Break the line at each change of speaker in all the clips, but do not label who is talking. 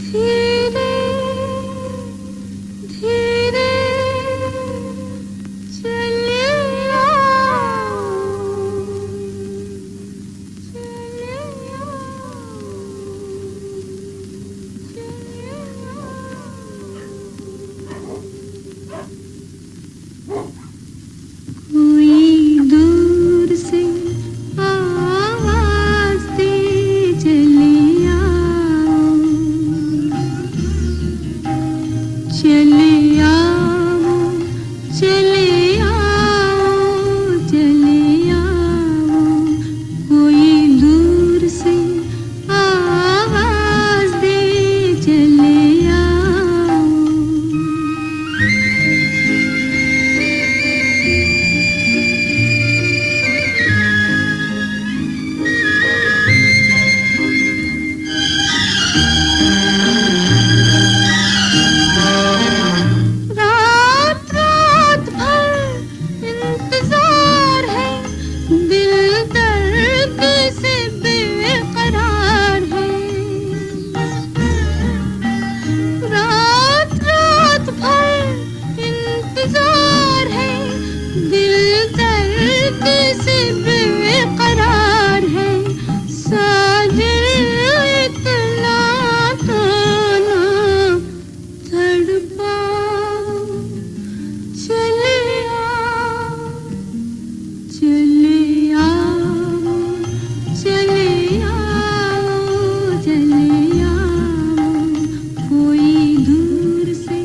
धीरे धीरे चलिया चलिया कोई दूर से आवाज दे चलिया चलिया चलिया चलिया कोई दूर से आवाज दे चलिया रात रात भर इंतजार है दिल दर्द से बेकरार है रात रात भर इंतजार है दिल दर्द से बेकरार है साजिद इतना तो ना तड़पा चलिया चलिया चलिया चलिया कोई दूर से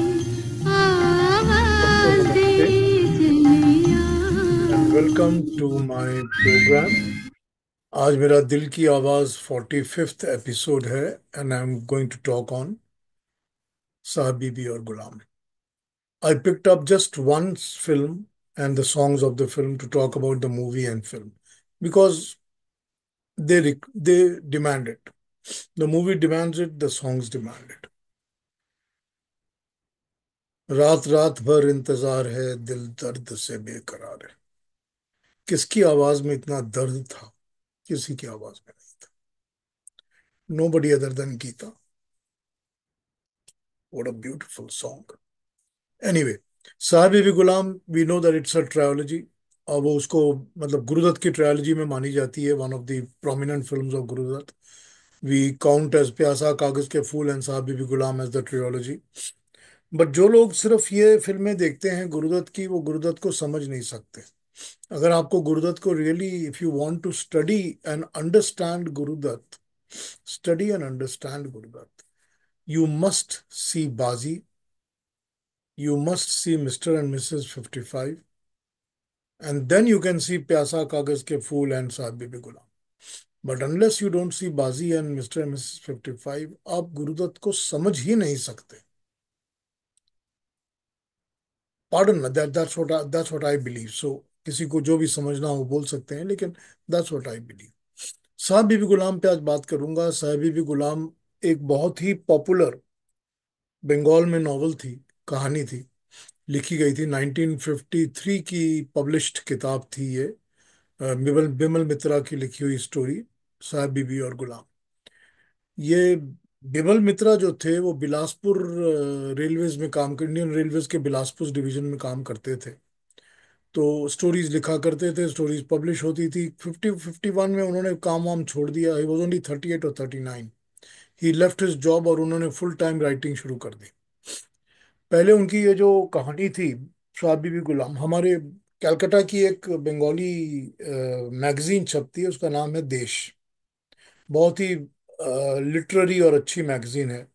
आवाज दे चलिया
वेलकम टू माय प्रोग्राम। आज मेरा दिल की आवाज 45th एपिसोड है and I am going to talk on Sahib Bibi Aur Ghulam. I picked up just one film and the songs of the film to talk about the movie and film because they demand it. The movie demands it, the songs demand it. रात रात भर इंतजार है दिल दर्द से बेकरार है। किसकी आवाज में इतना दर्द था? किसी की आवाज में नहीं था। Nobody other than Geeta. What a beautiful song. Anyway, Sahib Bibi Ghulam, we know that it's a trilogy और वो उसको मतलब गुरुदत्त की ट्रायोलॉजी में मानी जाती है, one of the prominent films of Guru Dutt. We count as Pyaasa, Kaagaz के Phool and Sahib Bibi Ghulam as the trilogy. But जो लोग सिर्फ ये फिल्में देखते हैं गुरुदत्त की, वो गुरुदत्त को समझ नहीं सकते। अगर आपको गुरुदत्त को really, if you want to study and understand Guru Dutt, study and understand Guru Dutt, you must see Baazi, you must see Mr. and Mrs. 55, and then you can see Pyasa Kagaz Ke Phool and Saad Bibi Gulam. But unless you don't see Bazi and Mr. and Mrs. 55, आप गुरुदत्त को समझ ही नहीं सकते। Pardon, that's what I believe. So किसी को जो भी समझना हो बोल सकते हैं, लेकिन that's what I believe. साहब बीबी गुलाम पे आज बात करूंगा। साहब बीबी गुलाम एक बहुत ही पॉपुलर बंगाल में नॉवल थी, कहानी थी, लिखी गई थी। 1953 की पब्लिश्ड किताब थी ये। बिमल बिमल मित्रा की लिखी हुई स्टोरी, साहब बीबी और गुलाम। ये बिमल मित्रा जो थे वो बिलासपुर रेलवेज में काम कर, इंडियन रेलवेज के बिलासपुर डिवीजन में काम करते थे। तो स्टोरीज लिखा करते थे, स्टोरीज पब्लिश होती थी। 51 में उन्होंने काम वाम छोड़ दिया। ही वॉज ओनली 38 और 39। ही लेफ्ट हिज जॉब और उन्होंने फुल टाइम राइटिंग शुरू कर दी। पहले उनकी ये जो कहानी थी साहब बीबी गुलाम, हमारे कलकत्ता की एक बंगाली मैगजीन छपती है, उसका नाम है देश। बहुत ही लिटरेरी और अच्छी मैगजीन है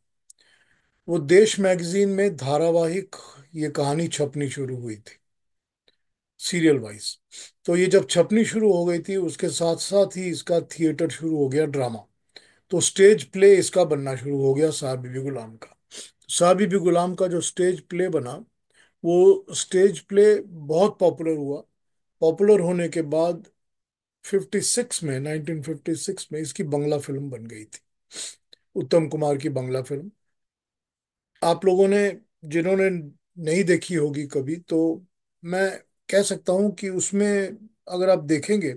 वो। देश मैगजीन में धारावाहिक ये कहानी छपनी शुरू हुई थी, सीरियल वाइज। तो ये जब छपनी शुरू हो गई थी, उसके साथ साथ ही इसका थिएटर शुरू हो गया, ड्रामा। तो स्टेज प्ले इसका बनना शुरू हो गया साहब बीबी गुलाम का। साहब बीबी गुलाम का जो स्टेज प्ले बना, वो स्टेज प्ले बहुत पॉपुलर हुआ। पॉपुलर होने के बाद 1956 में इसकी बंगला फिल्म बन गई थी, उत्तम कुमार की बंगला फिल्म। आप लोगों ने, जिन्होंने नहीं देखी होगी कभी, तो मैं कह सकता हूं कि उसमें अगर आप देखेंगे,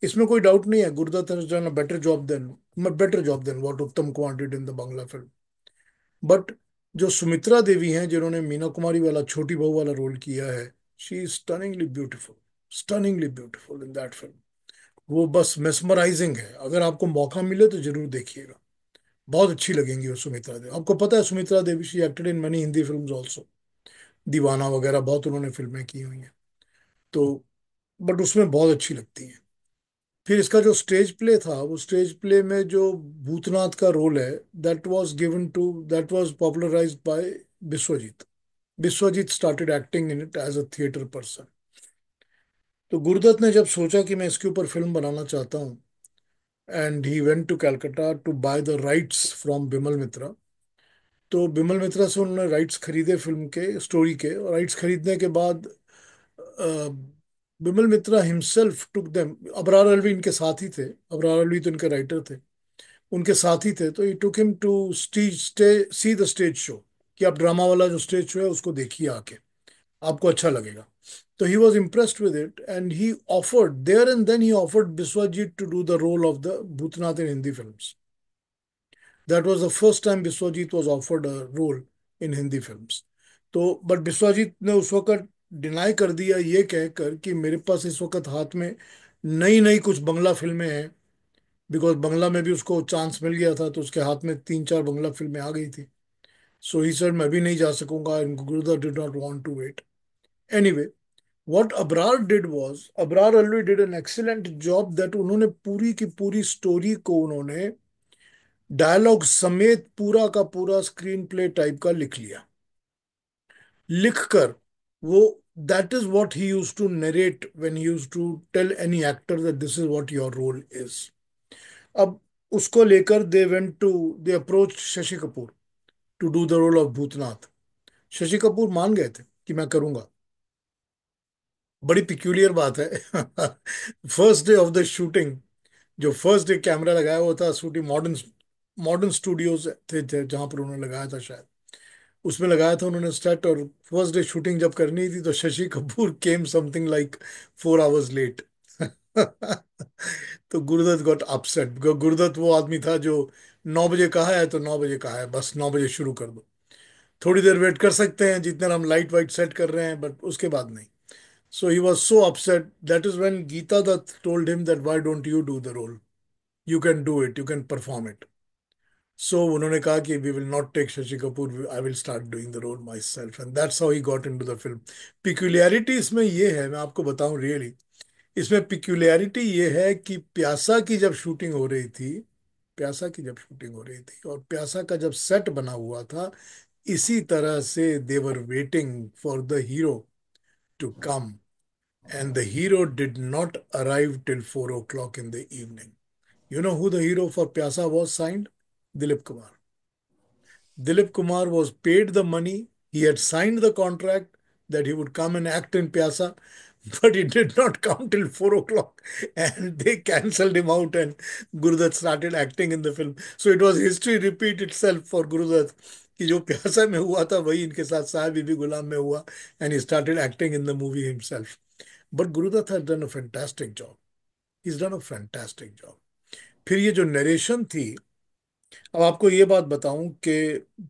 इसमें कोई डाउट नहीं है, Guru Dutt has done a better job than what Uttam Kumar did in the Bangla film. But जो सुमित्रा देवी हैं, जिन्होंने मीना कुमारी वाला छोटी बहू वाला रोल किया है, she is stunningly beautiful in that film. वो बस मेस्मराइजिंग है, अगर आपको मौका मिले तो जरूर देखिएगा। बहुत अच्छी लगेंगी वो सुमित्रा देवी। आपको पता है Sumitra Devi, she acted in many Hindi films also, Deewana वगैरह बहुत उन्होंने फिल्में की हुई हैं। तो बट उसमें बहुत अच्छी लगती हैं। फिर इसका जो स्टेज प्ले था, वो स्टेज प्ले में जो भूतनाथ का रोल है, that was popularized by Vishwajeet. Vishwajeet started acting in it as a theatre person. तो गुरुदत्त ने जब सोचा कि मैं इसके ऊपर फिल्म बनाना चाहता हूँ, and he went to Calcutta to buy the rights from Bimal Mitra. तो बिमल मित्रा से उन्होंने राइट्स खरीदे फिल्म के, स्टोरी के। और राइट्स खरीदने के बाद Bimal Mitra himself took them, Abrar Alvi इनके साथ ही थे, अबरार अलवी तो इनके राइटर थे, उनके साथ ही थे। तो he took him to see the stage show, कि आप ड्रामा वाला जो स्टेज शो है उसको देखिए आके, आपको अच्छा लगेगा। तो he was impressed with it, and he offered there and then he offered Biswajit to do the role of the Bhootnath in Hindi films. That was the first time Biswajit was offered a role in Hindi films. तो but Biswajit ने उस वक्त deny कर दिया, ये कहकर कि मेरे पास इस वक्त हाथ में नई नई कुछ बंगला फिल्में हैं, बिकॉज बंगला में भी उसको चांस मिल गया था, तो उसके हाथ में तीन चार बंगला फिल्में आ गई थी। सो ही सेड मैं भी नहीं जा सकूंगा, and Guru Dutt did not want to wait. Anyway, what Abrar did was, Abrar Alvi did an excellent job, that उन्होंने पूरी की पूरी स्टोरी को उन्होंने डायलॉग समेत पूरा का पूरा स्क्रीन प्ले टाइप का लिख लिया। लिखकर वो, that is what he used to narrate when he used to tell any actor that this is what your role is. अब उसको लेकर they approach Shashi Kapoor to do the role of Bhootnath. Shashi Kapoor मान गए थे कि मैं करूंगा। बड़ी पिक्यूलियर बात है। First day of the shooting, जो फर्स्ट डे कैमरा लगाया हुआ था, शूटिंग मॉडर्न मॉडर्न स्टूडियोज थे जहां पर उन्होंने लगाया था शायद, उसमें लगाया था उन्होंने स्टार्ट। और फर्स्ट डे शूटिंग जब करनी थी, तो शशि कपूर केम समथिंग लाइक 4 आवर्स लेट। तो गुरुदत्त गॉट अपसेट। गुरुदत्त वो आदमी था जो 9 बजे कहा है तो 9 बजे कहा है, बस 9 बजे शुरू कर दो। थोड़ी देर वेट कर सकते हैं जितने हम लाइट वाइट सेट कर रहे हैं, बट उसके बाद नहीं। So he was so upset, that is when Geeta Dutt told him that why don't you do the role, you can do it, you can perform it. So उन्होंने कहा कि we will not take Shashi Kapoor, I will start doing the role myself, and that's how he got into the film. Peculiarity इसमें ये है, मैं आपको बताऊं really, इसमें पिक्यूलियरिटी ये है कि प्यासा की जब शूटिंग हो रही थी, प्यासा की जब शूटिंग हो रही थी और प्यासा का जब सेट बना हुआ था, इसी तरह से they were waiting for the hero to come, and the hero did not arrive till 4 o'clock in the evening. You know who the hero for Pyasa was signed? Dilip Kumar. Dilip Kumar was paid the money. He had signed the contract that he would come and act in Pyasa, but he did not come till 4 o'clock. And they cancelled him out, and Gurudutt started acting in the film. So it was history repeat itself for Gurudutt. कि जो प्यासा में हुआ था वही इनके साथ साहब बीबी गुलाम में हुआ, and he started acting in the movie himself. But Gurudutt has done a fantastic job. He's done a fantastic job. फिर ये जो नरेशन थी, अब आपको ये बात बताऊं कि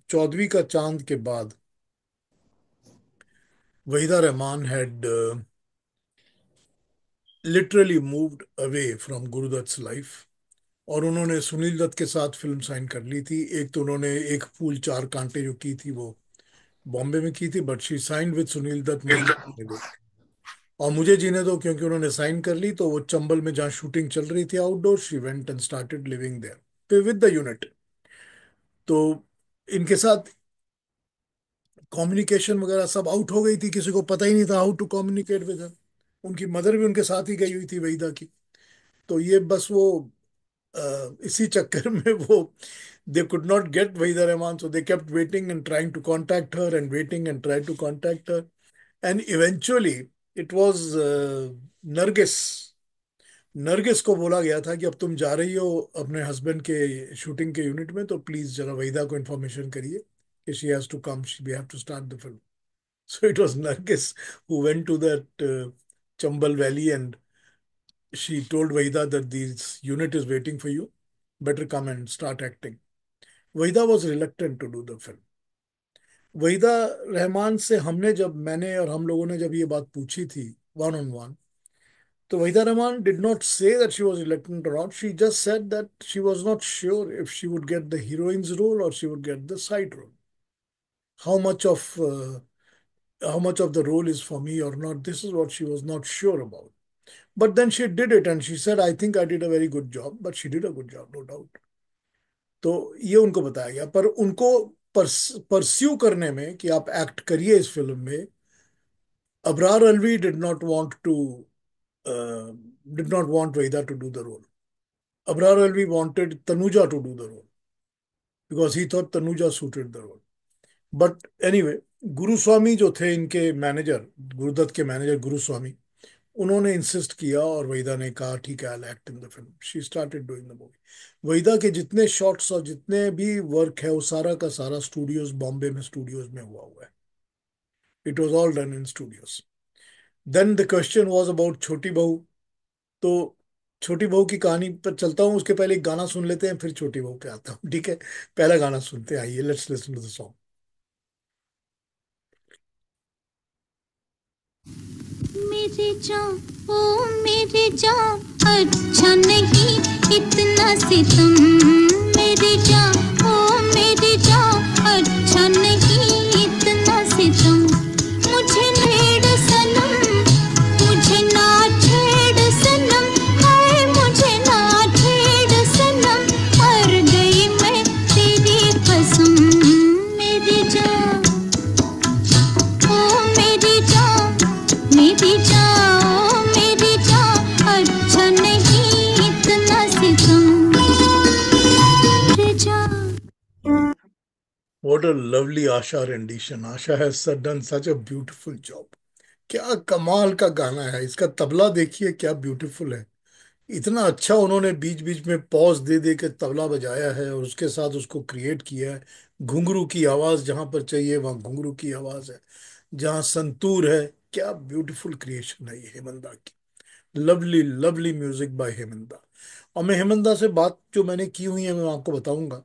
चौदहवीं का चांद के बाद Waheeda Rehman had literally moved away from Guru Dutt life, और उन्होंने सुनील दत्त के साथ फिल्म साइन कर ली थी। एक तो उन्होंने एक फूल चार कांटे जो की थी वो बॉम्बे में की थी, but she signed with Sunil Dutt Mujhe Jeene दो। और मुझे जीने दो क्योंकि उन्होंने साइन कर ली, तो वो चंबल में जहाँ शूटिंग चल रही थी outdoor, she went and started living there with the unit. तो इनके साथ कम्युनिकेशन वगैरह सब आउट हो गई थी, किसी को पता ही नहीं था how to communicate with her. उनकी मदर भी उनके साथ ही गई हुई थी वहीदा की। तो ये बस वो इसी चक्कर में वो they could not get Waheeda Rehman, so they kept waiting and trying to contact her and waiting and try to contact her, and eventually it was Nargis. Nargis को बोला गया था कि अब तुम जा रही हो अपने हस्बैंड के शूटिंग के यूनिट में, तो प्लीज जरा वहीदा को इन्फॉर्मेशन करिए कि she has to come, we have to start the film. So it was Nargis who went to that. Chambal Valley, and she told Wahida that this unit is waiting for you. Better come and start acting. Wahida was reluctant to do the film. Waheeda Rehman से हमने जब मैंने और हम लोगों ने जब ये बात पूछी थी वन ऑन वन, तो Waheeda Rehman did not say that she was reluctant or not. She just said that she was not sure if she would get the heroine's role or she would get the side role. How much of how much of the role is for me or not, this is what she was not sure about. But then she did it and she said, I think I did a very good job, but she did a good job, no doubt. तो ये उनको बताया गया, पर उनको pursue करने में कि आप एक्ट करिए इस फिल्म में, Abrar Alvi did not want Vaida to do the role. Abrar Alvi wanted Tanuja to do the role because he thought Tanuja suited the role. But anyway, Guruswamy जो थे इनके मैनेजर, गुरुदत्त के मैनेजर गुरुस्वामी, उन्होंने insist किया और वहीदा ने कहा ठीक है, I act in the film. She started doing the movie. Waheeda के जितने शॉट्स और जितने भी वर्क है वो सारा का सारा स्टूडियोज, बॉम्बे में स्टूडियोज में हुआ हुआ है. It was all done in studios. Then the question was about Chhoti Bahu. तो छोटी बहू की कहानी पर चलता हूँ, उसके पहले एक गाना सुन लेते हैं, फिर छोटी बहू पे आता हूँ, ठीक है? पहला गाना सुनते हैं, आइए, let's listen to the song.
मेरे जान, ओ मेरे जान, अच्छा नहीं इतना सितम. मेरे जान, ओ मेरे जान, अच्छा नहीं इतना सितम. मुझे छेड़ सनम, मुझे ना छेड़ सनम, हाय मुझे ना छेड़ सनम, मर गई मैं तेरी कसम. मेरी जान, ओ मेरी जान, मेरी जान, मेरी जान, अच्छा नहीं इतना सितम. मेरी जान.
What a lovely Asha rendition. Asha has done such a beautiful job. क्या कमाल का गाना है, इसका तबला देखिए क्या ब्यूटीफुल है. इतना अच्छा उन्होंने बीच बीच में पॉज दे दे के तबला बजाया है और उसके साथ उसको क्रिएट किया है. घुंघरू की आवाज जहां पर चाहिए वहां घुंघरू की आवाज है, जहां संतूर है. क्या ब्यूटीफुल क्रिएशन है ये हेमंदा की. Lovely lovely music by Hemant da. और मैं हेमंदा से बात जो मैंने की हुई है मैं आपको बताऊंगा.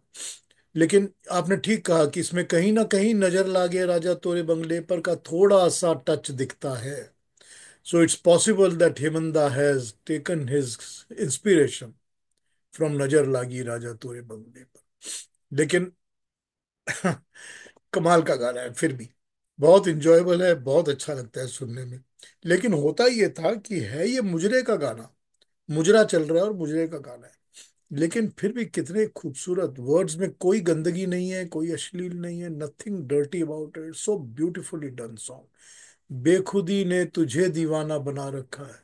लेकिन आपने ठीक कहा कि इसमें कहीं ना कहीं नजर लागे राजा तोरे बंगले पर का थोड़ा सा टच दिखता है. So it's possible that Hemant da has taken his inspiration from नजर लागी राजा तोरे बंगले पर. लेकिन कमाल का गाना है, फिर भी बहुत इंजॉयबल है, बहुत अच्छा लगता है सुनने में. लेकिन होता ये था कि है ये मुजरे का गाना, मुजरा चल रहा है और मुजरे का गाना है, लेकिन फिर भी कितने खूबसूरत वर्ड्स में, कोई गंदगी नहीं है, कोई अश्लील नहीं है, nothing dirty about it, so beautifully done song. बेखुदी ने तुझे दीवाना बना रखा है.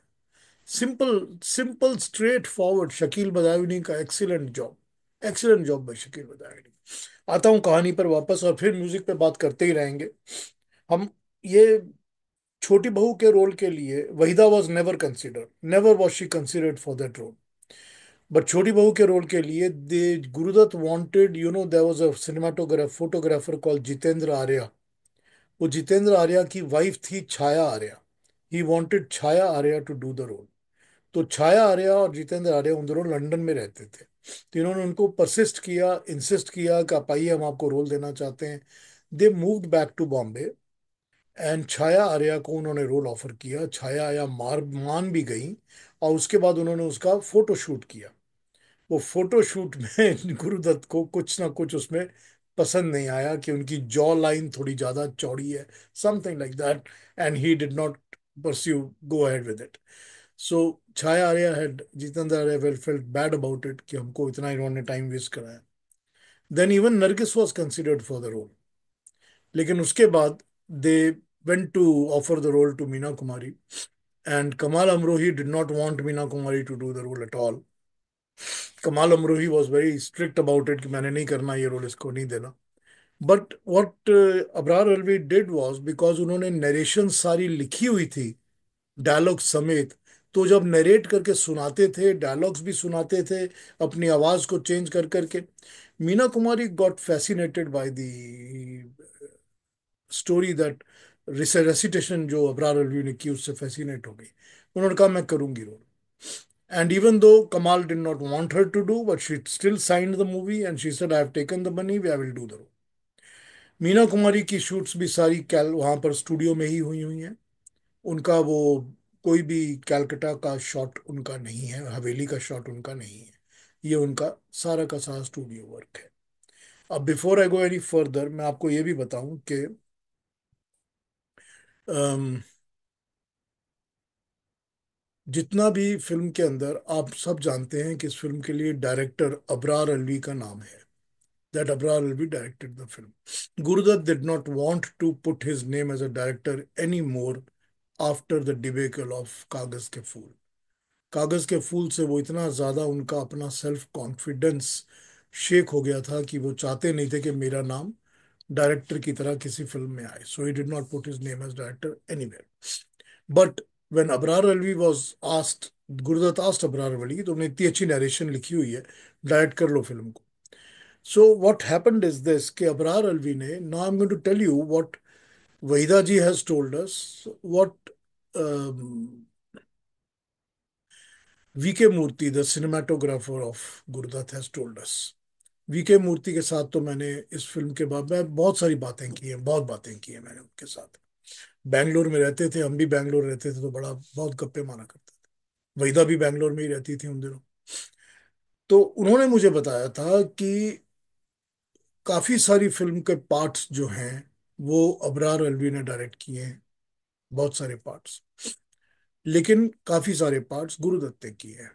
Simple simple straightforward. Shakeel Badayuni का excellent job, excellent job by Shakeel Badayuni. आता हूँ कहानी पर वापस और फिर म्यूजिक पे बात करते ही रहेंगे हम. ये छोटी बहू के रोल के लिए Waheeda was never considered, never was she considered for that role. But छोटी बहू के रोल के लिए they Guru Dutt wanted, you know, there was a cinematograph photographer called Jitendra Arya. वो जितेंद्र आर्या की वाइफ थी Chhaya Arya. He wanted Chhaya Arya to do the role. तो छाया आर्या और जितेंद्र आर्या उन दोनों लंदन में रहते थे. तो इन्होंने उनको परसिस्ट किया, इंसिस्ट किया कि आप आइए, हम आपको रोल देना चाहते हैं. They moved back to Bombay and Chhaya Arya को उन्होंने रोल ऑफर किया. छाया आर्या मान भी गई और उसके बाद उन्होंने उसका फोटो शूट किया. वो फोटोशूट में गुरुदत्त को कुछ ना कुछ उसमें पसंद नहीं आया कि उनकी जॉ लाइन थोड़ी ज्यादा चौड़ी है, something like that, and he did not pursue go ahead with it. So Chhaya Arya had, Jitendra Arya well felt bad about it कि हमको इतना इन्होंने टाइम वेस्ट कराया. Then even Nargis was considered for the role. लेकिन उसके बाद they went to offer the role to Meena Kumari, and Kamal Amrohi did not want Meena Kumari to do the role at all. Kamal Amrohi was very strict about it कि मैंने नहीं करना ये role, इसको नहीं देना. But what Abrar Alvi did was, because उन्होंने नरेशन सारी लिखी हुई थी डायलॉग समेत, तो जब नरेट करके सुनाते थे, डायलॉग्स भी सुनाते थे अपनी आवाज को चेंज कर करके, Meena Kumari got fascinated by the story that recitation जो अबरार अलवी ने की उससे फैसिनेट हो गई। उन्होंने कहा मैं करूंगी role. And even though Kamal did not want her to do, but she still signed the movie and she said I have taken the money, I will do the role. Meena Kumari की शूट्स भी सारी कैल वहां पर स्टूडियो में ही हुई हुई हैं। उनका वो कोई भी कैलकटा का शॉट उनका नहीं है, हवेली का शॉट उनका नहीं है। ये उनका सारा का सारा स्टूडियो वर्क है। अब before I go any further, मैं आपको ये भी बताऊं कि अम, जितना भी फिल्म के अंदर आप सब जानते हैं कि इस फिल्म के लिए डायरेक्टर अबरार अलवी का नाम है, that Abrar Alvi directed the film. Guru Dutt did not want to put his name as a director any more after the debacle of Kaagaz के फूल। कागज के फूल से वो इतना ज्यादा उनका अपना सेल्फ कॉन्फिडेंस शेक हो गया था कि वो चाहते नहीं थे कि मेरा नाम डायरेक्टर की तरह किसी फिल्म में आए। So he did not put his name as director anywhere. But when Abrar Alvi was asked, Guru Dutt asked Abrar Alvi, तो उन्होंने इतनी अच्छी नरेशन लिखी हुई है, डायरेक्ट कर लो फिल्म को। So what happened is this कि अबरार अलवी ने, now I am going to tell you what Waheeda ji has told us, what VK Murthy the cinematographer of Guru Dutt has told us. VK Murthy के साथ तो मैंने इस फिल्म के बाद में बहुत सारी बातें की हैं, बहुत बातें की हैं मैंने उनके साथ। बैंगलोर में रहते थे, हम भी बैंगलोर रहते थे, तो बड़ा बहुत गप्पे मारा करते थे। वहीदा भी बैंगलोर में ही रहती थी उन दिनों। तो उन्होंने मुझे बताया था कि काफी सारी फिल्म के पार्ट्स जो हैं वो अबरार अलवी ने डायरेक्ट किए हैं, बहुत सारे पार्ट्स। लेकिन काफी सारे पार्ट्स गुरुदत्त ने किए हैं।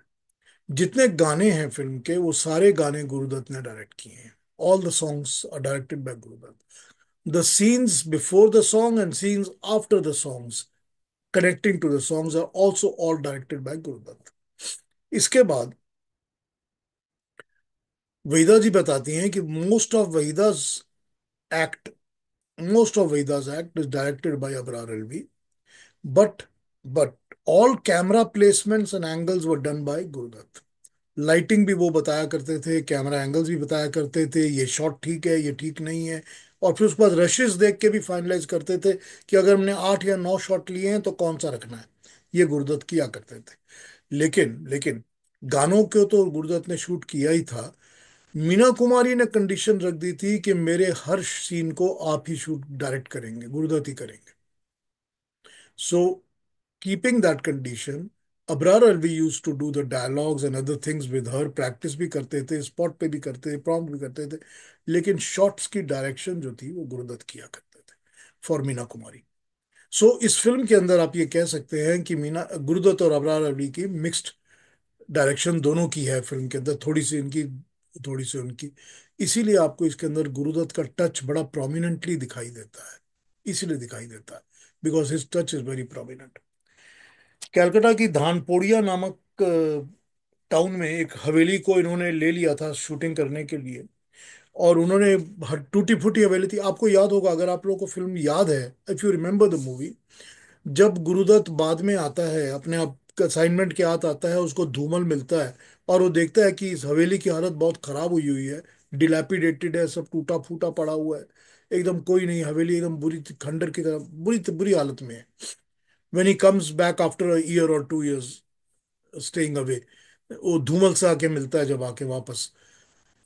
जितने गाने हैं फिल्म के वो सारे गाने गुरुदत्त ने डायरेक्ट किए हैं। All the songs are directed by Guru Dutt. The scenes before the song and scenes after the songs connecting to the songs are also all directed by Guru Dutt. इसके बाद वहीदा जी बताती हैं कि act most of Waheeda's act is directed by Abrar Alvi, but but all camera placements and angles were done by Guru Dutt. Lighting भी वो बताया करते थे, कैमरा एंगल्स भी बताया करते थे, ये शॉट ठीक है, ये ठीक नहीं है। और फिर उसके बाद रशेस देख के भी फाइनलाइज करते थे कि अगर हमने 8 या 9 शॉट लिए हैं तो कौन सा रखना है। ये गुरुदत्त किया करते थे। लेकिन लेकिन गानों को तो गुरुदत्त ने शूट किया ही था। मीना कुमारी ने कंडीशन रख दी थी कि मेरे हर सीन को आप ही शूट डायरेक्ट करेंगे, गुरुदत्त ही करेंगे। So keeping that condition, Abrar Alvi use to do the dialogues and other things with her, practice भी करते थे, स्पॉट पे भी करते थे, प्रॉम्प्ट भी करते थे। लेकिन शॉट्स की डायरेक्शन जो थी वो गुरुदत्त किया करते थे फॉर मीना कुमारी। सो इस फिल्म के अंदर आप ये कह सकते हैं कि मीना गुरुदत्त और अबरार अलवी की मिक्स्ड डायरेक्शन दोनों की है फिल्म के अंदर, थोड़ी सी इनकी, थोड़ी सी उनकी। इसीलिए आपको इसके अंदर गुरुदत्त का टच बड़ा प्रोमिनेंटली दिखाई देता है। इसीलिए दिखाई देता है because his touch is very prominent. Calcutta की धानपोड़िया नामक टाउन में एक हवेली को इन्होंने ले लिया था शूटिंग करने के लिए। और उन्होंने टूटी फूटी हवेली थी। आपको याद होगा, अगर आप लोगों को फिल्म याद है, if you remember the movie, जब गुरुदत्त बाद में आता है अपने आप असाइनमेंट के हाथ आता है, उसको धूमल मिलता है और वो देखता है कि इस हवेली की हालत बहुत खराब हुई हुई है, डिलैपिडेटेड है, सब टूटा फूटा पड़ा हुआ है, एकदम कोई नहीं, हवेली एकदम बुरी खंडर की तरह बुरी बुरी हालत में है। When he comes back after a year और 2 इयर्स स्टेइंग अवे, वो धूमल से आके मिलता है जब आके वापस,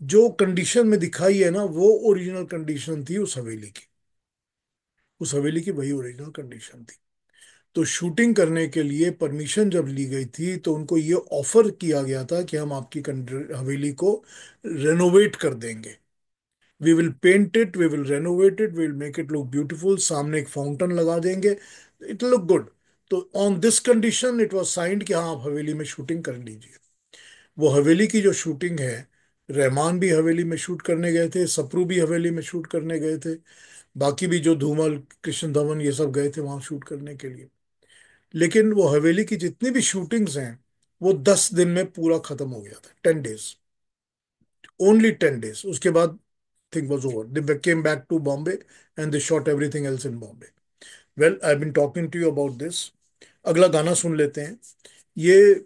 जो कंडीशन में दिखाई है ना वो ओरिजिनल कंडीशन थी उस हवेली की। उस हवेली की वही ओरिजिनल कंडीशन थी। तो शूटिंग करने के लिए परमिशन जब ली गई थी तो उनको ये ऑफर किया गया था कि हम आपकी हवेली को रेनोवेट कर देंगे। We will paint it, we will renovate it, we will make it look beautiful, सामने एक फाउंटेन लगा देंगे, इट लुक गुड। तो on this condition it was signed कि हाँ आप हवेली में शूटिंग कर लीजिए। वो हवेली की जो शूटिंग है, रहमान भी हवेली में शूट करने गए थे, सप्रू भी हवेली में शूट करने गए थे, बाकी भी जो धूमल, कृष्ण धवन, ये सब गए थे वहां शूट करने के लिए। लेकिन वो हवेली की जितनी भी शूटिंग्स हैं वो 10 दिन में पूरा खत्म हो गया था, 10 डेज, ओनली 10 डेज। उसके बाद thing was over, they came back to Bombay and they shot everything else in Bombay. Well, I been talking to you about this. अगला गाना सुन लेते हैं। ये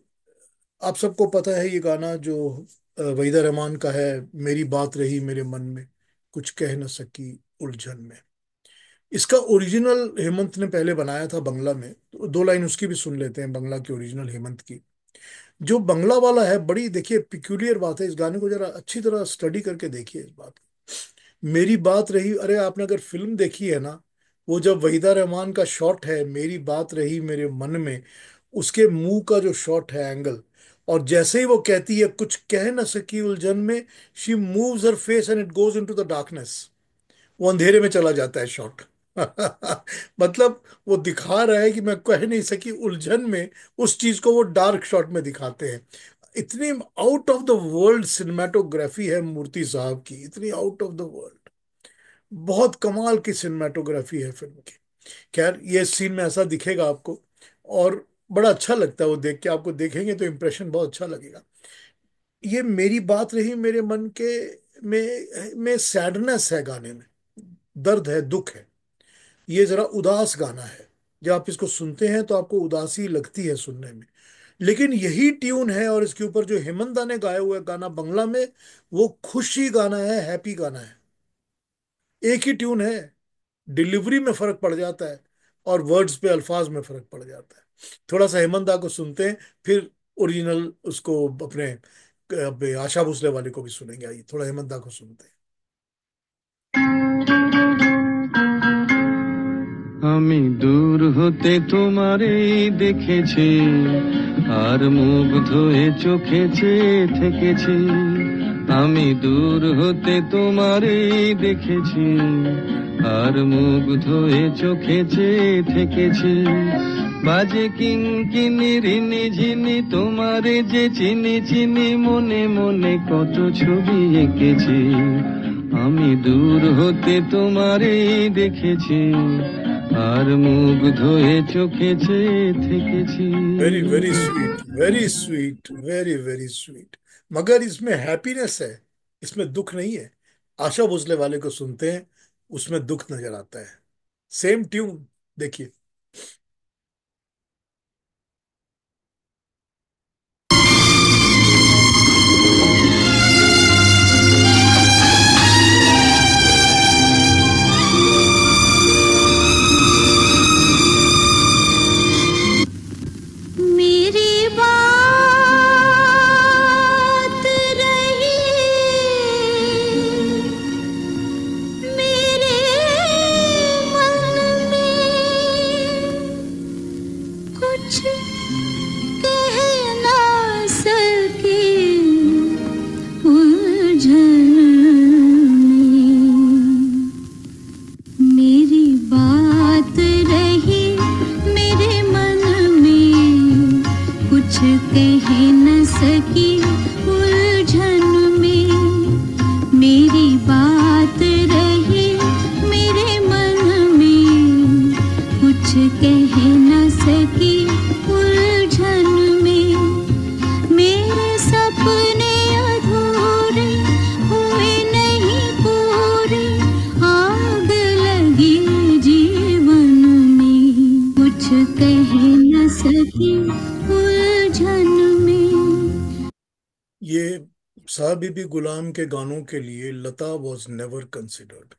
आप सबको पता है, ये गाना जो वहीदा रहमान का है, मेरी बात रही मेरे मन में, कुछ कह न सकी उलझन में। इसका ओरिजिनल हेमंत ने पहले बनाया था बंगला में, तो दो लाइन उसकी भी सुन लेते हैं, बंगला की ओरिजिनल हेमंत की। जो बंगला वाला है, बड़ी देखिए पिक्यूलियर बात है, इस गाने को जरा अच्छी तरह स्टडी करके देखिए इस बात को। मेरी बात रही, अरे आपने अगर फिल्म देखी है ना, वो जब वहीदा रहमान का शॉट है, मेरी बात रही मेरे मन में, उसके मुंह का जो शॉट है एंगल, और जैसे ही वो कहती है कुछ कह न सकी उलझन में, she moves her face and it goes into the darkness, वो अंधेरे में चला जाता है शॉट। मतलब वो दिखा रहा है कि मैं कह नहीं सकी उलझन में, उस चीज को वो डार्क शॉट में दिखाते हैं। इतनी out of the world cinematography है मूर्ति साहब की, इतनी आउट ऑफ द वर्ल्ड, बहुत कमाल की सिनेमाटोग्राफी है फिल्म की। खैर ये सीन में ऐसा दिखेगा आपको, और बड़ा अच्छा लगता है वो देख के, आपको देखेंगे तो इम्प्रेशन बहुत अच्छा लगेगा। ये मेरी बात रही मेरे मन के में सैडनेस है गाने में, दर्द है, दुख है। ये जरा उदास गाना है, जब आप इसको सुनते हैं तो आपको उदासी लगती है सुनने में। लेकिन यही ट्यून है, और इसके ऊपर जो हेमंत दा ने गाया हुआ गाना बंगला में, वो खुशी गाना है, हैप्पी गाना है। एक ही ट्यून है, डिलीवरी में फर्क पड़ जाता है, और वर्ड्स पे, अल्फाज में फर्क पड़ जाता है। थोड़ा सा हेमंत दा को सुनते हैं, फिर ओरिजिनल उसको अपने आशा भोसले वाले को भी सुनेंगे। आइए थोड़ा हेमंत दा को सुनते
আমি দূর হতে তোমারই দেখেছি, আর মুগ্ধ হয়ে চোখে চেয়ে থেকেছি। আমি দূর হতে তোমারই দেখেছি, আর মুগ্ধ হয়ে চোখে চেয়ে থেকেছি। বাজে কিঙ্কিনি রিনি ঝিনি তোমারে যে চিনি চিনি, মনে মনে কত ছবি এঁকেছি। আমি দূর হতে তোমারই দেখেছি, আর মুগ্ধ হয়ে চোখে চেয়ে থেকেছি।
हैं। Very very sweet, very sweet, very very sweet. मगर इसमें हैप्पीनेस है, इसमें दुख नहीं है। आशा भोसले वाले को सुनते हैं, उसमें दुख नजर आता है। सेम ट्यून, देखिए।
मेरी बात रही मेरे मन में, कुछ कह ना सके उलझन में। मेरी बात रही मेरे मन में, कुछ कह न सकी उलझन में। मेरी बात रही मेरे मन में, कुछ कह न सकी उलझन में। मेरे सपने अधूरे हुए नहीं पूरे, आग लगी जीवन में, कुछ कह न सकी उलझन में।
ये साहब बीबी गुलाम के गानों के लिए लता वॉज नेवर कंसिडर्ड।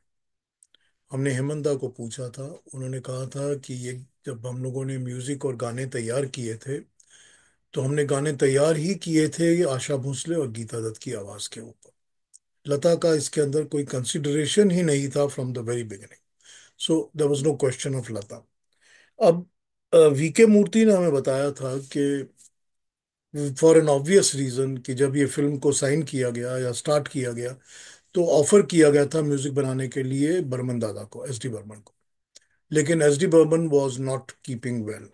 हमने हेमंत दा को पूछा था, उन्होंने कहा था कि ये जब हम लोगों ने म्यूजिक और गाने तैयार किए थे, तो हमने गाने तैयार ही किए थे आशा भोसले और गीता दत्त की आवाज के ऊपर। लता का इसके अंदर कोई कंसिडरेशन ही नहीं था from the very beginning. So there was no question of Lata. अब वीके मूर्ति ने हमें बताया था कि फॉर एन ऑब्वियस रीजन, कि जब ये फिल्म को साइन किया गया या स्टार्ट किया गया, तो ऑफर किया गया था म्यूजिक बनाने के लिए बर्मन दादा को, एस डी बर्मन को। लेकिन S D Burman was not keeping well,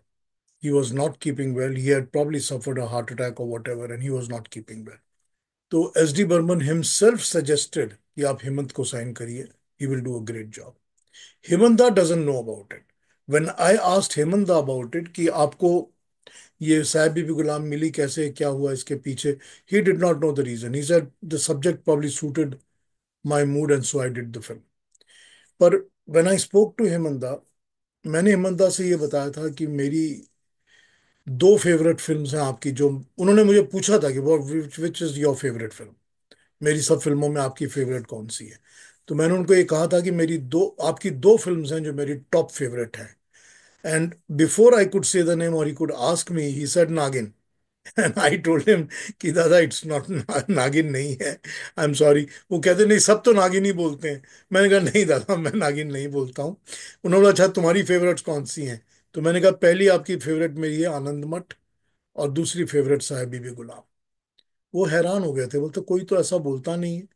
he was not keeping well. He had probably suffered a heart attack or whatever, and he was not keeping well. तो S D Burman himself suggested कि आप हेमंत को sign करिए, he will do a great job. Hemant da doesn't know about it. When I asked Hemant da about it कि आपको ये साहब बीबी गुलाम मिली कैसे, क्या हुआ इसके पीछे, he did not know the reason. He said the subject probably suited my mood and so I did the film. पर when I spoke to Hemant da, मैंने हेमंत दा से ये बताया था कि मेरी दो फेवरेट फिल्म्स हैं आपकी, जो उन्होंने मुझे पूछा था कि वो which is your favourite film, मेरी सब फिल्मों में आपकी फेवरेट कौन सी है। तो मैंने उनको ये कहा था कि मेरी दो आपकी दो फिल्म्स हैं जो मेरी टॉप फेवरेट हैं। And before I could say the name or he could ask me, he said Nagin. And I told him कि दादा इट्स नॉट, नागिन नहीं है, आई एम सॉरी। वो कहते नहीं सब तो नागिन ही बोलते हैं। मैंने कहा नहीं दादा, मैं नागिन नहीं बोलता हूँ। उन्होंने बोला अच्छा तुम्हारी फेवरेट्स कौन सी हैं? तो मैंने कहा पहली आपकी फेवरेट मेरी है आनंद मठ, और दूसरी फेवरेट साहिब बीबी गुलाम। वो हैरान हो गए थे, बोलते कोई तो ऐसा बोलता नहीं है,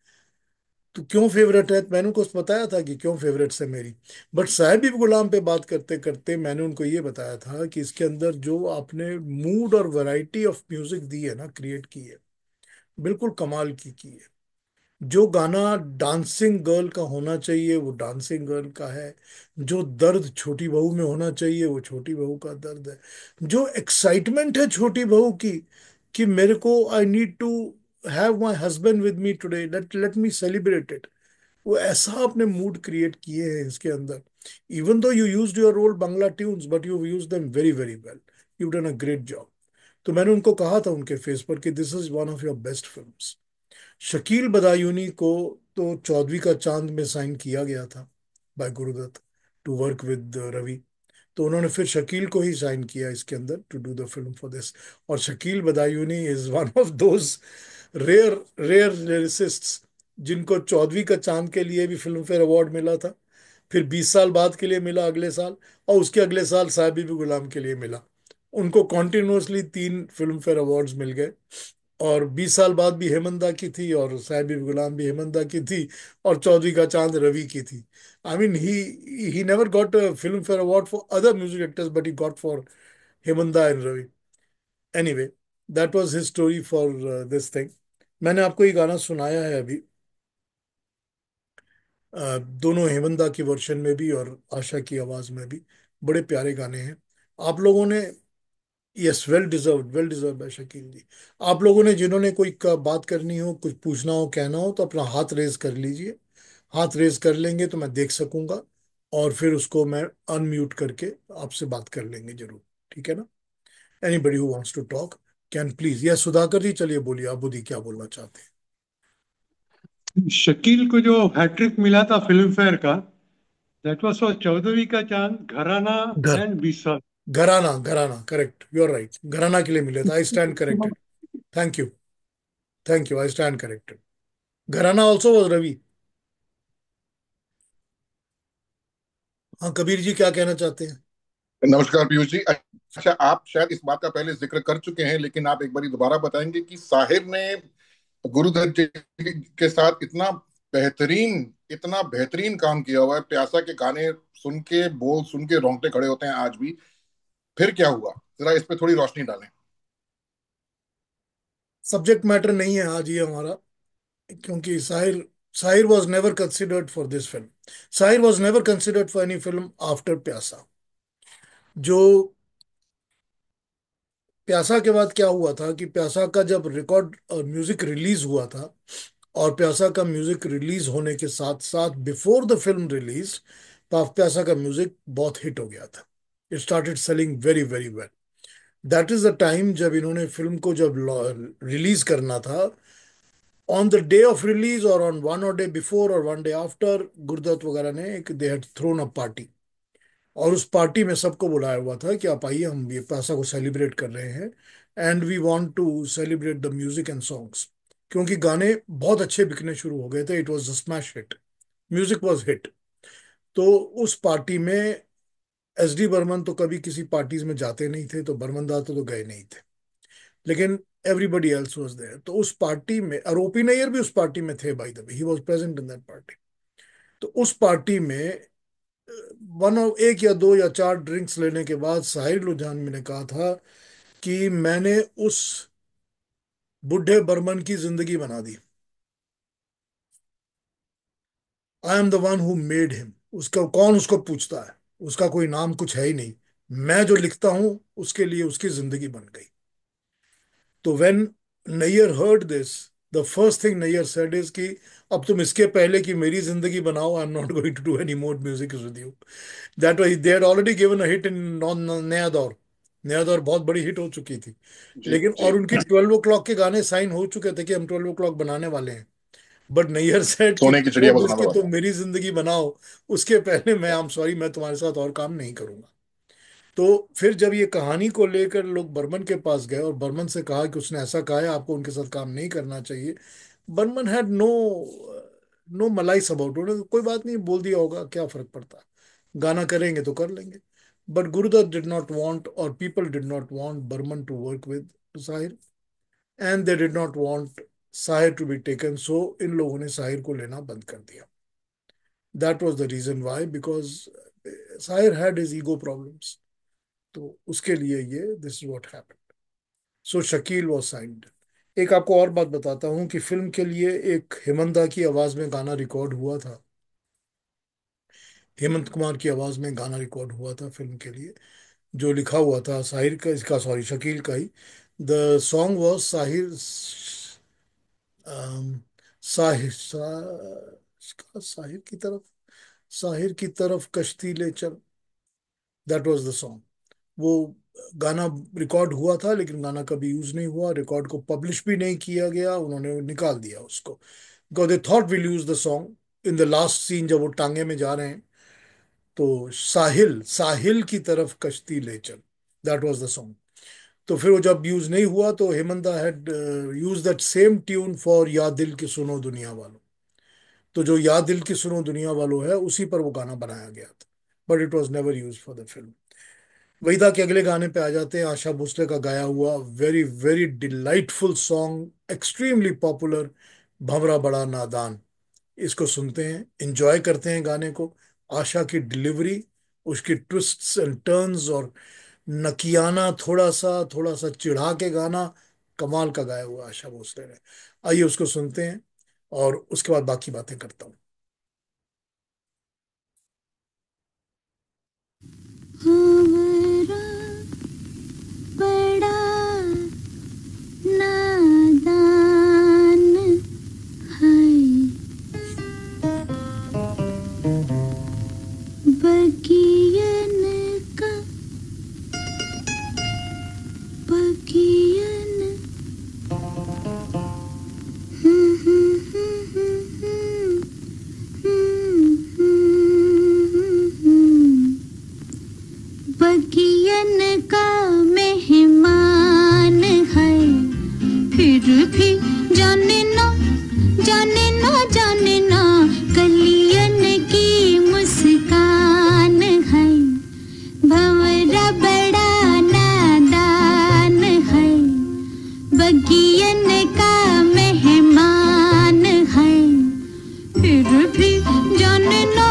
तो क्यों फेवरेट है? मैंने उनको बताया था कि क्यों फेवरेट्स है मेरी। बट साहिब भी गुलाम पे बात करते करते मैंने उनको ये बताया था कि इसके अंदर जो आपने मूड और वैरायटी ऑफ म्यूजिक दी है ना, क्रिएट की है, बिल्कुल कमाल की है। जो गाना डांसिंग गर्ल का होना चाहिए वो डांसिंग गर्ल का है। जो दर्द छोटी बहू में होना चाहिए वो छोटी बहू का दर्द है। जो एक्साइटमेंट है छोटी बहू की, कि मेरे को I need to have my husband with me today, let let me celebrate it, वो ऐसा आपने मूड क्रिएट किए हैं इसके अंदर। Even though you used your role Bangla tunes, but you use them very very well, you done a great job. तो मैंने उनको कहा था उनके फेस पर कि this is one of your best films. Shakeel Badayuni को तो चौदहवीं का चांद में साइन किया गया था by Guru Dutt to work with Ravi. तो उन्होंने फिर शकील को ही साइन किया इसके अंदर to do the film for this. और Shakeel Badayuni is one of those rare rare lyricists जिनको चौदहवीं का चांद के लिए भी फिल्म फेयर अवार्ड मिला था, फिर 20 साल बाद के लिए मिला अगले साल, और उसके अगले साल साहिबी भी गुलाम के लिए मिला। उनको कॉन्टिन्यूसली 3 फिल्म फेयर अवार्ड्स मिल गए। और 20 साल बाद भी हेमंदा की थी, और साहिबी भी गुलाम भी हेमंदा की थी, और चौधरी का चांद रवि की थी। I mean he never got a Filmfare award for other music actors, but he got for Hemant da and Ravi. Anyway, that was his story for this thing. मैंने आपको ये गाना सुनाया है अभी, दोनों हेमंदा की वर्शन में भी और आशा की आवाज में भी। बड़े प्यारे गाने हैं। आप लोगों ने, यस, वेल डिजर्व है शकील जी। आप लोगों ने जिन्होंने कोई बात करनी हो, कुछ पूछना हो, कहना हो, तो अपना हाथ रेज कर लीजिए। हाथ रेज कर लेंगे तो मैं देख सकूंगा, और फिर उसको मैं अनम्यूट करके आपसे बात कर लेंगे जरूर। ठीक है ना? Anybody who wants to talk can please. Yes Sudhakar ji, चलिए बोलिए, आप बुद्धि क्या बोलना चाहते
शकील को जो हैट्रिक मिला था फिल्म फेयर का, दैट वाज फॉर चौदहवीं का चांद, घराना
हैं? घर,
एंड बीसा।
घराना, घराना, करेक्ट, यू आर राइट, घराना के लिए मिले था। I stand corrected. Thank you, thank you, I stand corrected. घराना ऑल्सो वॉज रवि। हाँ कबीर जी, क्या कहना चाहते हैं?
नमस्कार पीयूष जी। अच्छा, आप शायद इस बात का पहले जिक्र कर चुके हैं, लेकिन आप एक बार दोबारा बताएंगे कि साहिर ने गुरुदत्त जी के साथ इतना बेहतरीन काम किया हुआ है। प्यासा के गाने सुन के, बोल सुन के रोंगटे खड़े होते हैं आज भी। फिर क्या हुआ, जरा इस पे थोड़ी रोशनी डालें।
सब्जेक्ट मैटर नहीं है आज ये हमारा, क्योंकि Sahir, Sahir was never considered for this film. Sahir was never considered for any film after प्यासा। जो प्यासा के बाद क्या हुआ था कि प्यासा का जब रिकॉर्ड म्यूजिक रिलीज हुआ था, और प्यासा का म्यूजिक रिलीज होने के साथ साथ बिफोर द फिल्म रिलीज, प्यासा का म्यूजिक बहुत हिट हो गया था। It started selling very very well. That is the time जब इन्होंने फिल्म को जब रिलीज करना था, on the day of release और ऑन वन और डे बिफोर और वन डे आफ्टर, गुरुदत्त वगैरह ने एक they had thrown a party. और उस पार्टी में सबको बुलाया हुआ था कि आप आइए, हम ये पैसा को सेलिब्रेट कर रहे हैं, and we want to celebrate the music and songs. क्योंकि गाने बहुत अच्छे बिकने शुरू हो गए थे, it was a smash hit, music was hit. तो उस पार्टी में एस डी बर्मन तो कभी किसी पार्टीज में जाते नहीं थे, तो बर्मन दा तो गए नहीं थे, लेकिन एवरीबडी एल्स वाज देयर। तो उस पार्टी में, और ओपी नैयर भी उस पार्टी में थे, by the way he was present in that party. तो उस पार्टी में वन ऑफ एक या दो या चार ड्रिंक्स लेने के बाद साहिर लुधियानवी ने कहा था कि मैंने उस बुढ़े बर्मन की जिंदगी बना दी। I am the one who made him. उसका कौन उसको पूछता है, उसका कोई नाम कुछ है ही नहीं। मैं जो लिखता हूं उसके लिए उसकी जिंदगी बन गई। तो when Nayyar heard this, the first thing Nayyar said is कि अब तुम इसके पहले कि मेरी जिंदगी बनाओ, I am not going to do any more music with you. That was, they had already given a hit in नॉन नया दौर। नया दौर बहुत बड़ी हिट हो चुकी थी,
जी
लेकिन
जी।
और उनकी 12 ओ क्लॉक के गाने साइन हो चुके थे कि हम 12 ओ क्लॉक बनाने वाले हैं। बट नैयर सेठ कि
सोने की चिड़िया
छोड़
बजाना
उसके
पड़ा
तुम
था।
मेरी जिंदगी बनाओ, उसके पहले मैं आई एम सॉरी, मैं तुम्हारे साथ और काम नहीं करूंगा। तो फिर जब ये कहानी को लेकर लोग बर्मन के पास गए और बर्मन से कहा कि उसने ऐसा कहा है, आपको उनके साथ काम नहीं करना चाहिए, Burman had no no malice about, उन्होंने कोई बात नहीं, बोल दिया होगा, क्या फर्क पड़ता है, गाना करेंगे तो कर लेंगे। But Gurudutt did not want और people did not want Burman to work with Sahir, and they did not want Sahir to be taken, so इन लोगों ने साहिर को लेना बंद कर दिया। That was the reason why, because Sahir had his ego problems. तो उसके लिए ये this is what happened. So Shakeel was signed. एक आपको और बात बताता हूँ कि फिल्म के लिए एक हेमंत दा की आवाज में गाना रिकॉर्ड हुआ था। हेमंत कुमार की आवाज में गाना रिकॉर्ड हुआ था फिल्म के लिए, जो लिखा हुआ था साहिर का, इसका सॉरी शकील का ही। The song was Sahir, Sahir Sahir की तरफ, साहिर की तरफ कश्ती ले चल, दैट वाज द सॉन्ग। वो गाना रिकॉर्ड हुआ था लेकिन गाना कभी यूज नहीं हुआ, रिकॉर्ड को पब्लिश भी नहीं किया गया, उन्होंने निकाल दिया उसको, because they thought will use the song in the last scene जब वो टांगे में जा रहे हैं। तो साहिल साहिल की तरफ कश्ती ले चल, दैट वाज द सॉन्ग। तो फिर वो जब यूज नहीं हुआ तो Hemanta had used that same tune for या दिल की सुनो दुनिया वालों। तो जो या दिल की सुनो दुनिया वालों है उसी पर वो गाना बनाया गया था, but it was never use for the film. वही था कि अगले गाने पे आ जाते हैं, आशा भोसले का गाया हुआ very very delightful song, extremely popular, भंवरा बड़ा नादान। इसको सुनते हैं, एंजॉय करते हैं गाने को। आशा की डिलीवरी, उसकी ट्विस्ट्स एंड टर्न्स, और नकियाना थोड़ा सा चिढ़ा के गाना, कमाल का गाया हुआ आशा भोसले ने। आइए उसको सुनते हैं और उसके बाद बाकी बातें करता हूँ।
हमारा बड़ा नादान है, बगियन का बगियन, बगियन का मेहमान है, फिर भी जाने ना जाने ना जाने ना, कलियन की मुस्कान है, भंवरा बड़ा नादान है, बगियन का मेहमान है, फिर भी जाने ना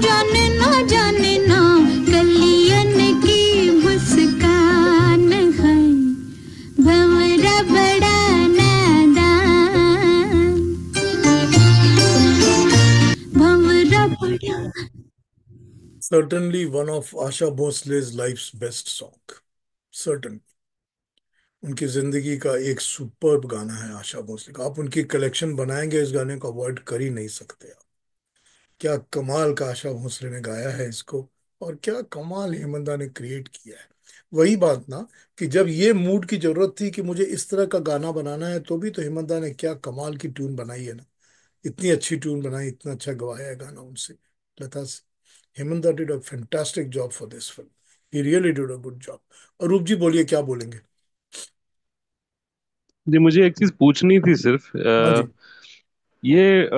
जाने ना जाने ना, कलियन की मुस्कान है, भंवरा बड़ा नादान, भंवरा बड़ा।
Certainly one of Asha Bhosle's life's best song, certain. उनकी जिंदगी का एक सुपर्ब गाना है आशा भोसले का। आप उनकी कलेक्शन बनाएंगे इस गाने को अवॉइड कर ही नहीं सकते आप। क्या कमाल का आशा भोसले ने गाया है इसको, और क्या कमाल हेमंता ने क्रिएट किया है। वही बात ना, कि जब ये मूड की जरूरत थी कि मुझे इस तरह का गाना बनाना है, तो भी तो हेमंता ने क्या कमाल की ट्यून बनाई है ना। इतनी अच्छी ट्यून बनाई, इतना अच्छा गवाया है गाना उनसे, लता से। Hemanta did a fantastic job for this film, he really did a good job. और रूप जी बोलिए, क्या बोलेंगे?
जी मुझे एक चीज पूछनी थी सिर्फ
हाँ जी।
ये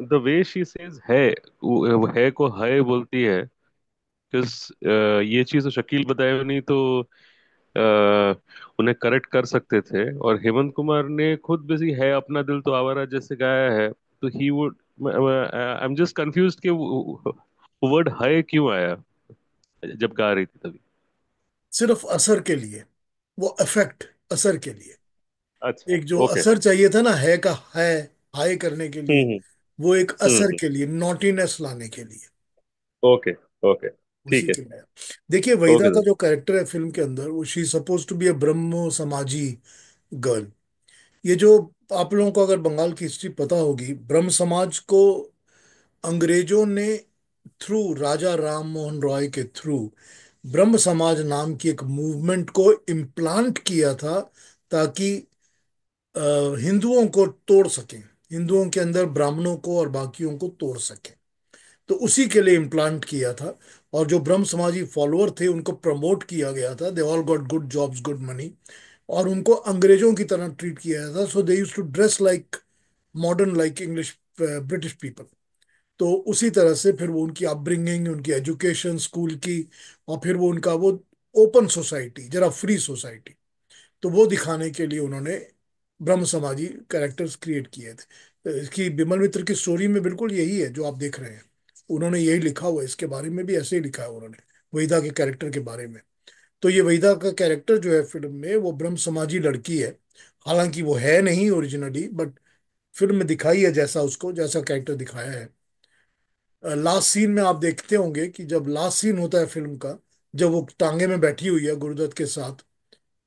द वे शी सेज है, वो है को है बोलती है, किस ये चीज तो शकील बताए नहीं तो उन्हें करेक्ट कर सकते थे, और हेमंत कुमार ने खुद भी है अपना दिल तो आवारा जैसे गाया है, तो he would, I am just confuse कि वर्ड है क्यों आया जब गा रही थी तभी।
सिर्फ असर के लिए, वो अफेक्ट, असर के लिए।
अच्छा।
एक जो
ओके।
असर चाहिए था ना, है का है, हाय करने के लिए,
हम्म
वो एक
हम्म
असर
हम्म
के लिए, नॉटीनेस लाने के लिए,
ओके ओके।
उसी
ठीक है।
के लिए। देखिए वहीदा
ओके
का
सर।
जो कैरेक्टर है फिल्म के अंदर, वो she suppose to be a ब्रह्म समाजी गर्ल। ये जो, आप लोगों को अगर बंगाल की हिस्ट्री पता होगी, ब्रह्म समाज को अंग्रेजों ने थ्रू राजा राम मोहन रॉय के थ्रू ब्रह्म समाज नाम की एक मूवमेंट को इम्प्लांट किया था, ताकि हिंदुओं को तोड़ सकें, हिंदुओं के अंदर ब्राह्मणों को और बाकियों को तोड़ सके। तो उसी के लिए इम्प्लांट किया था। और जो ब्रह्म समाजी फॉलोअर थे उनको प्रमोट किया गया था, they all got good jobs, good money. और उनको अंग्रेजों की तरह ट्रीट किया जाता था, so they used to dress like modern, like English British people. तो उसी तरह से फिर वो उनकी अपब्रिंगिंग, उनकी एजुकेशन स्कूल की, और फिर वो उनका वो ओपन सोसाइटी, जरा फ्री सोसाइटी, तो वो दिखाने के लिए उन्होंने ब्रह्म समाजी कैरेक्टर्स क्रिएट किए थे। इसकी बिमल मित्र की स्टोरी में बिल्कुल यही है जो आप देख रहे हैं। उन्होंने यही लिखा हुआ है, इसके बारे में भी ऐसे ही लिखा है उन्होंने, वहीदा के कैरेक्टर के बारे में। तो ये वहीदा का कैरेक्टर जो है फिल्म में, वो ब्रह्म समाजी लड़की है। हालांकि वो है नहीं ओरिजिनली, बट फिल्म में दिखाई है जैसा उसको, जैसा कैरेक्टर दिखाया है। लास्ट सीन में आप देखते होंगे कि जब लास्ट सीन होता है फिल्म का, जब वो टांगे में बैठी हुई है गुरुदत्त के साथ,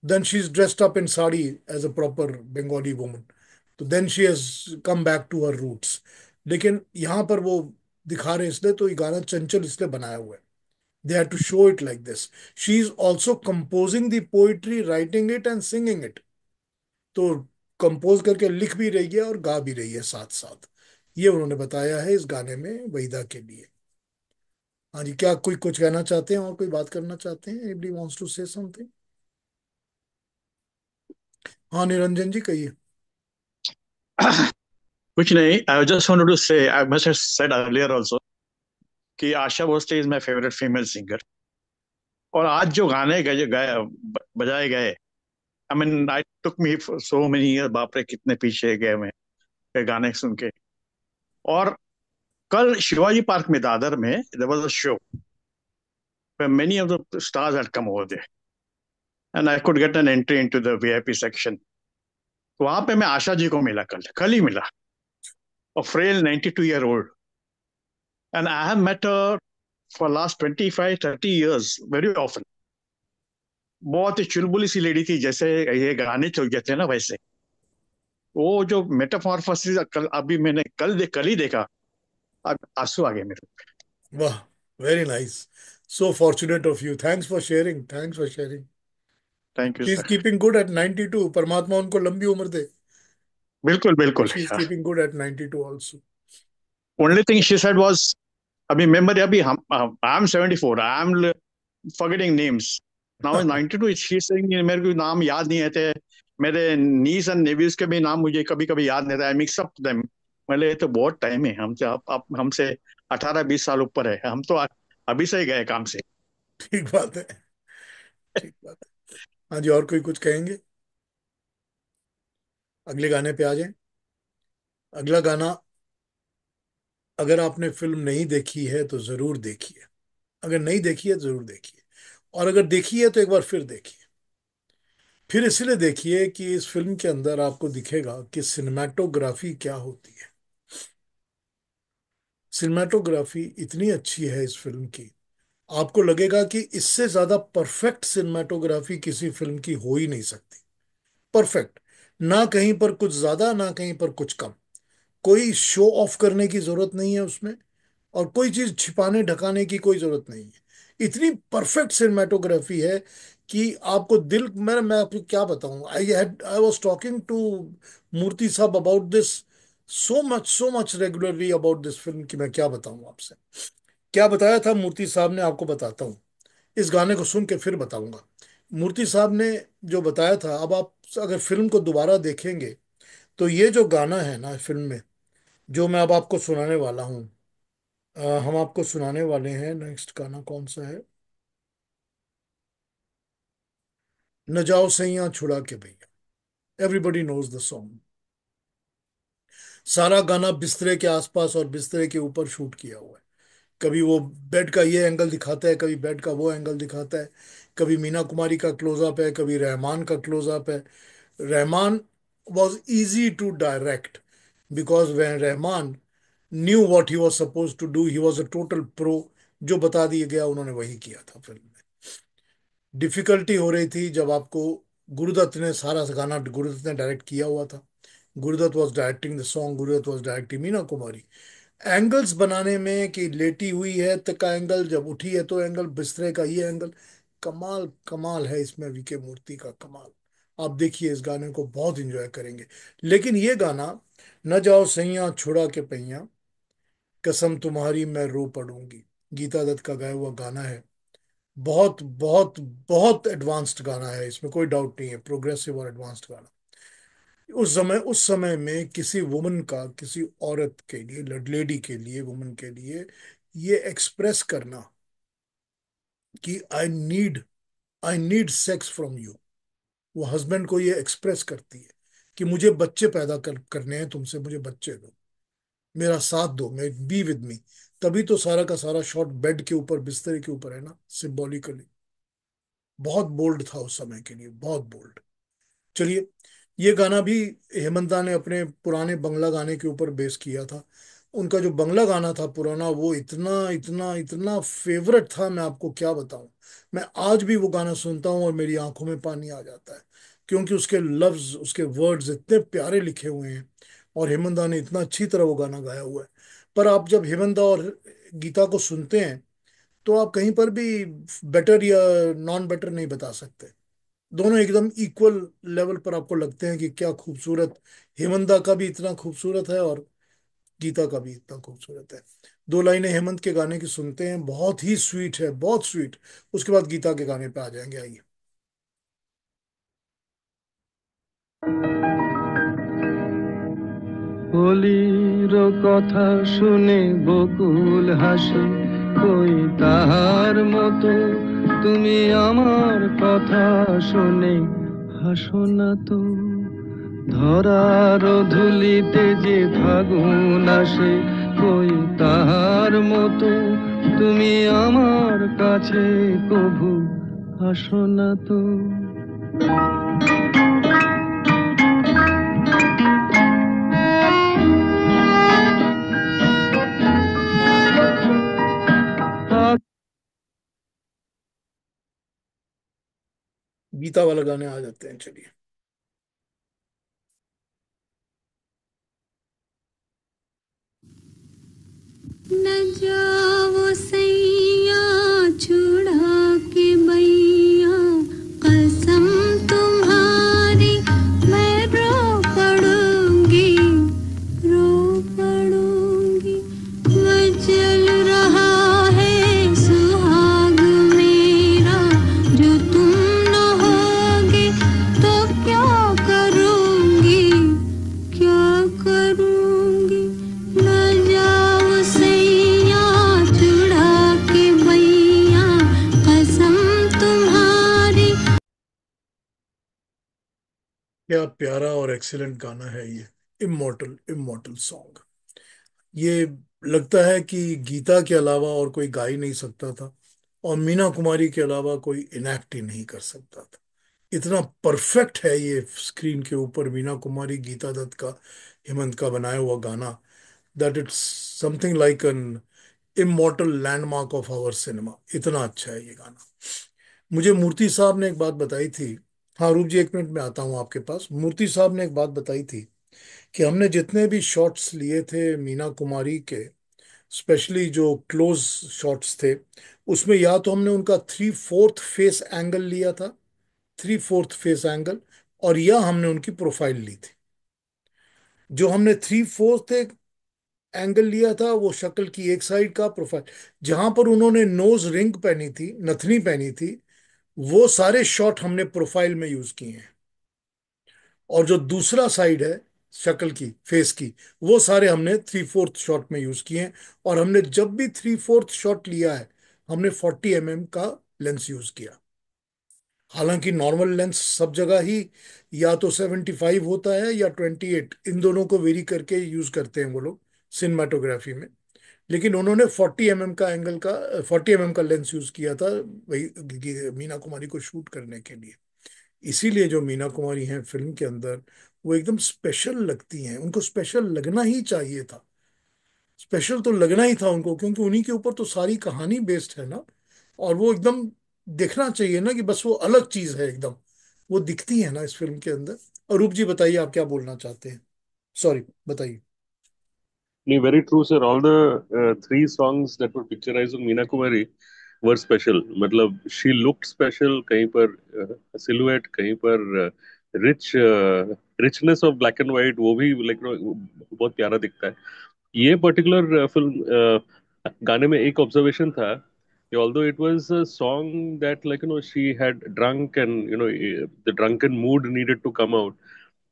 then she's dressed up in sari as a proper Bengali woman. तो then she has come back to her roots. लेकिन यहाँ पर वो दिखा रहे इसलिए, तो ये गाना चंचल इसलिए बनाया हुआ है, they had to show it like this. She is also composing the poetry, writing it and singing it. तो कंपोज करके लिख भी रही है और गा भी रही है साथ साथ। ये उन्होंने बताया है इस गाने में वहीदा के लिए। हाँ जी, क्या कोई कुछ कहना चाहते हैं और कोई बात करना चाहते हैं? Every wants to say something? हाँ निरंजन जी कहिए।
कुछ नहीं, I just wanted to say, I must have said earlier also कि Asha Bhosle is my favourite female singer. और आज जो गाने गए गए बजाए गए, I mean I took me so many year, बाप रे कितने पीछे गए मैं ये गाने सुन के। और कल शिवाजी पार्क में दादर में there was a show where many of the stars had come over there and I could get an entry into the VIP section. वहां पे मैं आशा जी को मिला, कल कल ही मिला। a frail 92-year old, and I have met her for last 25-30 years very often. बहुत ही चुलबुली सी lady थी, जैसे ये गाने चल गए थे ना वैसे। वो जो मेटामॉर्फोसिस कल अभी मैंने कल ही देखा, अब आंसू आ गए मेरे।
वाह, very nice, so fortunate of you, thanks for sharing, thanks for sharing.
Thank you
she is
sir.
Keeping good at 92, परमात्मा उनको लंबी उम्र दे।
बिल्कुल बिल्कुल।
She is keeping good at 92 also.
Only thing she said was, अभी memory, अभी हम I am 74, I am forgetting names. Now in 92, she's saying मेरे को नाम याद नहीं आते। मेरे नीस एंड नेव्यूज के भी नाम मुझे कभी कभी याद नहीं रहता, आई मिक्स अप देम। मतलब ये तो बहुत टाइम है हमसे, आप हमसे 18-20 साल ऊपर है, हम तो अभी से ही गए काम से।
ठीक बात है, ठीक बात है। हाँ जी, और कोई कुछ कहेंगे? अगले गाने पे आ जाएं। अगला गाना, अगर आपने फिल्म नहीं देखी है तो जरूर देखिए, अगर नहीं देखी है तो जरूर देखिए, और अगर देखी है तो एक बार फिर देखिए। फिर इसलिए देखिए कि इस फिल्म के अंदर आपको दिखेगा कि सिनेमाटोग्राफी क्या होती है। सिनेमाटोग्राफी इतनी अच्छी है इस फिल्म की, आपको लगेगा कि इससे ज्यादा परफेक्ट सिनेमाटोग्राफी किसी फिल्म की हो ही नहीं सकती। परफेक्ट, ना कहीं पर कुछ ज्यादा ना कहीं पर कुछ कम, कोई शो ऑफ करने की जरूरत नहीं है उसमें, और कोई चीज छिपाने ढकाने की कोई जरूरत नहीं है। इतनी परफेक्ट सिनेमाटोग्राफी है कि आपको दिल, मैं आपको क्या बताऊं, आई वाज टॉकिंग टू मूर्ति साहब about this so much regularly about this film की मैं क्या बताऊं आपसे। क्या बताया था मूर्ति साहब ने, आपको बताता हूँ, इस गाने को सुन के फिर बताऊंगा। मूर्ति साहब ने जो बताया था, अब आप अगर फिल्म को दोबारा देखेंगे तो ये जो गाना है ना फिल्म में, जो मैं अब आपको सुनाने वाला हूँ, हम आपको सुनाने वाले हैं, नेक्स्ट गाना कौन सा है, न जाओ सैयां छुड़ा के भैया, एवरीबडी नोज द सॉन्ग। सारा गाना बिस्तरे के आसपास और बिस्तरे के ऊपर शूट किया हुआ है। कभी वो बेड का ये एंगल दिखाता है, कभी बेड का वो एंगल दिखाता है, कभी मीना कुमारी का क्लोजअप है, कभी रहमान का क्लोजअप है। Rahman was easy to direct because when Rahman knew what he was suppose to do, he was a total pro. जो बता दिया गया उन्होंने वही किया था फिल्म में। डिफिकल्टी हो रही थी जब आपको, गुरुदत्त ने सारा गाना गुरुदत्त ने डायरेक्ट किया हुआ था, Guru Dutt was directing the song, Guru Dutt was directing Meena Kumari. Angles बनाने में कि लेटी हुई है तक का एंगल, जब उठी है तो एंगल, बिस्तरे का ये एंगल, कमाल कमाल है इसमें वीके मूर्ति का, कमाल। आप देखिए इस गाने को, बहुत इंजॉय करेंगे। लेकिन ये गाना, न जाओ सैया छुड़ा के पैया, कसम तुम्हारी मैं रो पड़ूंगी, गीता दत्त का गाया हुआ गाना है। बहुत बहुत बहुत एडवांस्ड गाना है, इसमें कोई डाउट नहीं है, प्रोग्रेसिव और एडवांस्ड गाना। उस समय में किसी वुमन का, किसी औरत के लिए, लेडी के लिए, वुमन के लिए ये एक्सप्रेस करना कि I need sex from you, वो हस्बैंड को ये एक्सप्रेस करती है कि मुझे बच्चे पैदा करने हैं तुमसे, मुझे बच्चे दो, मेरा साथ दो, मैं बी विद मी। तभी तो सारा का सारा शॉट बेड के ऊपर, बिस्तर के ऊपर है ना, सिंबॉलिकली। बहुत बोल्ड था उस समय के लिए, बहुत बोल्ड। चलिए, ये गाना भी हेमंत दा ने अपने पुराने बंगला गाने के ऊपर बेस किया था। उनका जो बंगला गाना था पुराना, वो इतना इतना इतना फेवरेट था, मैं आपको क्या बताऊं। मैं आज भी वो गाना सुनता हूं और मेरी आंखों में पानी आ जाता है, क्योंकि उसके लफ्ज, उसके वर्ड्स इतने प्यारे लिखे हुए हैं, और हेमंत दा ने इतना अच्छी तरह वो गाना गाया हुआ है। पर आप जब हेमंत दा और गीता को सुनते हैं, तो आप कहीं पर भी बेटर या नॉन बेटर नहीं बता सकते। दोनों एकदम इक्वल लेवल पर आपको लगते हैं कि क्या खूबसूरत। हेमंत का भी इतना खूबसूरत है और गीता का भी इतना खूबसूरत है। दो लाइनें हेमंत के गाने की सुनते हैं, बहुत ही स्वीट है, बहुत स्वीट। उसके बाद गीता के गाने पे आ जाएंगे, आइए।
কলির কথা শুনে বকুল হাসে, কই তাহার মতো তুমি আমার কথা শুনে হাসো না তো। ধরার ধুলিতে যে ফাগুন আসে, কই তাহার মতো তুমি আমার কাছে কভু আসো না তো।
गीता वाला गाने आ जाते हैं, चलिए।
न जाओ सैया छुड़ा के बैया, कसम तुम्हारी मैं रो पड़ूंगी, रो पड़ूंगी। मचल रहा है सुहाग मेरा, जो तुम न होगे तो क्या करूंगी, क्या करूंगी। न जाओ सैया छुड़ा के बैया, कसम तुम्हारी।
क्या प्यारा और एक्सीलेंट गाना है ये, इमोर्टल इमोर्टल सॉन्ग। ये लगता है कि गीता के अलावा और कोई गा ही नहीं सकता था, और मीना कुमारी के अलावा कोई इनैक्ट ही नहीं कर सकता था। इतना परफेक्ट है ये स्क्रीन के ऊपर मीना कुमारी, गीता दत्त का, हेमंत का बनाया हुआ गाना, that it's something like an immortal landmark of our cinema. इतना अच्छा है ये गाना। मुझे मूर्ति साहब ने एक बात बताई थी। हाँ रूप जी, एक मिनट में आता हूँ आपके पास। मूर्ति साहब ने एक बात बताई थी कि हमने जितने भी शॉट्स लिए थे मीना कुमारी के, स्पेशली जो क्लोज शॉट्स थे, उसमें या तो हमने उनका 3/4 फेस एंगल लिया था, 3/4 फेस एंगल, और या हमने उनकी प्रोफाइल ली थी। जो हमने 3/4 एंगल लिया था, वो शक्ल की एक साइड का प्रोफाइल, जहां पर उन्होंने नोज रिंग पहनी थी, नथनी पहनी थी, वो सारे शॉट हमने प्रोफाइल में यूज किए हैं। और जो दूसरा साइड है शक्ल की, फेस की, वो सारे हमने 3/4 शॉट में यूज किए हैं। और हमने जब भी 3/4 शॉट लिया है, हमने 40 mm का लेंस यूज किया। हालांकि नॉर्मल लेंस सब जगह ही या तो 75 होता है या 28, इन दोनों को वेरी करके यूज करते हैं वो लोग सिनेमाटोग्राफी में। लेकिन उन्होंने 40 mm का लेंस यूज किया था, वही मीना कुमारी को शूट करने के लिए। इसीलिए जो मीना कुमारी हैं फिल्म के अंदर, वो एकदम स्पेशल लगती हैं, उनको स्पेशल लगना ही चाहिए था। स्पेशल तो लगना ही था उनको, क्योंकि उन्हीं के ऊपर तो सारी कहानी बेस्ड है ना। और वो एकदम देखना चाहिए ना कि बस वो अलग चीज है एकदम, वो दिखती है ना इस फिल्म के अंदर। और रूप जी बताइए, आप क्या बोलना चाहते हैं? सॉरी, बताइए।
नहीं, very true, sir. All the three songs that were picturized on Meena Kumari were special. मतलब she looked special, कहीं पर silhouette, कहीं पर rich richness of black and white वो भी लाइक बहुत प्यारा दिखता है। ये पर्टिकुलर फिल्म गाने में एक ऑब्जर्वेशन था कि although it was a song that like she had drunk and the drunken mood needed to come out,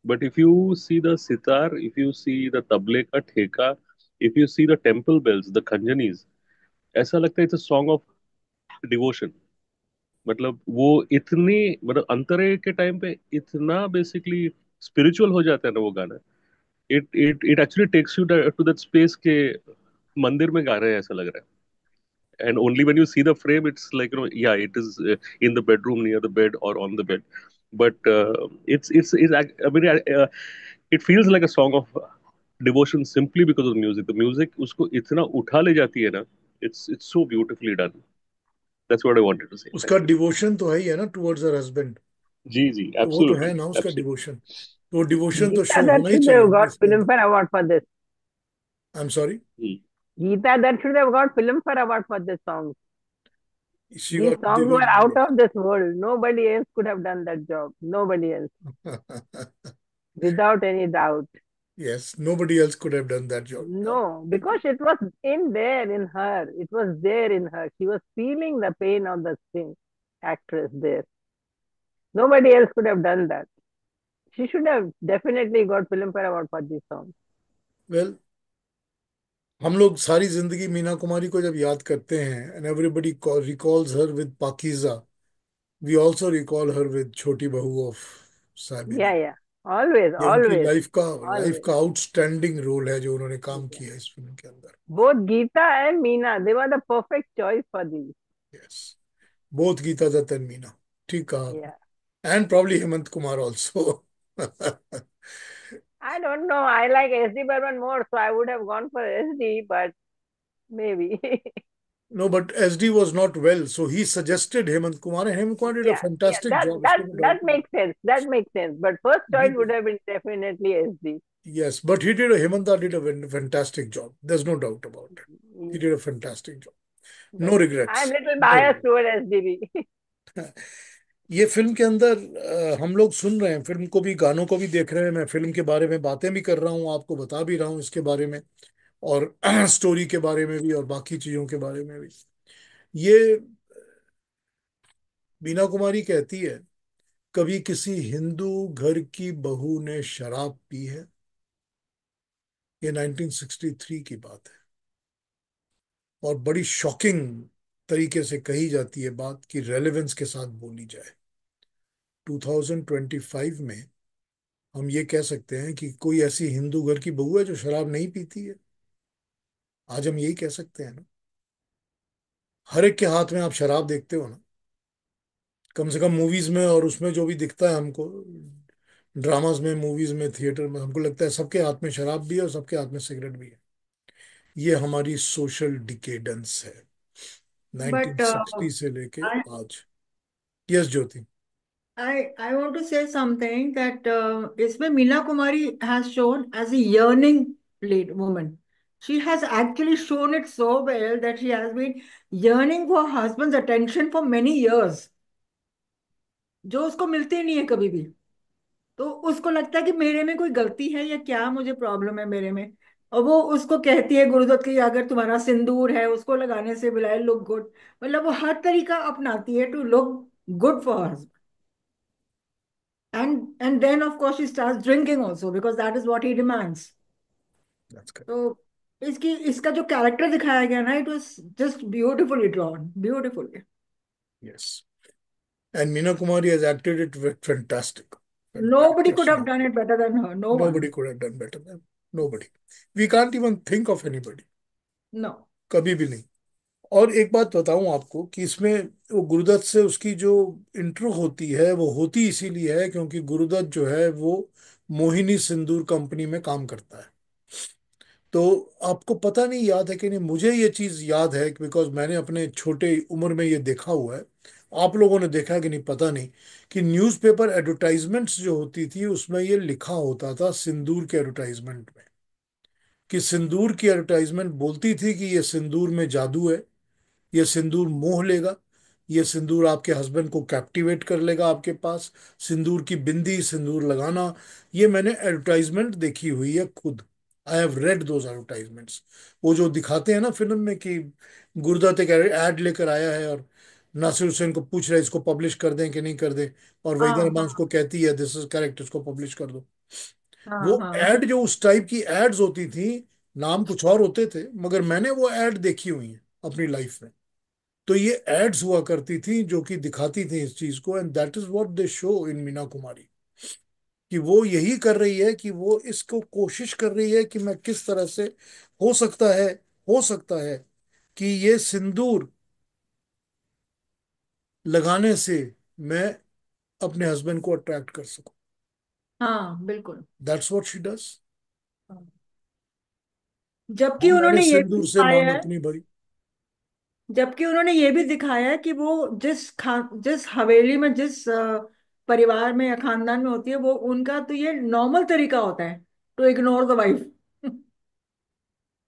but if you see the sitar, if you see the तबले का ठेका, if you see the temple bells, the khanjanis, ऐसा लगता है it's a song of devotion. मतलब वो इतनी, मतलब अंतरे के टाइम पे इतना बेसिकली स्पिरिचुअल हो जाता है ना वो गाना। It actually takes you to that space के मंदिर में गा रहे हैं ऐसा लग रहा है। And only when you see the frame it's like yeah it is in the bedroom near the bed और on the bed, but it's I mean it feels like a song of devotion simply because of music. The music उसको इतना उठा ले जाती है ना, it's so beautifully done. That's what I wanted to say.
उसका
thank you.
Devotion तो है ही है ना टुवर्ड्स हर हस्बैंड।
जी जी,
तो वो तो है
एब्सोल्युटली
ना उसका
एब्सोल्युटली।
डिवोशन, तो डिवोशन तो
Geeta
शो
Dutt
होना ही
should
चाहिए
have
ना
got
इसके अंदर।
Filmfare Award for this.
I am sorry,
Geeta Dutt should have got Filmfare Award for this song.
She
These
got
songs were
डिविल
out of this world. Nobody else could have done that job. Nobody else, without any doubt.
Yes, nobody else could have done that job.
No, because it was in there in her. It was there in her. She was feeling the pain of the sing actress there. Nobody else could have done that. She should have definitely got Filmfare Award for this song.
Well, हम लोग सारी जिंदगी मीना कुमारी को जब याद करते हैं, and everybody recalls her with Pakeezah, we also recall her with Chhoti Bahu of
Yeah,
साबिरी।
yeah. Always,
ये उनकी
always,
लाइफ
always.
का आउटस्टैंडिंग रोल है जो उन्होंने काम किया इस फिल्म के अंदर।
Both Geeta and Meena, they were the perfect choice for these.
Yes, both Geeta Dutt and Meena, ठीक कहा
Yeah.
आपने। And probably Hemant Kumar also.
I don't know. I like SD Burman more, so I would have gone for SD, but maybe.
No, but SD was not well, so he suggested Hemant Kumar, and Hemant Kumar did a
Yeah, yeah.
fantastic
That
job.
that
इसमें no doubt
that
नहीं।
makes sense. That makes sense. But first choice
He
would
did.
have been definitely SD.
Yes, but Hemanta did a fantastic job. There's no doubt about it. He did a fantastic job. No
But I'm
regrets.
little
No
biased
regrets.
toward SDB.
ये film के अंदर हम लोग सुन रहे हैं, film को भी, गानों को भी देख रहे हैं, मैं फिल्म के बारे में बातें भी कर रहा हूँ, आपको बता भी रहा हूँ इसके बारे में, और स्टोरी के बारे में भी और बाकी चीजों के बारे में भी। ये मीना कुमारी कहती है, कभी किसी हिंदू घर की बहू ने शराब पी है। ये 1963 की बात है, और बड़ी शॉकिंग तरीके से कही जाती है बात, की रेलेवेंस के साथ बोली जाए। 2025 में हम ये कह सकते हैं कि कोई ऐसी हिंदू घर की बहू है जो शराब नहीं पीती है? आज हम यही कह सकते हैं ना। हर एक के हाथ में आप शराब देखते हो ना, कम से कम मूवीज में, और उसमें जो भी दिखता है हमको, ड्रामाज में, मूवीज में, थिएटर में, हमको लगता है सबके हाथ में शराब भी है और सबके हाथ में सिगरेट भी है। ये हमारी सोशल डिकेडेंस है,
But
1960 से लेके
I
आज। Yes Jyoti.
I want to say something that इसमें Meena Kumari has shown as a yearning lead woman. She has actually shown it so well that she has been yearning for her husband's attention for many years, जो उसको मिलते नहीं है कभी भी। तो उसको लगता है कि मेरे में कोई गलती है या क्या, मुझे प्रॉब्लम है मेरे में। और वो उसको कहती है गुरुदत्त की, अगर तुम्हारा सिंदूर है उसको लगाने से बुलाए लुक गुड। मतलब वो हर तरीका अपनाती है to look good for husband. And then of course she starts drinking also because that is what he demands.
That's correct.
तो इसका जो कैरेक्टर दिखाया गया ना, it was just beautifully drawn, beautifully.
Yes. And Meena Kumari has acted it fantastic.
Nobody
Fantastic
could have
job.
done it better than her. No
Nobody
one.
could have done better than nobody. We can't even think of anybody.
No.
कभी भी नहीं। और एक बात बताऊं आपको कि इसमें वो गुरुदत्त से उसकी जो इंट्रो होती है, वो होती इसीलिए है क्योंकि गुरुदत्त जो है वो मोहिनी सिंदूर कंपनी में काम करता है। तो आपको पता नहीं याद है कि नहीं, मुझे ये चीज याद है बिकॉज मैंने अपने छोटे उम्र में ये देखा हुआ है। आप लोगों ने देखा है कि नहीं पता नहीं, कि न्यूज़पेपर एडवर्टाइजमेंट्स जो होती थी उसमें ये लिखा होता था सिंदूर के एडवर्टाइजमेंट में, कि सिंदूर की एडवर्टाइजमेंट बोलती थी कि ये सिंदूर में जादू है, ये सिंदूर मोह लेगा, ये सिंदूर आपके हस्बैंड को कैप्टिवेट कर लेगा आपके पास, सिंदूर की बिंदी, सिंदूर लगाना। ये मैंने एडवर्टाइजमेंट देखी हुई है खुद। I have read those advertisements. वो जो दिखाते हैं ना फिल्म में कि गुरुदत्त एक एड लेकर आया है और नासिर हुसैन को पूछ रहा है इसको पब्लिश कर दें कि नहीं कर दें, और
हाँ
वहीदा रहमान उसको
हाँ
कहती है दिस इज करेक्ट, इसको पब्लिश कर दो।
हाँ
वो
हाँ।
एड जो उस टाइप की एड्स होती थी, नाम कुछ और होते थे, मगर मैंने वो एड देखी हुई है अपनी लाइफ में। तो ये एड्स हुआ करती थी जो कि दिखाती थी इस चीज को, and that is what they show in Meena Kumari, कि वो यही कर रही है कि वो इसको कोशिश कर रही है कि मैं किस तरह से हो सकता है, हो सकता है कि ये सिंदूर लगाने से मैं अपने हस्बैंड को अट्रैक्ट कर सकूं।
हाँ बिल्कुल।
That's what she does.
हाँ। जबकि
वो मैंने
उन्होंने ये भी
सिंदूर से
दिखाया
मांग
है,
अपनी भरी।
जबकि उन्होंने ये भी दिखाया है कि वो जिस हवेली में, जिस परिवार में या खानदान में होती है, वो उनका तो ये नॉर्मल तरीका होता है टू इग्नोर द वाइफ।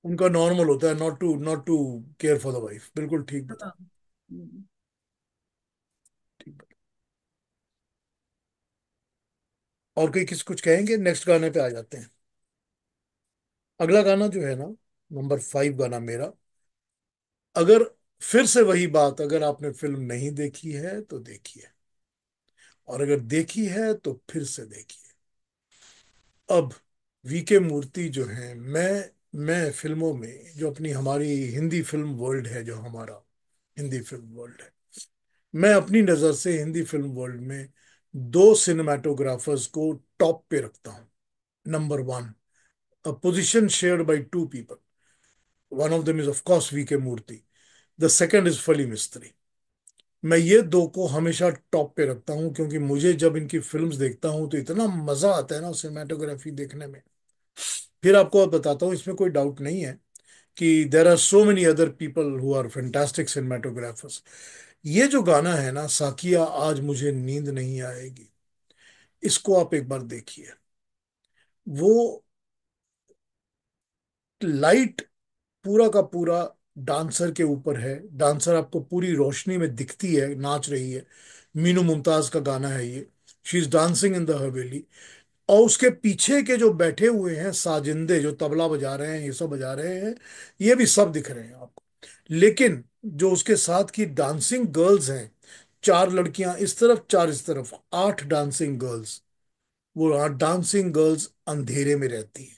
उनका नॉर्मल होता है not to care for the wife. बिल्कुल ठीक
हाँ।
बताया। ठीक बताया। और कोई किस कुछ कहेंगे? नेक्स्ट गाने पे आ जाते हैं। अगला गाना जो है ना, नंबर 5 गाना मेरा। अगर फिर से वही बात, अगर आपने फिल्म नहीं देखी है तो देखिए, और अगर देखी है तो फिर से देखिए। अब वीके मूर्ति जो है, मैं फिल्मों में जो अपनी हमारी हिंदी फिल्म वर्ल्ड है, जो हमारा हिंदी फिल्म वर्ल्ड है, मैं अपनी नजर से हिंदी फिल्म वर्ल्ड में दो सिनेमाटोग्राफर्स को टॉप पे रखता हूं। Number 1, a position shared by two people. One of them is, of course, V K Murthy. The second is फली मिस्त्री. मैं ये दो को हमेशा टॉप पे रखता हूँ, क्योंकि मुझे जब इनकी फिल्म्स देखता हूँ तो इतना मजा आता है ना सिनेमाटोग्राफी देखने में। फिर आपको और बताता हूँ, इसमें कोई डाउट नहीं है कि there are so many other people who are fantastic cinematographers. ये जो गाना है ना, साकिया आज मुझे नींद नहीं आएगी, इसको आप एक बार देखिए। वो लाइट पूरा का पूरा डांसर के ऊपर है। डांसर आपको पूरी रोशनी में दिखती है, नाच रही है। मीनू मुमताज का गाना है ये। She is dancing in the हवेली। और उसके पीछे के जो बैठे हुए हैं साजिंदे, जो तबला बजा रहे हैं, ये सब बजा रहे हैं, ये भी सब दिख रहे हैं आपको। लेकिन जो उसके साथ की डांसिंग गर्ल्स हैं, 4 लड़कियां इस तरफ, 4 इस तरफ, 8 डांसिंग गर्ल्स। वो डांसिंग गर्ल्स अंधेरे में रहती हैं,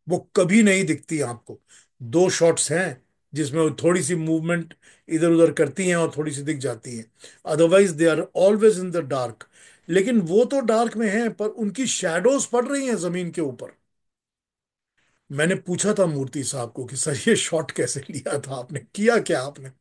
वो कभी नहीं दिखती आपको। 2 शॉट्स हैं जिसमें वो थोड़ी सी मूवमेंट इधर उधर करती हैं और थोड़ी सी दिख जाती हैं, otherwise they are always in the dark. लेकिन वो तो डार्क में हैं, पर उनकी शैडोज पड़ रही हैं जमीन के ऊपर। मैंने पूछा था मूर्ति साहब को कि सर ये शॉट कैसे लिया था आपने, किया क्या आपने?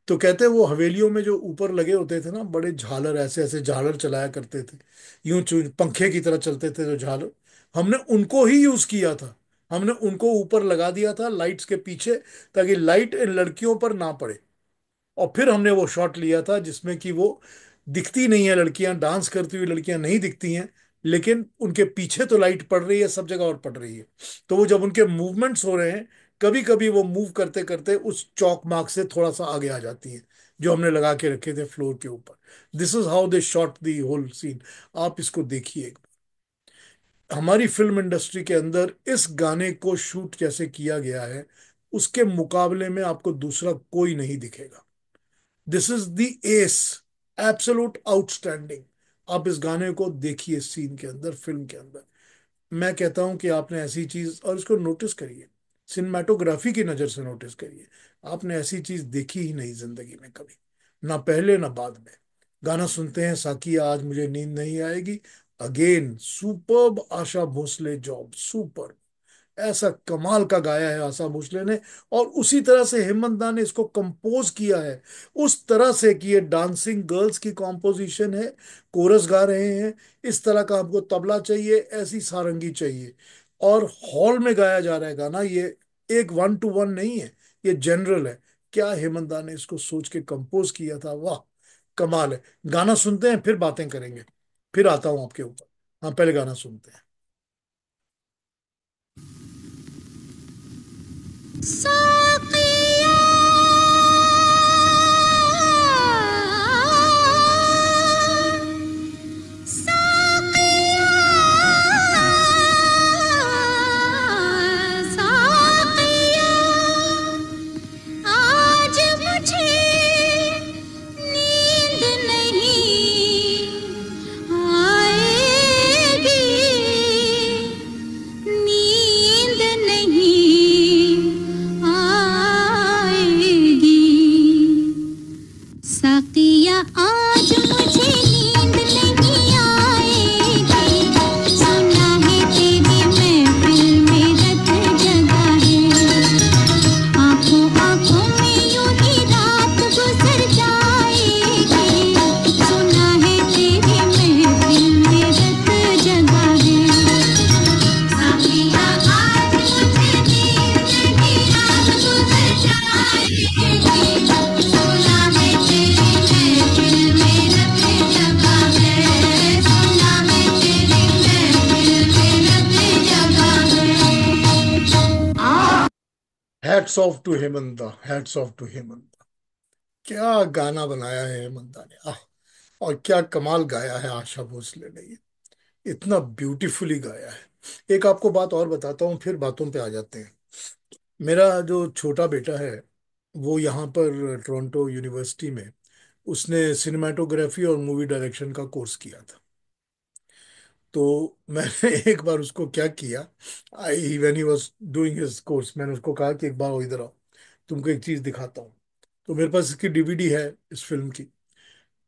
तो कहते हैं वो हवेलियों में जो ऊपर लगे होते थे ना बड़े झालर, ऐसे ऐसे झालर चलाया करते थे, यूं पंखे की तरह चलते थे जो झालर, हमने उनको ही यूज किया था। हमने उनको ऊपर लगा दिया था लाइट्स के पीछे, ताकि लाइट इन लड़कियों पर ना पड़े। और फिर हमने वो शॉट लिया था जिसमें कि वो दिखती नहीं है लड़कियां, डांस करती हुई लड़कियां नहीं दिखती हैं, लेकिन उनके पीछे तो लाइट पड़ रही है, सब जगह और पड़ रही है। तो वो जब उनके मूवमेंट्स हो रहे हैं, कभी कभी वो मूव करते करते उस चौक मार्क से थोड़ा सा आगे आ जाती है जो हमने लगा के रखे थे फ्लोर के ऊपर। This is how they shot the whole scene. आप इसको देखिए। हमारी फिल्म इंडस्ट्री के अंदर इस गाने को शूट जैसे किया गया है, उसके मुकाबले में आपको दूसरा कोई नहीं दिखेगा। This is the S, absolute outstanding. आप इस गाने को देखिए, सीन के अंदर, फिल्म के अंदर। मैं कहता हूं कि आपने ऐसी चीज, और इसको नोटिस करिए, सिनेमाटोग्राफी की नजर से नोटिस करिए, आपने ऐसी चीज देखी ही नहीं जिंदगी में कभी, ना पहले ना बाद में। गाना सुनते हैं, साकिया आज मुझे नींद नहीं आएगी। Again superb Asha Bhosle job, super. ऐसा कमाल का गाया है आशा भोसले ने, और उसी तरह से हेमंत दा ने इसको कंपोज किया है, उस तरह से कि ये डांसिंग गर्ल्स की कॉम्पोजिशन है, कोरस गा रहे हैं, इस तरह का आपको तबला चाहिए, ऐसी सारंगी चाहिए, और हॉल में गाया जा रहा है गाना। ये एक 1 to 1 नहीं है, ये जनरल है। क्या हेमंत दा ने इसको सोच के कंपोज किया था, वाह, कमाल है। गाना सुनते हैं, फिर बातें करेंगे, फिर आता हूं आपके ऊपर। हाँ, पहले गाना सुनते हैं।
साकिया
hats off to Hemanta, hats off to Hemanta. क्या गाना बनाया है हेमंता ने, आह। और क्या कमाल गाया है आशा भोसले ने, ये इतना ब्यूटीफुली गाया है। एक आपको बात और बताता हूँ, फिर बातों पे आ जाते हैं। मेरा जो छोटा बेटा है, वो यहाँ पर टोरंटो यूनिवर्सिटी में उसने सिनेमाटोग्राफी और मूवी डायरेक्शन का कोर्स किया था। तो मैंने एक बार उसको क्या किया, I when he was doing his course, मैंने उसको कहा कि एक बार वो इधर आओ, तुमको एक चीज दिखाता हूँ। तो मेरे पास इसकी डीवीडी है इस फिल्म की।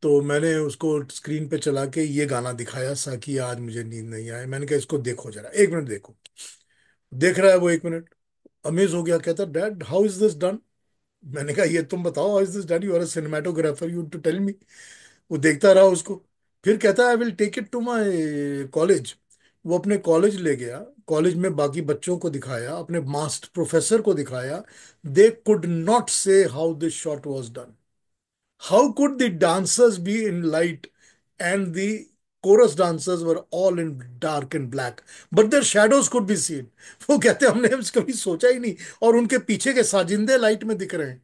तो मैंने उसको स्क्रीन पे चला के ये गाना दिखाया, साकी आज मुझे नींद नहीं आए। मैंने कहा इसको देखो जरा, 1 मिनट देखो। देख रहा है वो 1 मिनट, अमेज हो गया, कहता dad how is this done. मैंने कहा ये तुम बताओ, how is this done, you are a cinematographer, you to tell me. वो देखता रहा उसको, फिर कहता है I will take it to my college. वो अपने कॉलेज ले गया, कॉलेज में बाकी बच्चों को दिखाया, अपने मास्टर प्रोफेसर को दिखाया। दे कुड नॉट से how this shot was done. How could the dancers be in light and the chorus dancers were all in dark and black, but their shadows could be seen? वो कहते हैं हमने कभी सोचा ही नहीं, और उनके पीछे के साजिंदे लाइट में दिख रहे हैं।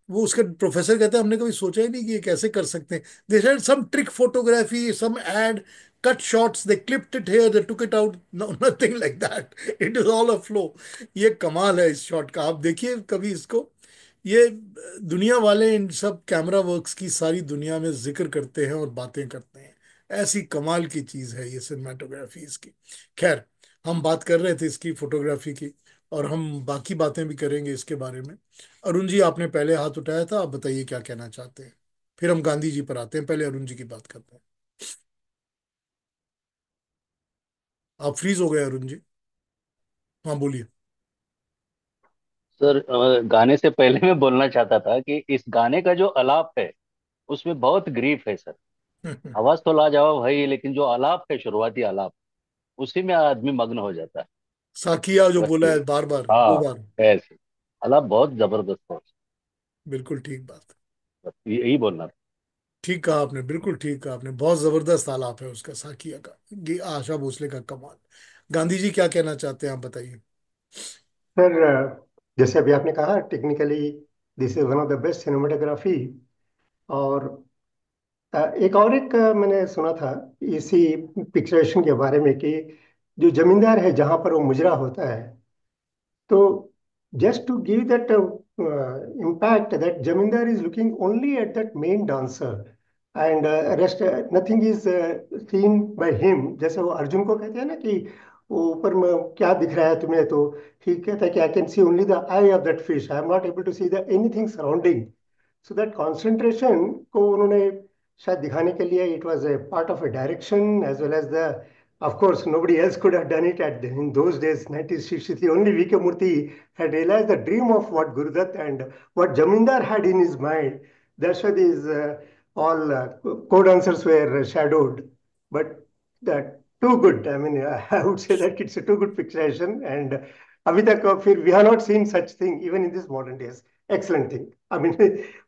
वो उसके प्रोफेसर कहते हैं हमने कभी सोचा ही नहीं कि ये कैसे कर सकते हैं। They had some trick photography, some edit, cut shots, they clipped it here, they took it out, no nothing like that, it is all a flow. ये कमाल है इस शॉट का, आप देखिए कभी इसको। ये दुनिया वाले इन सब कैमरा वर्क्स की सारी दुनिया में जिक्र करते हैं और बातें करते हैं। ऐसी कमाल की चीज है ये सिनेमाटोग्राफी इसकी। खैर, हम बात कर रहे थे इसकी फोटोग्राफी की, और हम बाकी बातें भी करेंगे इसके बारे में। अरुण जी, आपने पहले हाथ उठाया था, आप बताइए क्या कहना चाहते हैं। फिर हम गांधी जी पर आते हैं, पहले अरुण जी की बात करते हैं। आप फ्रीज हो गए अरुण जी। हाँ बोलिए।
सर, गाने से पहले मैं बोलना चाहता था कि इस गाने का जो आलाप है उसमें बहुत ग्रीफ है सर। आवाज तो लाजवाब है ही, लेकिन जो आलाप है, शुरुआती आलाप, उसी में आदमी मग्न हो जाता है।
साकिया जो
बस
बोला
ये,
है बार बार, दो
हाँ,
बार।
ऐसे आलाप बहुत जबरदस्त है।
बिल्कुल ठीक बात।
बस यही बोलना था।
ठीक कहा आपने, बिल्कुल ठीक कहा आपने, बहुत जबरदस्त आलाप है उसका, साकिया का, ये आशा भोसले का कमाल। गांधी जी क्या कहना चाहते हैं, आप बताइए।
सर, जैसे अभी आपने कहा, technically this is one of the best cinematography. और एक मैंने सुना था इसी पिक्चरेशन के बारे में कि जो जमींदार है जहां पर वो मुजरा होता है, so just to give that impact, that Jamindar is looking only at that main dancer, and rest nothing is seen by him. जैसे वो अर्जुन को कहते हैं ना कि वो ऊपर में क्या दिख रहा है तुम्हें, तो ठीक कहता है कि I can see only the eye of that fish, I am not able to see the anything surrounding. So that concentration को उन्होंने शायद दिखाने के लिए, it was a part of a direction as well as the, of course, nobody else could have done it in those days, 1963. Only V.K. Murthy had realized the dream of what Gurudutt and what Jamindar had in his mind. That's why these all co-dancers were shadowed. But that too good. I mean, I would say that it's a too good picturization. And अभी तक फिर we have not seen such thing even in this modern days. Excellent thing. I mean,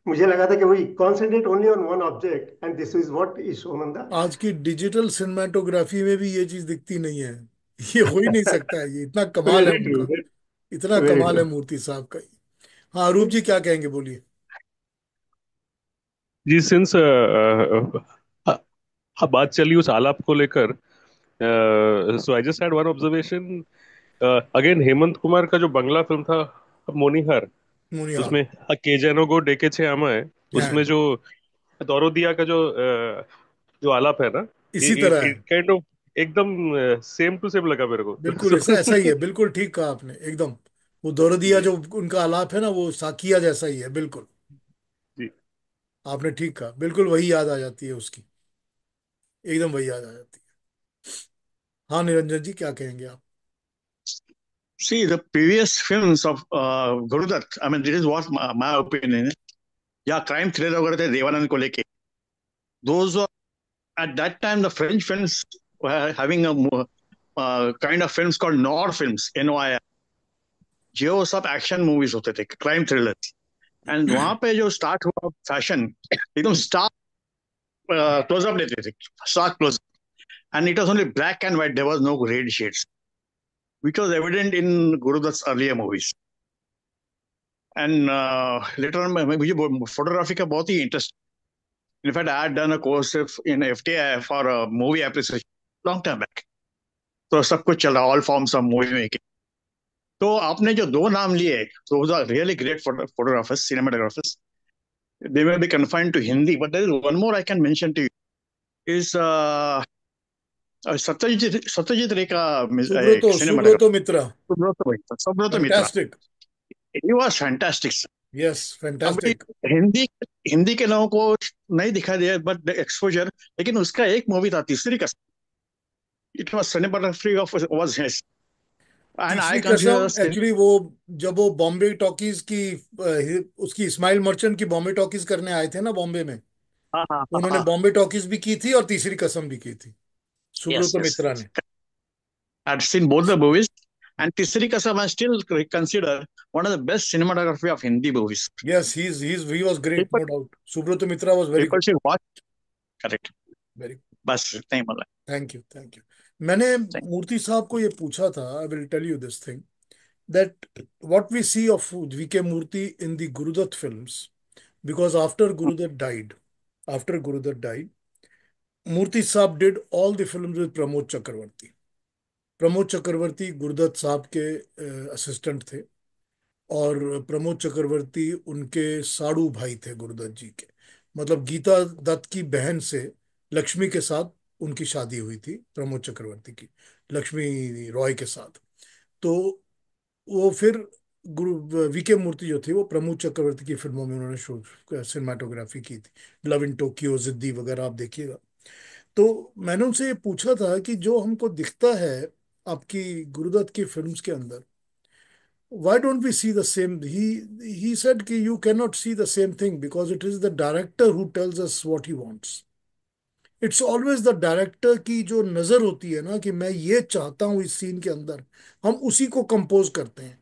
मुझे लगा था कि वही concentrate only on one object, and this is what is shown on the.
आज की डिजिटल सिनेमाटोग्राफी में भी ये चीज दिखती नहीं है। ये हो ही नहीं सकता है, ये इतना कमाल है
Very true.
उनका, इतना
Very
कमाल है
true.
मूर्ति साहब का। हाँ अरूप जी क्या कहेंगे, बोलिए।
जी, सिंस बात चली उस आलाप को लेकर, so I just had one observation. Again, Hemant Kumar का जो बंगला फिल्म था मोनिहार,
मुनियार।
उसमें केजानो गो डेके छे आमाए,
हाँ,
उसमें जो दौरोदिया का जो जो आलाप है ना,
इसी तरह है।
इट काइंड ऑफ एकदम सेम टू सेम लगा मेरे को।
बिल्कुल ऐसा ऐसा ही है, बिल्कुल ठीक कहा आपने एकदम। वो दौरदिया
जी
जो उनका आलाप है ना, वो साकिया जैसा ही है बिल्कुल।
जी।
आपने ठीक कहा, बिल्कुल वही याद आ जाती है उसकी, एकदम वही याद आ जाती है। हाँ निरंजन जी क्या कहेंगे आप।
See, the previous films of Gurudutt, I mean, this is what my opinion is. या क्राइम थ्रिलर वगैरह थे देवानंद को लेके, those were at that time the French films were having a kind of films called noir films, NOIR, जो सब action movies होते थे, crime thriller. And वहां पे जो स्टार्ट हुआ फैशन, एकदम स्टार क्लोजअप लेते थे, star closeup, and it was only black and white, there was no red shades, which was evident in Gurudutt's earlier movies. And later on मुझे photography का बहुत ही interest. In fact I had done a course in FTI for movie appreciation long time back. तो सब कुछ चला, all forms of movie making. तो आपने जो दो नाम लिए, those are really great photographers, cinematographers. They may be confined to Hindi, but there is one more I can mention to you. Is Satyajit Ray का एक
Subrata
cinematographer.
Subrata Mitra,
Subrata Mitra.
Fantastic.
He was fantastic, sir.
Yes,
अभी
fantastic.
Hindi Hindi के लोगों को नहीं दिखाई दिया, but exposure. लेकिन उसका एक मूवी था तीसरी कसम. It was cinematography of was his, and I
तीसरी
consider
कसम एक्चुअली वो जब वो बॉम्बे टॉकीज की उसकी इस्माइल मर्चेंट की बॉम्बे टॉकीज करने आए थे ना बॉम्बे में,
हाँ हाँ
तो उन्होंने
हाँ.
बॉम्बे टॉकीज भी की थी और तीसरी कसम भी की थी,
Yes,
सुब्रतो
yes.
मित्रा ने.
I'd seen both the movies, and तीसरी कसम I still consider one of the best cinematography of Hindi movies.
Yes, he was great,
People
no doubt. Subrata Mitra was very
people
good.
should watch. Correct.
Very.
बस इतना ही बोला.
Thank you, thank you. मैंने मूर्ति साहब को ये पूछा था, I will tell you this thing, that what we see of VK Murthy in the Gurudutt films, because after Gurudutt died, Murthy Saab did all the films with Pramod Chakravarti. Pramod Chakravarti Gurudutt साहब के assistant थे, और प्रमोद चक्रवर्ती उनके साड़ू भाई थे गुरुदत्त जी के. मतलब गीता दत्त की बहन से लक्ष्मी के साथ उनकी शादी हुई थी, प्रमोद चक्रवर्ती की लक्ष्मी रॉय के साथ. तो वो फिर गुरु वीके मूर्ति जो थे वो प्रमोद चक्रवर्ती की फिल्मों में उन्होंने सिनेमाटोग्राफी की थी. लव इन टोक्यो, जिद्दी वगैरह आप देखिएगा. तो मैंने उनसे ये पूछा था कि जो हमको दिखता है आपकी गुरुदत्त की फिल्म्स के अंदर, why don't we see the same? He said कि you cannot see the same thing because it is the director who tells us what he wants. It's always the director की जो नजर होती है ना कि मैं ये चाहता हूँ इस सीन के अंदर, हम उसी को कंपोज करते हैं.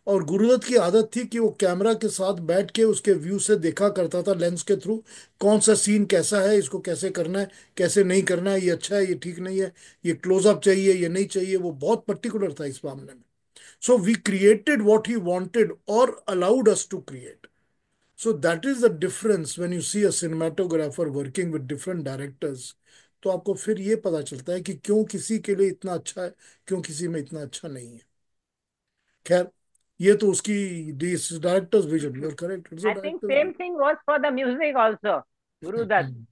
और गुरुदत्त की आदत थी कि वो कैमरा के साथ बैठ के उसके व्यू से देखा करता था, लेंस के थ्रू, कौन सा सीन कैसा है, इसको कैसे करना है, कैसे नहीं करना है, ये अच्छा है, ये ठीक नहीं है, ये क्लोजअप चाहिए, ये नहीं चाहिए. वो बहुत पर्टिकुलर था इस मामले में. So we created what he wanted or allowed us to create. So that is the difference when you see a cinematographer working with different directors. तो आपको फिर ये पता चलता है कि क्यों किसी के लिए इतना अच्छा है, क्यों किसी में इतना अच्छा नहीं है. खैर, ये तो उसकी directors vision. You are correct, it's a
I think
directors
same thing was for the music also, Guru Dutt.
Vision.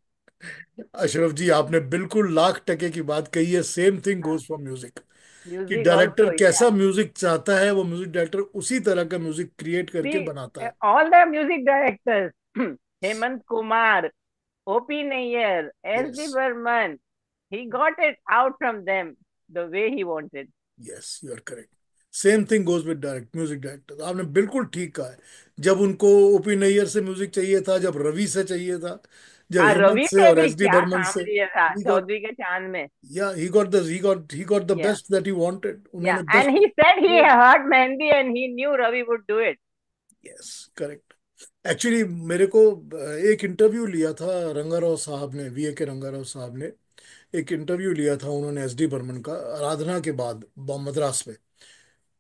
Ashraf ji, आपने बिल्कुल लाख टके की बात कही है. Same thing goes for music, कि
Music
डायरेक्टर
also, yeah.
कैसा म्यूजिक चाहता है वो म्यूजिक डायरेक्टर उसी तरह का म्यूजिक क्रिएट करके
See,
बनाता है.
all the music directors, Hemant Kumar, O.P. Nayyar, S.D.
Yes,
Burman, he got it out from them the way he wanted.
Yes, you are correct. Same thing goes with music director. आपने बिल्कुल ठीक कहा है. जब उनको OP Nayyar से music चाहिए था, जब रवि से चाहिए था, जब
हाँ,
हेमंत
रवि
से
से
और
भी
एस डी
क्या
बर्मन
काम
से,
लिया था
he got,
चौधरी के चांद में.
yeah, he got the
Yeah,
best that he wanted.
yeah.
उन्होंने
And
best
he said he
किया.
heard Mehndi and he knew Ravi would do it.
Yes, correct. Actually मेरे को एक इंटरव्यू लिया था रंगाराव साहब ने, वीए के रंगाराव साहब ने एक इंटरव्यू लिया था उन्होंने एस डी बर्मन का, आराधना के बाद मद्रास में.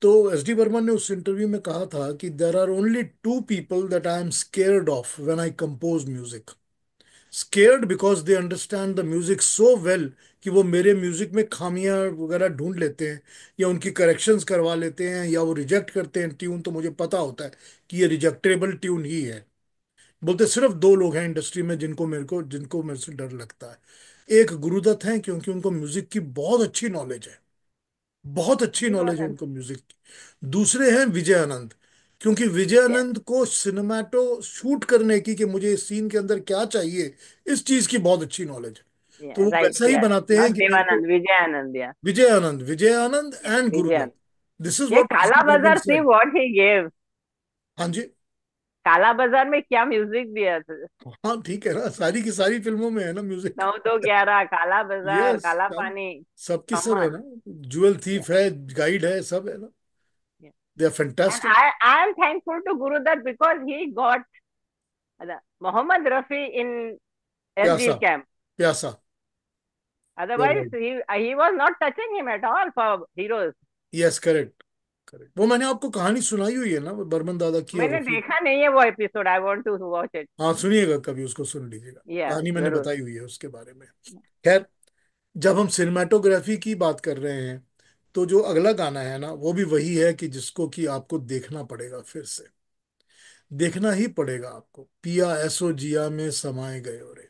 तो एस डी बर्मन ने उस इंटरव्यू में कहा था कि there are only two people that I am scared of when I compose music. Scared because they understand the music so well कि वो मेरे म्यूजिक में खामियां वगैरह ढूंढ लेते हैं, या उनकी करेक्शंस करवा लेते हैं, या वो रिजेक्ट करते हैं ट्यून, तो मुझे पता होता है कि ये रिजेक्टेबल ट्यून ही है. बोलते सिर्फ दो लोग हैं इंडस्ट्री में जिनको मेरे से डर लगता है. एक गुरुदत्त हैं क्योंकि उनको म्यूजिक की बहुत अच्छी नॉलेज है, बहुत अच्छी
He was
नॉलेज है उनको म्यूजिक की. दूसरे हैं विजय आनंद, क्योंकि विजय
yes,
आनंद को सिनेमाटो शूट करने की कि मुझे इस सीन के अंदर क्या चाहिए, इस चीज की बहुत अच्छी नॉलेज है. तो
yeah,
वो
right,
वैसा ही
yeah.
बनाते हैं
Not
कि मेरे को
Devanand, Vijayanand, yeah,
Vijay Anand
yeah,
and
Vijayanand.
Guru Dutt. This is
ये
व्हाट एस
काला
डी बर्मन
बाजार see
said.
what he gave.
हाँ जी.
काला बाजार में क्या म्यूजिक दिया था.
हाँ ठीक है ना, सारी की सारी फिल्मों में है ना म्यूजिक.
9-2-11, काला बाजार,
यस,
काला
सब
पानी.
सबकी
Come
सब है
on.
ना. ज्वेल
Yeah,
थीफ है, गाइड है, सब है ना.
yeah.
They are
And
fantastic.
I am thankful to Guru Dutt because he got Mohammad Rafi in
प्यासा,
SD's camp.
प्यासा.
Otherwise, he was not touching him at all for heroes.
Yes, correct, correct. वो मैंने आपको कहानी सुनाई हुई है ना, वो बर्मन दादा की और
मैंने
रफी।
देखा नहीं है वो episode, I want to watch it.
हाँ सुनिएगा कभी, उसको सुन लीजिएगा,
या
कहानी मैंने
जरूर।
बताई हुई है उसके बारे में। खैर, जब हम सिनेमाटोग्राफी की बात कर रहे हैं, तो जो अगला गाना है ना, वो भी वही है कि जिसको कि आपको देखना पड़ेगा, फिर से देखना ही पड़ेगा आपको। पिया ऐसो जिया में समाए गए रे।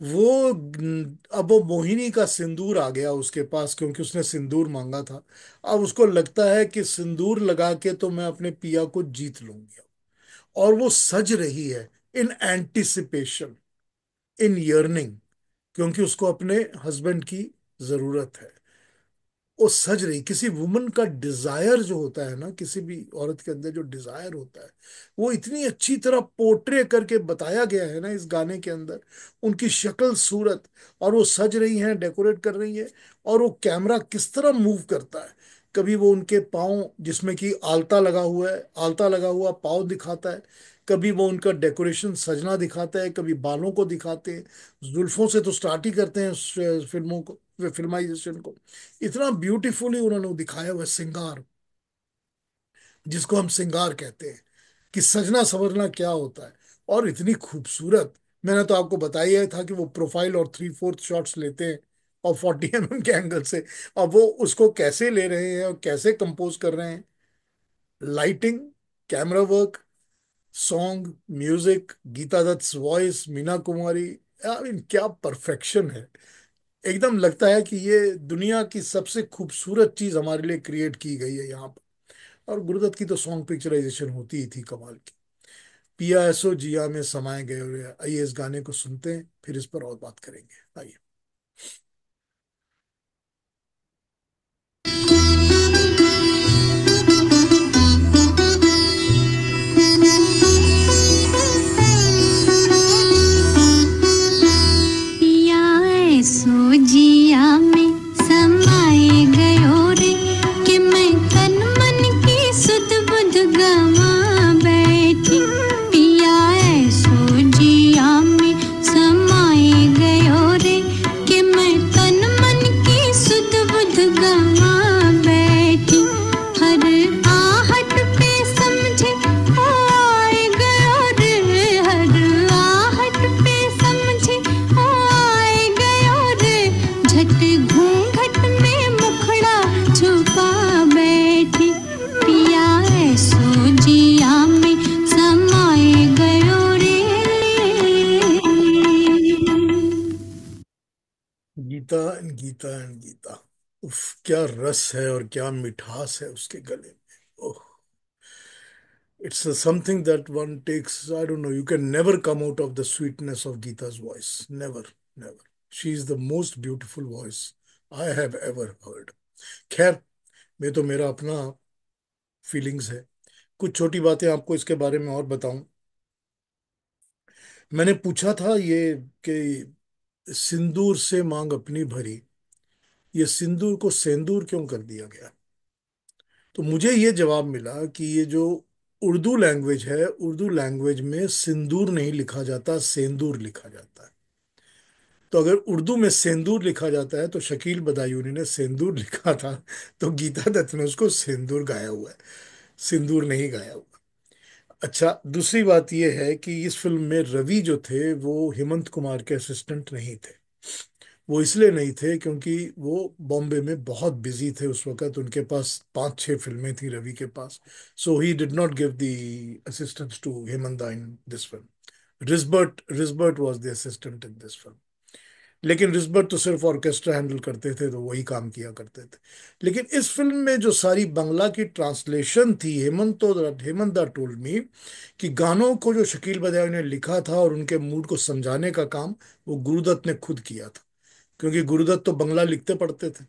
वो अब वो मोहिनी का सिंदूर आ गया उसके पास, क्योंकि उसने सिंदूर मांगा था। अब उसको लगता है कि सिंदूर लगा के तो मैं अपने पिया को जीत लूंगी। और वो सज रही है इन एंटिसिपेशन, इन यर्निंग, क्योंकि उसको अपने हस्बैंड की जरूरत है। वो सज रही, किसी वुमन का डिजायर जो होता है ना, किसी भी औरत के अंदर जो डिजायर होता है, वो इतनी अच्छी तरह पोर्ट्रे करके बताया गया है ना इस गाने के अंदर। उनकी शक्ल सूरत, और वो सज रही हैं, डेकोरेट कर रही है, और वो कैमरा किस तरह मूव करता है। कभी वो उनके पाँव, जिसमें कि आलता लगा हुआ है, आलता लगा हुआ पाँव दिखाता है। कभी वो उनका डेकोरेशन सजना दिखाता है, कभी बालों को दिखाते हैं। जुल्फों से तो स्टार्ट ही करते हैं फिल्मों को, फिल्माइजेशन को। इतना ब्यूटीफुली उन्होंने दिखाया हुआ है सिंगार, जिसको हम सिंगार कहते हैं, कि सजना संवरना क्या होता है। और इतनी खूबसूरत, मैंने तो आपको बताया था कि वो प्रोफाइल और 3/4 शॉट्स लेते हैं, और 40 mm के एंगल से। अब वो उसको कैसे ले रहे हैं और कैसे कंपोज कर रहे हैं, lighting, camera work, song, music, Geeta Dutt voice, Meena Kumari, I mean क्या परफेक्शन है। एकदम लगता है कि ये दुनिया की सबसे खूबसूरत चीज हमारे लिए क्रिएट की गई है यहाँ पर। और गुरुदत्त की तो सॉन्ग पिक्चराइजेशन होती ही थी कमाल की। पिया ऐसो जिया में समाये गए हुए हैं। आइए इस गाने को सुनते हैं, फिर इस पर और बात करेंगे। आइए।
पिया ऐसो जिया में समाए गयो रे, कि मैं तन मन की सुध बुध गवा बैठी। पिया ऐसो जिया में समाए गयो रे, कि मैं तन मन की सुध बुध गवा बैठी। हर आहट पे समझे ओ आए गयो रे, हर आहट पे समझे ओ आए गयो रे। झट घूंघट में मुखड़ा छुपा बैठी। पिया ऐसो जिया में समाए गयो रे।
गीता एंड गीता एंड गीता, उफ क्या रस है और क्या मिठास है उसके गले में। ओह, it's something that one takes, I don't know, you can never come out of the sweetness of Geeta's voice. Never, never. She is the most beautiful voice I have ever heard. खैर, मैं तो मेरा अपना feelings है, कुछ छोटी बातें आपको इसके बारे में और बताऊं। मैंने पूछा था ये कि सिंदूर से मांग अपनी भरी, ये सिंदूर को सेंदूर क्यों कर दिया गया। तो मुझे ये जवाब मिला कि ये जो उर्दू लैंग्वेज है, उर्दू लैंग्वेज में सिंदूर नहीं लिखा जाता, सेंदूर लिखा जाता है। तो अगर उर्दू में सेंदूर लिखा जाता है तो शकील बदायूनी ने सेंदूर लिखा था, तो गीता दत्त ने उसको सेंदूर गाया हुआ है, सिंदूर नहीं गाया हुआ। अच्छा, दूसरी बात यह है कि इस फिल्म में रवि जो थे वो हेमंत कुमार के असिस्टेंट नहीं थे। वो इसलिए नहीं थे क्योंकि वो बॉम्बे में बहुत बिजी थे उस वक्त, उनके पास 5-6 फिल्में थी रवि के पास। So he did not give the assistance to Hemant in this film. रिजबर्ट was the assistant in this film. लेकिन रिजबर्ट तो सिर्फ ऑर्केस्ट्रा हैंडल करते थे, तो वही काम किया करते थे। लेकिन इस फिल्म में जो सारी बांग्ला की ट्रांसलेशन थी, हेमंत दा टोल्ड मी कि गानों को जो शकील बदायूं ने लिखा था और उनके मूड को समझाने का काम वो गुरुदत्त ने खुद किया था। क्योंकि गुरुदत्त तो बंगला लिखते पढ़ते थे,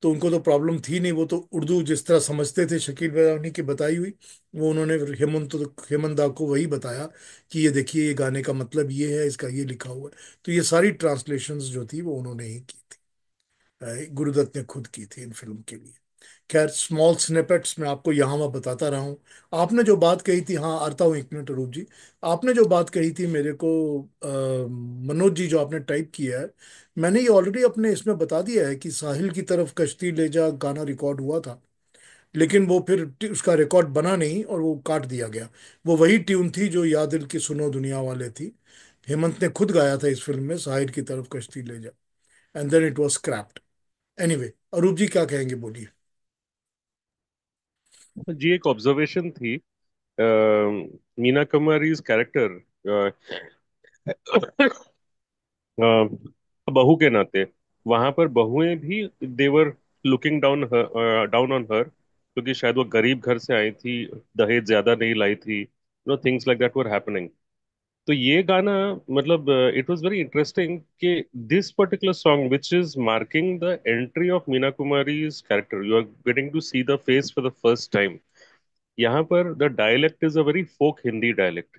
तो उनको तो प्रॉब्लम थी नहीं, वो तो उर्दू जिस तरह समझते थे शकील बदायूनी की बताई हुई, वो उन्होंने हेमंत दा को वही बताया कि ये देखिए, ये गाने का मतलब ये है, इसका ये लिखा हुआ है। तो ये सारी ट्रांसलेशंस जो थी वो उन्होंने ही की थी, गुरुदत्त ने खुद की थी इन फिल्म के लिए। खैर, स्मॉल स्निपेट्स में आपको यहाँ वहाँ बताता रहा हूँ। आपने जो बात कही थी, हाँ आता हूँ 1 मिनट अरूप जी। आपने जो बात कही थी मेरे को, मनोज जी, जो आपने टाइप किया है, मैंने ये ऑलरेडी अपने इसमें बता दिया है कि साहिल की तरफ कश्ती ले जा गाना रिकॉर्ड हुआ था। लेकिन वो फिर उसका रिकॉर्ड बना नहीं और वो काट दिया गया। वो वही ट्यून थी जो या दिल की सुनो दुनिया वाले थी। हेमंत ने खुद गाया था इस फिल्म में, साहिर की तरफ कश्ती ले जा, and then it was scrapped. Anyway, Arup ji क्या कहेंगे, बोलिए।
जी एक ऑब्जर्वेशन थी। मीना कुमारी's कैरेक्टर बहू के नाते, वहां पर बहुएं भी they're looking down on her, क्योंकि शायद वो गरीब घर से आई थी, दहेज ज्यादा नहीं लाई थी, things like that were happening. तो ये गाना, मतलब इट वाज वेरी इंटरेस्टिंग कि this particular song which is marking the entry of Meena Kumari's character, you are getting to see the face for the first time. यहाँ पर the dialect is a very folk Hindi dialect,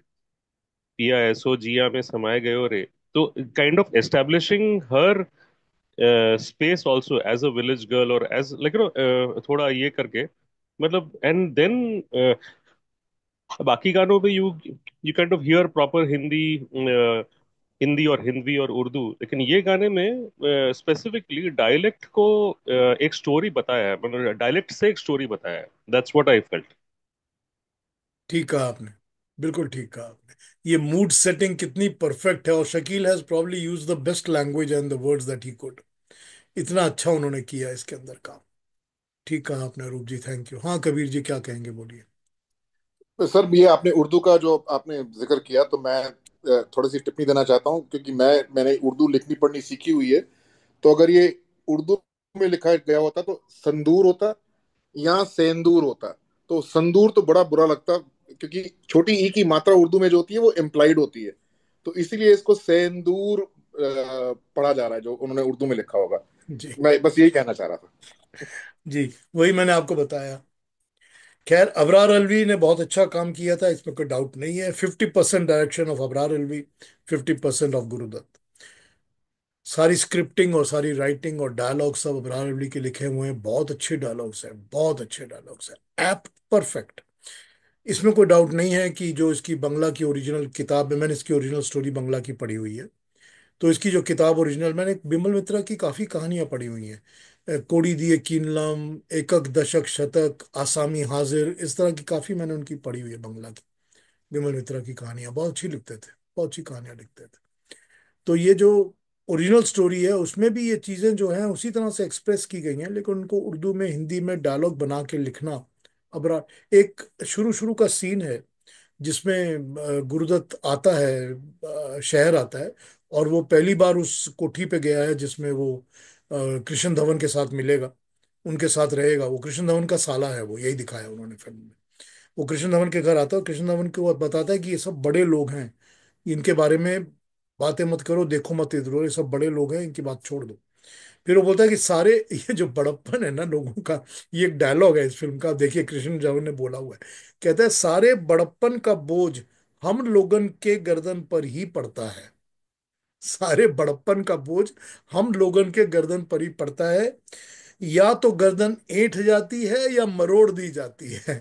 पिया ऐसो जिया में समाये गयो रे। तो kind of establishing her space also as a village girl, और एज लाइक थोड़ा ये करके, मतलब एंड देन बाकी गानों पे you you kind of here proper Hindi, Hindi और हिंदी और उर्दू, लेकिन ये गाने में स्पेसिफिकली डायलेक्ट को एक स्टोरी बताया है, मतलब डायलेक्ट से एक स्टोरी बताया है। That's what I felt.
ठीक कहा आपने, बिल्कुल ठीक कहा आपने। ये मूड सेटिंग कितनी परफेक्ट है, और Shakeel has probably use the best language and the words that he could. इतना अच्छा उन्होंने किया इसके अंदर काम। ठीक कहा आपने रूप जी, थैंक यू। हाँ कबीर जी क्या कहेंगे, बोलिए।
तो सर, ये आपने उर्दू का जो आपने जिक्र किया, तो मैं थोड़ी सी टिप्पणी देना चाहता हूँ, क्योंकि मैंने उर्दू लिखनी पढ़नी सीखी हुई है। तो अगर ये उर्दू में लिखा गया होता तो संदूर होता या सेंदूर होता। तो संदूर तो बड़ा बुरा लगता, क्योंकि छोटी ई की मात्रा उर्दू में जो होती है वो इम्प्लाइड होती है। तो इसीलिए इसको सेंदूर पढ़ा जा रहा है, जो उन्होंने उर्दू में लिखा होगा।
जी
मैं बस यही कहना चाह रहा था।
जी, वही मैंने आपको बताया। खैर, अबरार अलवी ने बहुत अच्छा काम किया था, इसमें कोई डाउट नहीं है। 50% direction of Abrar Alvi, 50% of Guru Dutt. सारी स्क्रिप्टिंग और सारी राइटिंग और डायलॉग सब अबरार अलवी के लिखे हुए हैं। बहुत अच्छे डायलॉग्स हैं, बहुत अच्छे डायलॉग्स हैं, एप्ट, परफेक्ट। इसमें कोई डाउट नहीं है कि जो इसकी बंगला की ओरिजिनल किताब है, मैंने इसकी ओरिजिनल स्टोरी बंगला की पढ़ी हुई है। तो इसकी जो किताब ओरिजिनल, मैंने बिमल मित्रा की काफी कहानियां पढ़ी हुई हैं। कोड़ी दिए कीनलम, एकक दशक शतक, आसामी हाजिर, इस तरह की काफी मैंने उनकी पढ़ी हुई है बंगला की। बिमल मित्रा की कहानियां बहुत अच्छी लिखते थे, बहुत अच्छी कहानियां लिखते थे। तो ये जो ओरिजिनल स्टोरी है उसमें भी ये चीजें जो हैं उसी तरह से एक्सप्रेस की गई हैं, लेकिन उनको उर्दू में, हिंदी में डायलॉग बना के लिखना। अब एक शुरू शुरू का सीन है जिसमें गुरुदत्त आता है, शहर आता है, और वो पहली बार उस कोठी पे गया है जिसमें वो कृष्ण धवन के साथ मिलेगा, उनके साथ रहेगा। वो कृष्ण धवन का साला है, वो यही दिखाया उन्होंने फिल्म में। वो कृष्ण धवन के घर आता है, कृष्ण धवन को वो बताता है कि ये सब बड़े लोग हैं, इनके बारे में बातें मत करो, देखो मत इधर, ये सब बड़े लोग हैं, इनकी बात छोड़ दो। फिर वो बोलता है कि सारे ये जो बड़प्पन है ना लोगों का, ये एक डायलॉग है इस फिल्म का, देखिए कृष्ण जवन ने बोला हुआ है। कहता है सारे बड़प्पन का बोझ हम लोगन के गर्दन पर ही पड़ता है। सारे बड़प्पन का बोझ हम लोगन के गर्दन पर ही पड़ता है, या तो गर्दन ऐंठ जाती है या मरोड़ दी जाती है।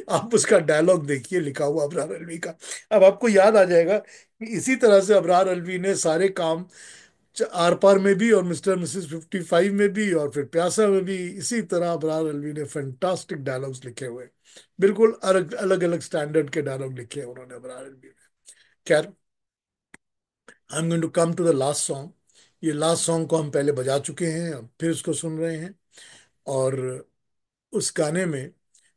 आप उसका डायलॉग देखिए, लिखा हुआ अबरार अलवी का। अब आपको याद आ जाएगा कि इसी तरह से अबरार अलवी ने सारे काम आर पार में भी, और मिस्टर मिसेस 55 में भी, और फिर प्यासा में भी, इसी तरह अबरार अलवी ने फैंटास्टिक डायलॉग्स लिखे हुए। बिल्कुल अलग अलग अलग स्टैंडर्ड के डायलॉग लिखे हैं उन्होंने अबरार अलवी ने। खैर, I am going to come to the last song. ये लास्ट सॉन्ग को हम पहले बजा चुके हैं, अब फिर उसको सुन रहे हैं। और उस गाने में,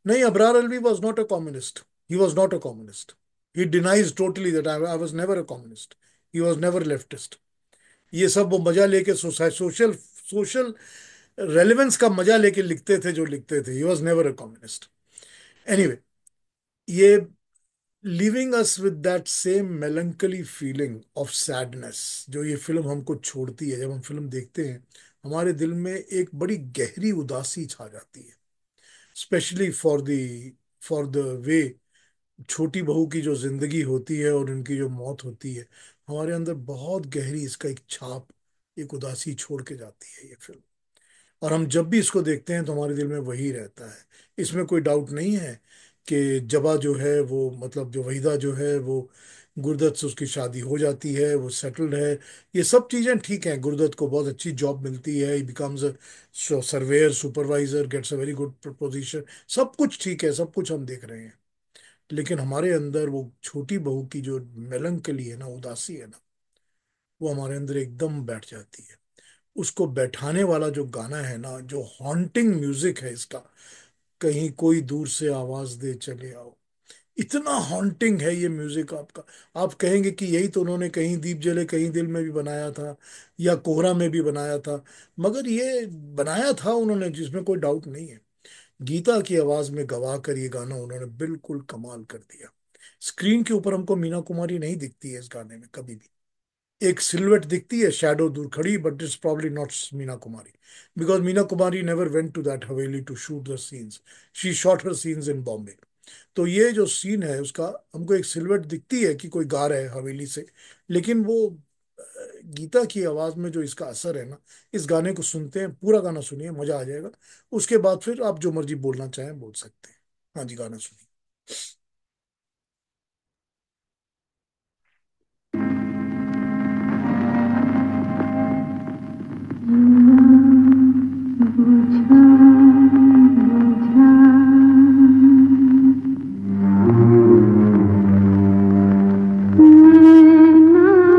नहीं, Abrar Alvi was not a communist. He was not a communist. He denies totally that I was never a communist. He was never leftist. ये सब वो मजा लेके सोशल सोशल रेलेवेंस का मजा लेके लिखते थे जो लिखते थे। He was never a communist. Anyway, ये living us with that same melancholy feeling of sadness, जो ये फिल्म हमको छोड़ती है, जब हम फिल्म देखते हैं हमारे दिल में एक बड़ी गहरी उदासी छा जाती है। स्पेशली फॉर द वे छोटी बहू की जो जिंदगी होती है और उनकी जो मौत होती है, हमारे अंदर बहुत गहरी इसका एक छाप, एक उदासी छोड़ के जाती है ये फिल्म। और हम जब भी इसको देखते हैं तो हमारे दिल में वही रहता है। इसमें कोई डाउट नहीं है कि जबा जो है वो, मतलब जो वहीदा जो है वो गुरुदत्त से उसकी शादी हो जाती है, वो सेटल्ड है। ये सब चीजें ठीक हैं, गुरुदत्त को बहुत अच्छी जॉब मिलती है, he becomes a surveyor supervisor, gets a very good position. सब कुछ ठीक है, सब कुछ हम देख रहे हैं। लेकिन हमारे अंदर वो छोटी बहू की जो मेलंकली है ना, उदासी है ना, वो हमारे अंदर एकदम बैठ जाती है। उसको बैठाने वाला जो गाना है ना, जो हॉन्टिंग म्यूजिक है इसका, कहीं कोई दूर से आवाज दे चले आओ, इतना हॉन्टिंग है ये म्यूजिक आपका। आप कहेंगे कि यही तो उन्होंने कहीं दीप जले कहीं दिल में भी बनाया था, या कोहरा में भी बनाया था। मगर ये बनाया था उन्होंने, जिसमें कोई डाउट नहीं है। गीता की आवाज में गवा कर ये गाना उन्होंने बिल्कुल कमाल कर दिया। स्क्रीन के ऊपर हमको मीना कुमारी नहीं दिखती है इस गाने में कभी भी। एक सिलवेट दिखती है, शैडो दूर खड़ी, but it's probably not Meena Kumari, because Meena Kumari never went to that haveli to shoot the scenes. She shot her scenes in Bombay. तो ये जो सीन है उसका, हमको एक सिलवेट दिखती है कि कोई गा रहा है हवेली से। लेकिन वो गीता की आवाज में जो इसका असर है ना, इस गाने को सुनते हैं, पूरा गाना सुनिए, मजा आ जाएगा। उसके बाद फिर आप जो मर्जी बोलना चाहें बोल सकते हैं। हाँ जी, गाना सुनिए।
बुझा बुझा नैना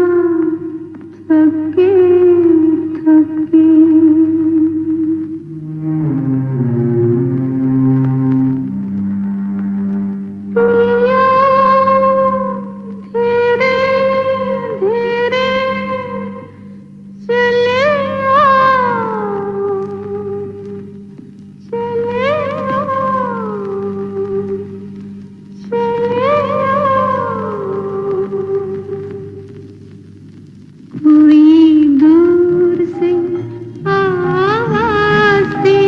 थके थके पिया धीरे धीरे चले आओ चले आओ चले आओ कोई दूर से आवाज दे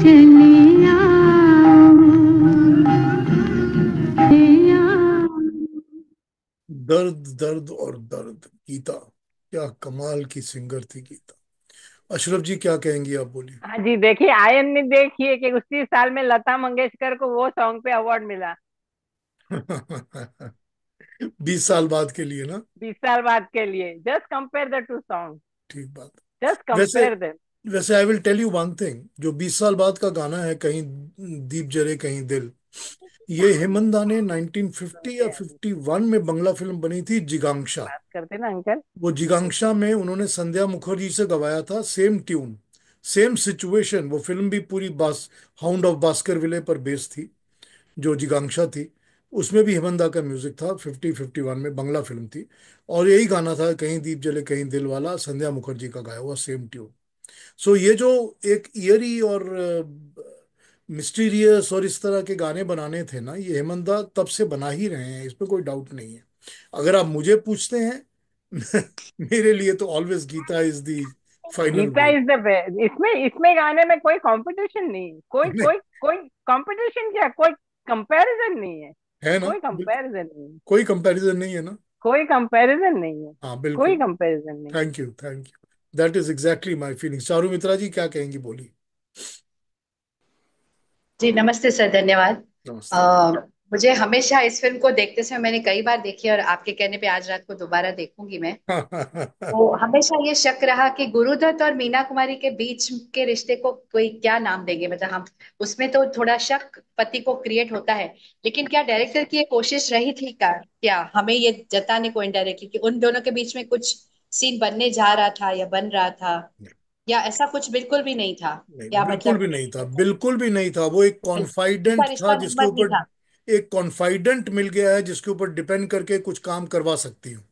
चले आओ चले आओ।
दर्द दर्द और दर्द, गीता क्या कमाल की सिंगर थी गीता। अशरफ जी क्या कहेंगी, आप बोलिए।
हाँ जी, देखिए आयन ने, देखिए कि उसी साल में लता मंगेशकर को वो सॉन्ग पे अवार्ड मिला।
20 साल बाद के लिए ना।
20 साल बाद के लिए। Just compare the two song,
ठीक बात।
जस्ट
वैसे
कंपेयर देम।
वैसे I will tell you one thing, जो 20 साल बाद का गाना है, कहीं दीप जले कहीं दिल, ये हेमंदा ने 1950 या 51 में बंगला फिल्म बनी थी जिगांक्षा।
बात करते ना अंकल।
वो जिगांक्षा में उन्होंने संध्या मुखर्जी से गवाया था, सेम ट्यून, सेम सिचुएशन। वो फिल्म भी पूरी बास हाउंड ऑफ बास्करविले पर बेस्ड थी, जो जिगांक्षा थी। उसमें भी हेमंदा का म्यूजिक था, 50-51 में बंगला फिल्म थी। और यही गाना था, कहीं दीप जले कहीं दिल वाला, संध्या मुखर्जी का गाया हुआ, सेम ट्यून। सो ये जो एक ईयरी और मिस्टीरियस और इस तरह के गाने बनाने थे ना, ये हेमंदा तब से बना ही रहे हैं, इसमें कोई डाउट नहीं है। अगर आप मुझे पूछते हैं, मेरे लिए तो always Geeta is the final
Geeta
word.
Is the best. इसमें इसमें गाने में कोई कंपटीशन नहीं, कोई कोई कोई कंपटीशन क्या, कोई कंपैरिजन नहीं है।
है ना,
कोई कंपैरिजन नहीं है।
कोई कंपैरिजन नहीं है ना।
कोई कंपैरिजन नहीं है।
हाँ
कोई
बिल्कुल।
कंपैरिजन नहीं।
Thank you, thank you. That is exactly my feelings. Charu Mitra ji क्या कहेंगी, बोलिए।
जी नमस्ते सर, धन्यवाद।
नमस्ते।
अ, मुझे हमेशा इस फिल्म को देखते समय, मैंने कई बार देखी और आपके कहने पे आज रात को दोबारा देखूंगी मैं, तो हमेशा ये शक रहा कि गुरुदत्त और मीना कुमारी के बीच के रिश्ते को कोई क्या नाम देंगे। मतलब हम उसमें तो थोड़ा शक पति को क्रिएट होता है, लेकिन क्या डायरेक्टर की ये कोशिश रही थी का, क्या हमें ये जताने को इनडायरेक्टली कि उन दोनों के बीच में कुछ सीन बनने जा रहा था या बन रहा था, या ऐसा कुछ बिल्कुल भी नहीं था?
नहीं,
या
बिल्कुल
मतलब
भी नहीं था, बिल्कुल भी नहीं था। वो एक
उनका
कॉन्फाइडेंट था
रिश्ता
जिसके
नंबर नहीं
ऊपर,
था।
एक कॉन्फाइडेंट मिल गया है जिसके ऊपर डिपेंड करके कुछ काम करवा सकती हूँ।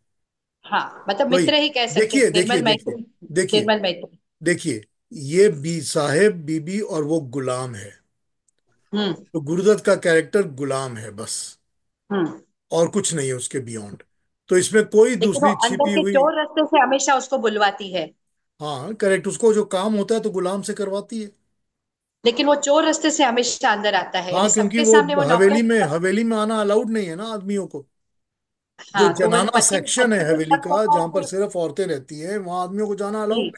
हाँ, मतलब
वही।
मित्र ही कह सकते हैं,
देखिए देखिए
निर्मल
देखिए
मैत्री।
देखिए
निर्मल मैत्री।
देखिए, ये बी साहेब बीबी और वो गुलाम है।
हम्म।
तो गुरुदत्त का कैरेक्टर गुलाम है बस,
हम्म।
और कुछ नहीं है उसके बियॉन्ड। तो इसमें कोई
लेकिन वो
दूसरी
अंदर
छिपी
के
हुई।
चोर रास्ते से हमेशा उसको बुलवाती है।
हाँ करेक्ट, उसको जो काम होता है तो गुलाम से करवाती है।
लेकिन वो चोर रास्ते से हमेशा अंदर आता है,
हाँ,
यानी
क्योंकि
सबके
वो
सामने वो
हवेली
नौकर।
में हवेली में आना अलाउड नहीं है ना आदमियों को। जो
हाँ, तो वो
जनाना
पति
सेक्शन है
पति को
हवेली
शक
का,
होता
जहाँ पर
है
सिर्फ औरतें रहती हैं, वहां आदमियों को जाना
कि
अलाउड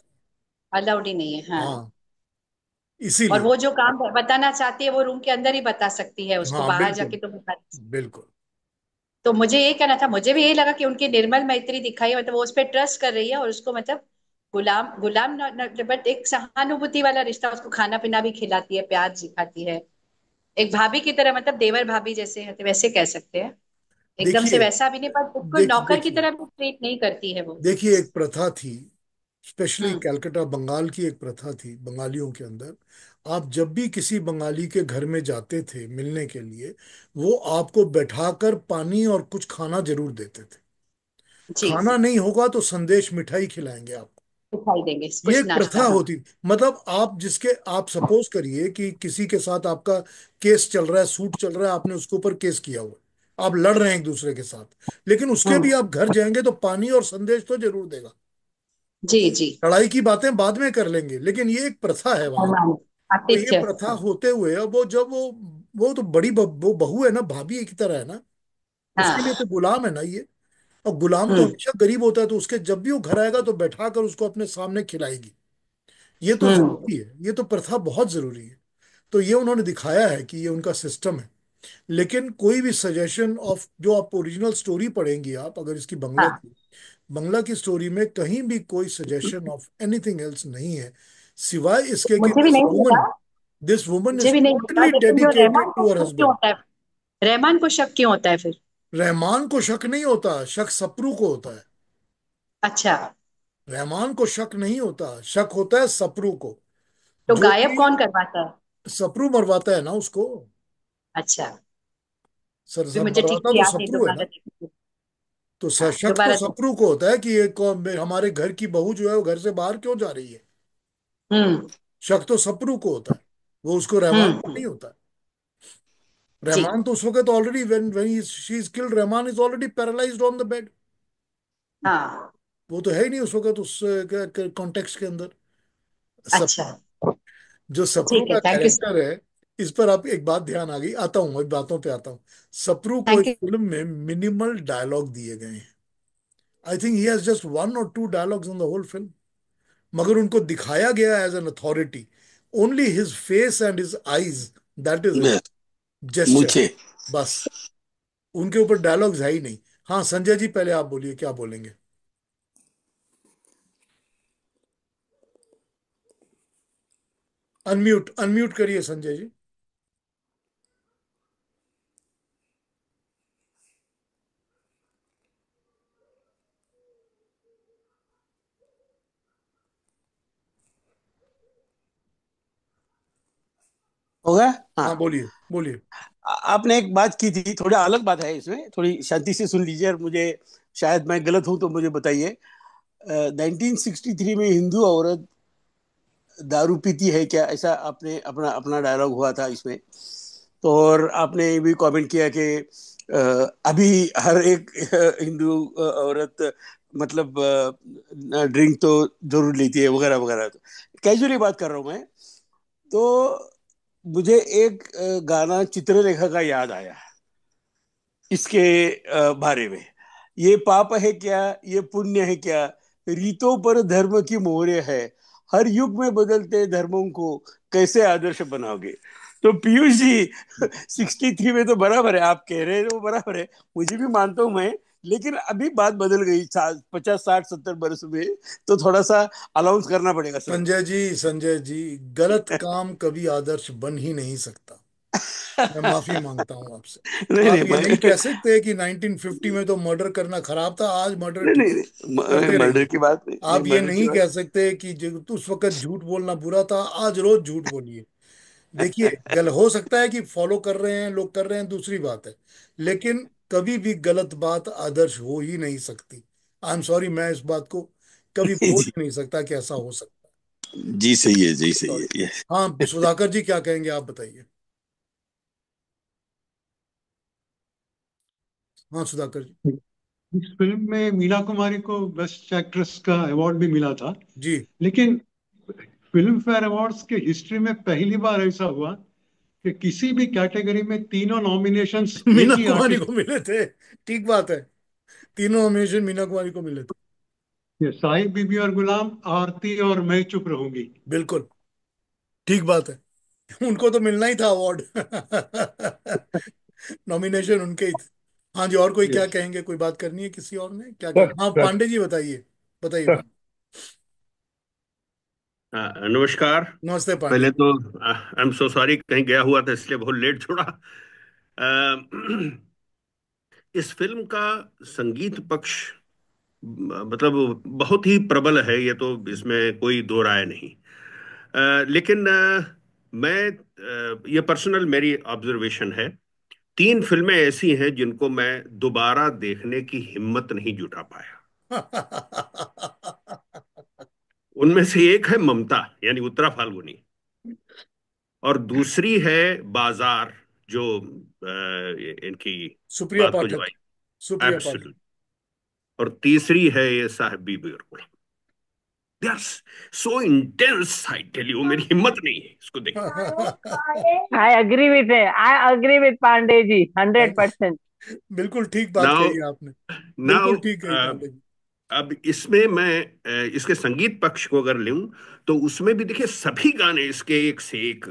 अलाउड ही नहीं है।
नहीं।
हाँ।
हाँ,
और
इसीलिए।
वो जो काम बताना चाहती है वो रूम के अंदर ही बता सकती है, उसको
हाँ
बाहर
बिल्कुल,
जाके तो बता नहीं सकती।
बिल्कुल।
तो मुझे ये कहना था, मुझे भी यही लगा कि उनकी निर्मल मैत्री दिखाई, मतलब वो उस पर ट्रस्ट कर रही है और उसको मतलब गुलाम गुलाम बट एक सहानुभूति वाला रिश्ता, उसको खाना पीना भी खिलाती है, प्यार सिखाती है, एक भाभी की तरह, मतलब देवर भाभी जैसे है, तो वैसे कह सकते हैं। एकदम से
देखिए,
वैसा भी नहीं, पर बिल्कुल नौकर की
देखिए,
तरह भी ट्रीट नहीं करती है वो।
देखिए, एक प्रथा थी, स्पेशली
हम्म।
कलकत्ता बंगाल की एक प्रथा थी बंगालियों के अंदर। आप जब भी किसी बंगाली के घर में जाते थे मिलने के लिए, वो आपको बैठाकर पानी और कुछ खाना जरूर देते थे।
जी।
खाना नहीं होगा तो संदेश मिठाई खिलाएंगे आपको।
दिखाई देंगे
ये
कुछ
एक प्रथा
नाश्ता, हाँ।
होती थी। मतलब आप सपोज करिए कि किसी के साथ आपका केस चल रहा है, सूट चल रहा है, आपने उसके ऊपर केस किया हुआ है, आप लड़ रहे हैं एक दूसरे के साथ, लेकिन उसके भी
हम्म।
आप घर जाएंगे तो पानी और संदेश तो जरूर देगा।
जी जी।
लड़ाई की बातें बाद में कर लेंगे, लेकिन ये एक प्रथा है वहां।
मेहमान,
और ये
आतिथ्य,
प्रथा
हाँ।
होते हुए अब वो जब वो तो बड़ी वो बहू है ना, भाभी की तरह है ना, उसके लिए
हाँ।
तो गुलाम है ना ये। और गुलाम तो
हम्म।
हमेशा गरीब होता है, तो उसके जब भी वो घर आएगा तो बैठा कर उसको अपने सामने खिलाएगी। ये तो
हम्म।
जरूरी है, ये तो प्रथा बहुत जरूरी है। तो ये उन्होंने दिखाया है कि ये उनका सिस्टम है। लेकिन कोई भी सजेशन ऑफ, जो आप ओरिजिनल स्टोरी पढ़ेंगी, आप अगर इसकी
हाँ,
बंगला की स्टोरी में कहीं भी कोई सजेशन ऑफ एनिथिंग एल्स नहीं है, सिवाय इसके कि
मुझे भी नहीं लगा,
दिस वुमन
मुझे
इज
भी नहीं लगा,
टोटली
लेकिन जो
डेडिकेटेड
रहमान को
टू हर
शक क्यों
हस्बैंड।
होता है, रहमान को शक क्यों होता है फिर?
रहमान को शक नहीं होता, शक सप्रू को होता है।
अच्छा।
रहमान को शक नहीं होता, शक होता है सप्रू को,
तो
जो
गायब
कि
कौन करवाता है?
सप्रू मरवाता है ना उसको।
अच्छा।
सर
फिर
सब
मुझे ठीक
मरवाता
से
तो
याद नहीं,
सप्रू है
दोबारा
ना।
देखूंगी।
तो
हाँ,
शक तो
दोबारा देख।
सप्रू को होता है कि ये हमारे घर की बहू जो है वो घर से बाहर क्यों जा रही है।
हम्म।
शक तो सप्रू को होता है, वो उसको रहमान
हम्म।
को नहीं होता है।
जी।
रहमान तो उस वक्त already when she is killed, Rahman is already paralysed on the bed.
हाँ।
वो तो है ही नहीं उस वक्त उस कॉन्टेक्स्ट के अंदर। सब
अच्छा।
जो सप्रू
ठीक है,
का
थैंक यू।
कैरेक्टर है, इस पर आप एक बात ध्यान आ गई, आता हूँ मैं बातों पे आता हूँ। सप्रू को
थैंक
इस
यू।
फिल्म में मिनिमल डायलॉग दिए गए हैं। I think he has just one or two dialogues in the whole film, मगर उनको दिखाया गया as an authority. Only his face and his eyes, that is it,
मैं
जेस्चर,
मुझे
बस। उनके ऊपर डायलॉग्स है ही नहीं। हाँ संजय जी, पहले आप बोलिए क्या बोलेंगे। अनम्यूट अनम्यूट करिए संजय जी।
हो गया।
हाँ
हाँ,
बोलिए बोलिए।
आपने एक बात की थी, थोड़ा अलग बात है इसमें, थोड़ी शांति से सुन लीजिए और मुझे, शायद मैं गलत हूं तो मुझे बताइए। 1963 में हिंदू औरत दारू पीती है क्या, ऐसा आपने अपना अपना डायलॉग हुआ था इसमें। तो और आपने ये भी कमेंट किया कि अभी हर एक हिंदू औरत मतलब ड्रिंक तो जरूर लेती है वगैरह वगैरह। तो कैजुअली बात कर रहा हूँ मैं। तो मुझे एक गाना चित्रलेखा का याद आया इसके बारे में। ये पाप है क्या, ये पुण्य है क्या, रीतों पर धर्म की मोहरे है, हर युग में बदलते धर्मों को कैसे आदर्श बनाओगे। तो पीयूष जी, 63 में तो बराबर है, आप कह रहे हैं वो बराबर है, मुझे भी मानता हूं मैं। लेकिन अभी बात बदल गई, 50 60 70 बरस में, तो थोड़ा सा अलाउंस करना पड़ेगा सर।
संजय जी, संजय जी, गलत काम कभी आदर्श बन ही नहीं सकता। मैं माफी मांगता हूं आपसे।
नहीं नहीं
आप ये नहीं कह सकते कि 1950 में तो मर्डर करना खराब था, आज मर्डर
नहीं
ठीक
नहीं
है,
नहीं,
करते
मर्डर
रहिए।
की बात नहीं, नहीं
आप ये
मर्डर की
नहीं
बात।
कह सकते कि जो उस वक्त झूठ बोलना बुरा था, आज रोज झूठ बोलिए। देखिए, गल हो सकता है कि फॉलो कर रहे हैं लोग, कर रहे हैं, दूसरी बात है, लेकिन कभी भी गलत बात आदर्श हो ही नहीं सकती। आई एम सॉरी, मैं इस बात को कभी बोल
जी
ही नहीं सकता कि ऐसा हो सकता
जी सही है, जी
है।
सही है
सॉरी।
ये।
हाँ सुधाकर जी, क्या कहेंगे आप बताइए। हाँ सुधाकर जी।
इस फिल्म में मीना कुमारी को बेस्ट एक्ट्रेस का अवार्ड भी मिला था।
जी।
लेकिन फिल्म फेयर अवार्ड्स के हिस्ट्री में पहली बार ऐसा हुआ कि किसी भी कैटेगरी में तीनों नॉमिनेशंस एक
मीना
ही
कुमारी
आर्टिस्ट,
को मिले थे, ठीक बात है। तीनों नॉमिनेशन मीना कुमारी को मिले थे।
साहिब बीबी और गुलाम, आरती और मैं चुप रहूंगी।
बिल्कुल ठीक बात है। उनको तो मिलना ही था अवार्ड। नॉमिनेशन उनके ही थे। हाँ जी, और कोई क्या
यस
कहेंगे? कोई बात करनी है किसी और ने? क्या
सर
कहें? हाँ,
सर
पांडे जी बताइए। बताइए
सर
पांडे।
नमस्कार।
नमस्ते पांडे
पहले
जी।
तो आई एम सो सॉरी, कहीं गया हुआ था इसलिए बहुत लेट छोड़ा। इस फिल्म का संगीत पक्ष मतलब बहुत ही प्रबल है, ये तो इसमें कोई दो राय नहीं। लेकिन मैं ये पर्सनल मेरी ऑब्जर्वेशन है। तीन फिल्में ऐसी हैं जिनको मैं दोबारा देखने की हिम्मत नहीं जुटा पाया। उनमें से एक है ममता, यानी उत्तरा फाल्गुनी, और दूसरी है बाजार, जो इनकी
सुप्रिया
बात को जो
पाठक।
आई,
सुप्रिया पाठक।
एब्सोल्यूट। और तीसरी है ये Sahib Bibi Aur Ghulam. They are so intense, I tell you, मेरी हिम्मत नहीं है इसको देखने की।
I agree with it. I agree with Pandey ji, 100%.
बिल्कुल ठीक बात
नाउ
कही आपने।
नाउ
बिल्कुल ठीक कही पांडे जी।
अब इसमें मैं इसके संगीत पक्ष को अगर लूं तो उसमें भी देखिए सभी गाने इसके एक से एक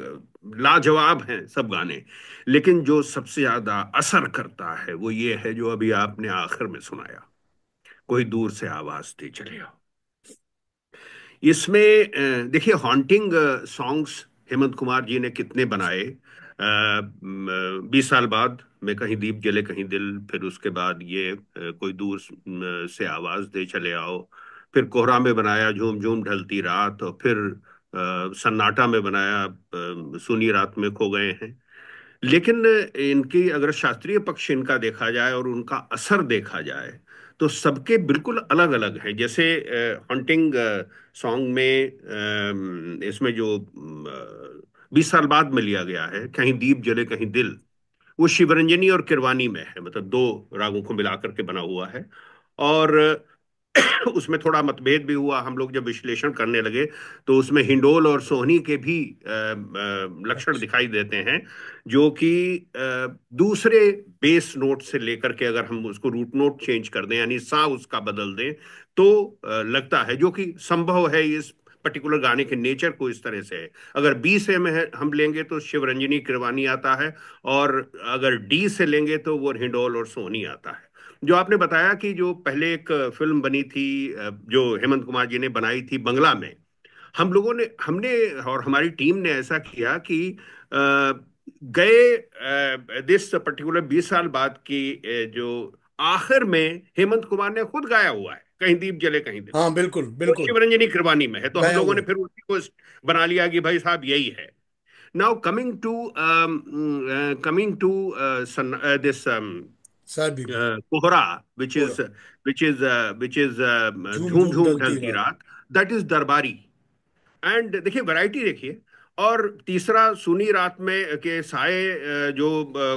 लाजवाब हैं, सब गाने। लेकिन जो सबसे ज्यादा असर करता है वो ये है जो अभी आपने आखिर में सुनाया, कोई दूर से आवाज दे चले आओ। इसमें देखिए हॉन्टिंग सॉन्ग्स हेमंत कुमार जी ने कितने बनाए। 20 साल बाद मैं कहीं दीप जले कहीं दिल, फिर उसके बाद ये कोई दूर से आवाज दे चले आओ, फिर कोहरा में बनाया झूम झूम ढलती रात, और फिर सन्नाटा में बनाया सुनी रात में खो गए हैं। लेकिन इनकी अगर शास्त्रीय पक्ष इनका देखा जाए और उनका असर देखा जाए तो सबके बिल्कुल अलग अलग हैं। जैसे हंटिंग सॉन्ग में इसमें जो 20 साल बाद में लिया गया है, कहीं दीप जले कहीं दिल, वो शिवरंजनी और किरवानी में है, मतलब दो रागों को मिलाकर के बना हुआ है। और उसमें थोड़ा मतभेद भी हुआ, हम लोग जब विश्लेषण करने लगे तो उसमें हिंडोल और सोहनी के भी लक्षण
अच्छा।
दिखाई देते हैं, जो कि दूसरे बेस नोट से लेकर के अगर हम उसको रूट नोट चेंज कर दें, यानी सा उसका बदल दें, तो लगता है, जो कि संभव है इस पर्टिकुलर गाने के नेचर को इस तरह से है। अगर बी से में हम लेंगे तो शिवरंजनी किरवानी आता है, और अगर डी से लेंगे तो वो हिंडोल और सोहनी आता है। जो आपने बताया कि जो पहले एक फिल्म बनी थी जो हेमंत कुमार जी ने बनाई थी बंगला में, हम लोगों ने हमने और हमारी टीम ने ऐसा किया कि गए दिस पर्टिकुलर 20 साल बाद की जो आखिर में हेमंत कुमार ने खुद गाया हुआ है, कहीं दीप जले कहीं दिल,
हाँ बिल्कुल
वो
बिल्कुल।
शिवरंजनी कृपानी में है, तो हम
गाया
लोगों
हुआ
ने
है।
फिर उसी को बना लिया कि भाई साहब यही है। नाउ कमिंग टू दिस
साहब बीबी।
कोहरा, which
पूरा।
is which is which is
झूम
झूम
झूम
झूम
ढलती
ढलती
रात।
रात, दैट इज दरबारी। एंड देखिए वैरायटी देखिए। और तीसरा सुनी रात में के साए जो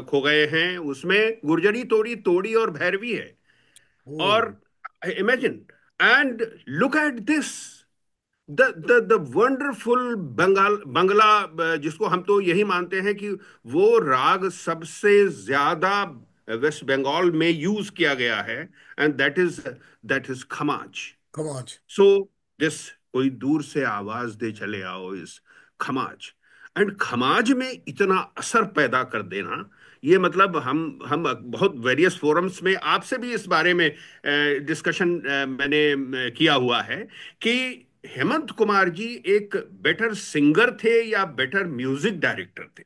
खो गए हैं, उसमें गुर्जरी तोड़ी तोड़ी और भैरवी है।
ओ।
और imagine and look at this, the wonderful Bengal bungalow, जिसको हम तो यही मानते हैं कि वो राग सबसे ज्यादा वेस्ट बंगाल में यूज किया गया है, and that is Khamaj.
Khamaj.
So this कोई दूर से आवाज दे चले आओ इस खमाज। एंड खमाज में इतना असर पैदा कर देना, ये मतलब हम बहुत वेरियस फोरम्स में आपसे भी इस बारे में डिस्कशन मैंने किया हुआ है कि हेमंत कुमार जी एक बेटर सिंगर थे या बेटर म्यूजिक डायरेक्टर थे,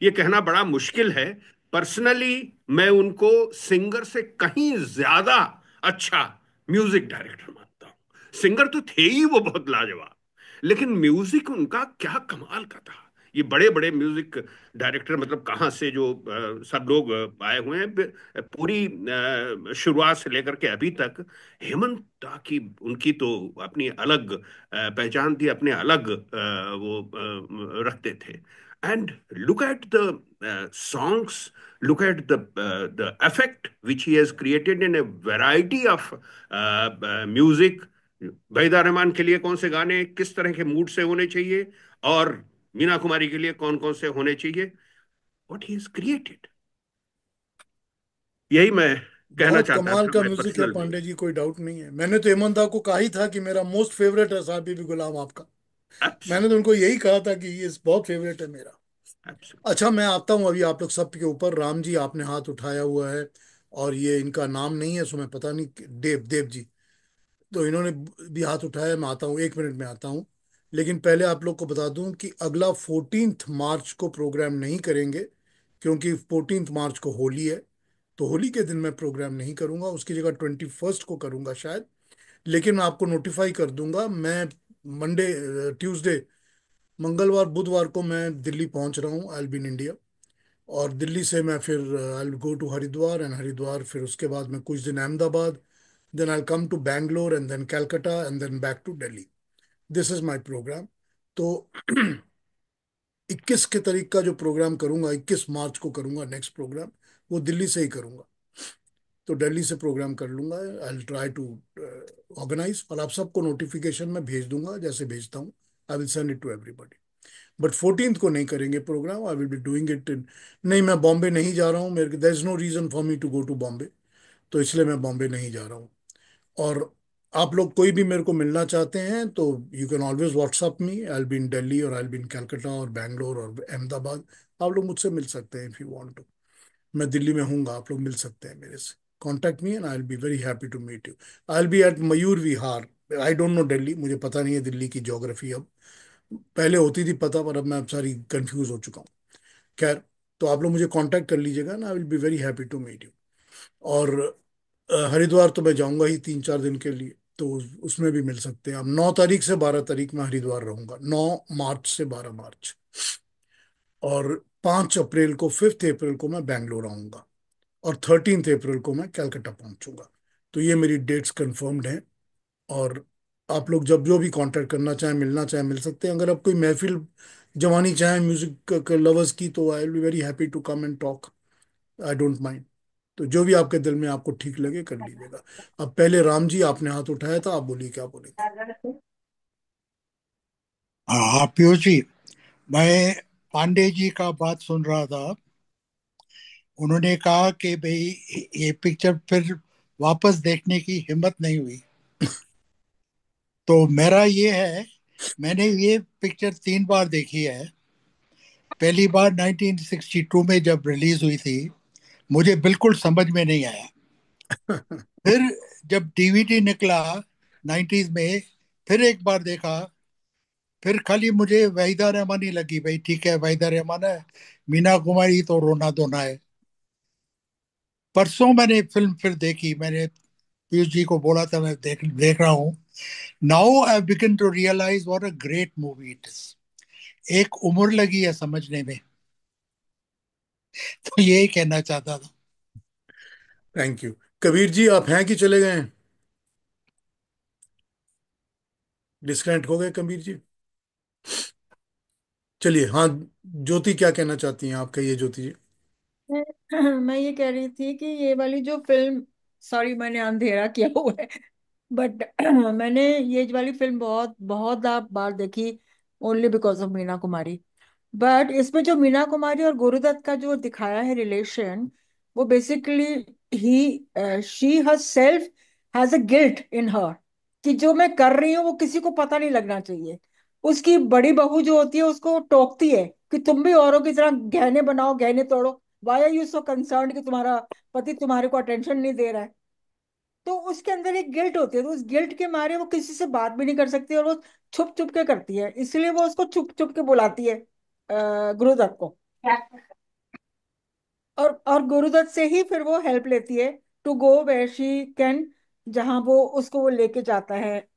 ये कहना बड़ा मुश्किल है। पर्सनली मैं उनको सिंगर से कहीं ज्यादा अच्छा म्यूजिक डायरेक्टर मानता हूं। सिंगर तो थे ही वो बहुत लाजवाब, लेकिन म्यूजिक उनका क्या कमाल का था। ये बड़े बड़े म्यूजिक डायरेक्टर मतलब कहाँ से जो सब लोग आए हुए हैं, पूरी शुरुआत से लेकर के अभी तक हेमंत की उनकी तो अपनी अलग पहचान थी, अपने अलग वो रखते थे। And look at the songs, look at the effect which he has created in a variety of music। Waheeda Rehman के लिए कौन से गाने किस तरह के मूड से होने चाहिए, और मीना कुमारी के लिए कौन कौन से होने चाहिए, व्हाट ही has created। यही मैं कहना
बहुत
चाहता
कमाल
था,
का
मैं
म्यूजिक है
पर्सनल व्यू।
पांडे जी, कोई डाउट नहीं है। मैंने तो हेमंत दा को कहा ही था कि मेरा मोस्ट फेवरेट है साहब बीबी गुलाम आपका। मैंने तो
एब्सोल्युटली,
उनको यही कहा था कि ये बहुत फेवरेट है मेरा।
एब्सोल्युटली।
अच्छा, मैं आता हूँ अभी आप लोग सब के ऊपर। राम जी, आपने हाथ उठाया हुआ है। और ये इनका नाम नहीं है, सो मैं पता नहीं, देव देव जी, तो इन्होंने भी हाथ उठाया। मैं आता हूँ, 1 मिनट में आता हूँ। लेकिन पहले आप लोग को बता दूं कि अगला 14 मार्च को प्रोग्राम नहीं करेंगे, क्योंकि 14 मार्च को होली है। तो होली के दिन मैं प्रोग्राम नहीं करूंगा, उसकी जगह 21 को करूंगा शायद। लेकिन मैं आपको नोटिफाई कर दूंगा। मैं मंडे, ट्यूसडे, मंगलवार, बुधवार को मैं दिल्ली पहुंच रहा हूँ, I will be in India. और दिल्ली से मैं फिर I will go to Haridwar, and Haridwar फिर उसके बाद मैं कुछ दिन Ahmedabad, then I'll come to Bangalore and then Calcutta and then back to Delhi. This is my program. तो 21 के तारीख का जो प्रोग्राम करूंगा, 21 मार्च को करूंगा नेक्स्ट प्रोग्राम, वो दिल्ली से ही करूंगा। तो दिल्ली से प्रोग्राम कर लूंगा। I will try to organise, और आप सबको नोटिफिकेशन में भेज दूंगा जैसे भेजता हूँ। I will send it to everybody. But 14 को नहीं करेंगे program, I will be doing it in. नहीं, मैं बॉम्बे नहीं जा रहा हूँ, मेरे there is no reason for me to go to Bombay, तो इसलिए मैं बॉम्बे नहीं जा रहा हूँ। और आप लोग कोई भी मेरे को मिलना चाहते हैं तो you can always WhatsApp me, I will be in Delhi और I will be in Calcutta और बैंगलोर और अहमदाबाद। आप लोग मुझसे मिल सकते हैं इफ यू वांट टू। मैं दिल्ली में हूँगा, आप लोग मिल सकते हैं मेरे से। Contact me and I will be very happy to meet you. I will be at Mayur Vihar. I don't know Delhi, मुझे पता नहीं है दिल्ली की ज्योग्राफी अब। पहले होती थी पता, पर अब मैं सारी कंफ्यूज हो चुका हूँ। खैर, तो आप लोग मुझे कांटेक्ट कर लीजिएगा ना, I will be very happy to meet you. और हरिद्वार तो मैं जाऊंगा ही 3-4 दिन के लिए, तो उसमें भी मिल सकते हैं। अब 9 तारीख से 12 तारीख में हरिद्वार रहूंगा, 9 मार्च से 12 मार्च। और 5 अप्रैल को, 5 अप्रैल को मैं बैंगलोर आऊंगा, और 13 अप्रैल को मैं कलकत्ता पहुंचूंगा। तो ये मेरी डेट्स कंफर्म्ड हैं। और आप लोग जब जो भी कांटेक्ट करना चाहें, मिलना चाहें, मिल सकते हैं। अगर आप कोई महफिल जमानी चाहें म्यूजिक लवर्स की, तो I will be very happy to come and talk. I don't mind. तो जो भी आपके दिल में आपको ठीक लगे कर लीजिएगा। अब पहले राम जी, आपने हाथ उठाया था, आप बोलिए क्या बोलेंगे।
हाँ पीयूष जी, मैं पांडे जी का बात सुन रहा था। उन्होंने कहा कि भाई ये पिक्चर फिर वापस देखने की हिम्मत नहीं हुई। तो मेरा ये है, मैंने ये पिक्चर 3 बार देखी है। पहली बार 1962 में जब रिलीज हुई थी, मुझे बिल्कुल समझ में नहीं आया। फिर जब डीवीडी निकला 90s में, फिर एक बार देखा। फिर खाली मुझे वहीदा रहमान ही लगी, भाई ठीक है वहीदा रहमान है, मीना कुमारी तो रोना धोना है। परसों मैंने फिल्म फिर देखी, मैंने पीयूष जी को बोला था मैं देख देख रहा हूँ। Now I begin to realise what a great movie it is. एक उम्र लगी है समझने में। तो यही कहना चाहता था।
Thank you. कबीर जी, आप हैं कि चले गए हैं? डिस्कनेक्ट हो गए कबीर जी? चलिए, हाँ, ज्योति क्या कहना चाहती हैं? आप कहिए ज्योति जी।
मैं ये कह रही थी कि ये वाली जो फिल्म, सॉरी मैंने अंधेरा किया हुआ है, बट मैंने ये वाली फिल्म बहुत बहुत बार देखी, only because of Meena Kumari. But इसमें जो मीना कुमारी और गुरुदत्त का जो दिखाया है रिलेशन, वो basically he she herself has a guilt in her, कि जो मैं कर रही हूँ वो किसी को पता नहीं लगना चाहिए। उसकी बड़ी बहू जो होती है उसको टोकती है कि तुम भी औरों की तरह गहने बनाओ, गहने तोड़ो, why are you so concern कि तुम्हारा पति तुम्हारे को अटेंशन नहीं दे रहा है। तो उसके अंदर एक गिल्ट होती है, तो उस गिल्ट के मारे वो किसी से बात भी नहीं कर सकती, और वो छुप छुप के करती है, इसलिए वो उसको छुप छुप के बुलाती है गुरुदत्त को। और गुरुदत्त से ही फिर वो हेल्प लेती है to go where she can, जहां वो उसको वो लेके जाता है,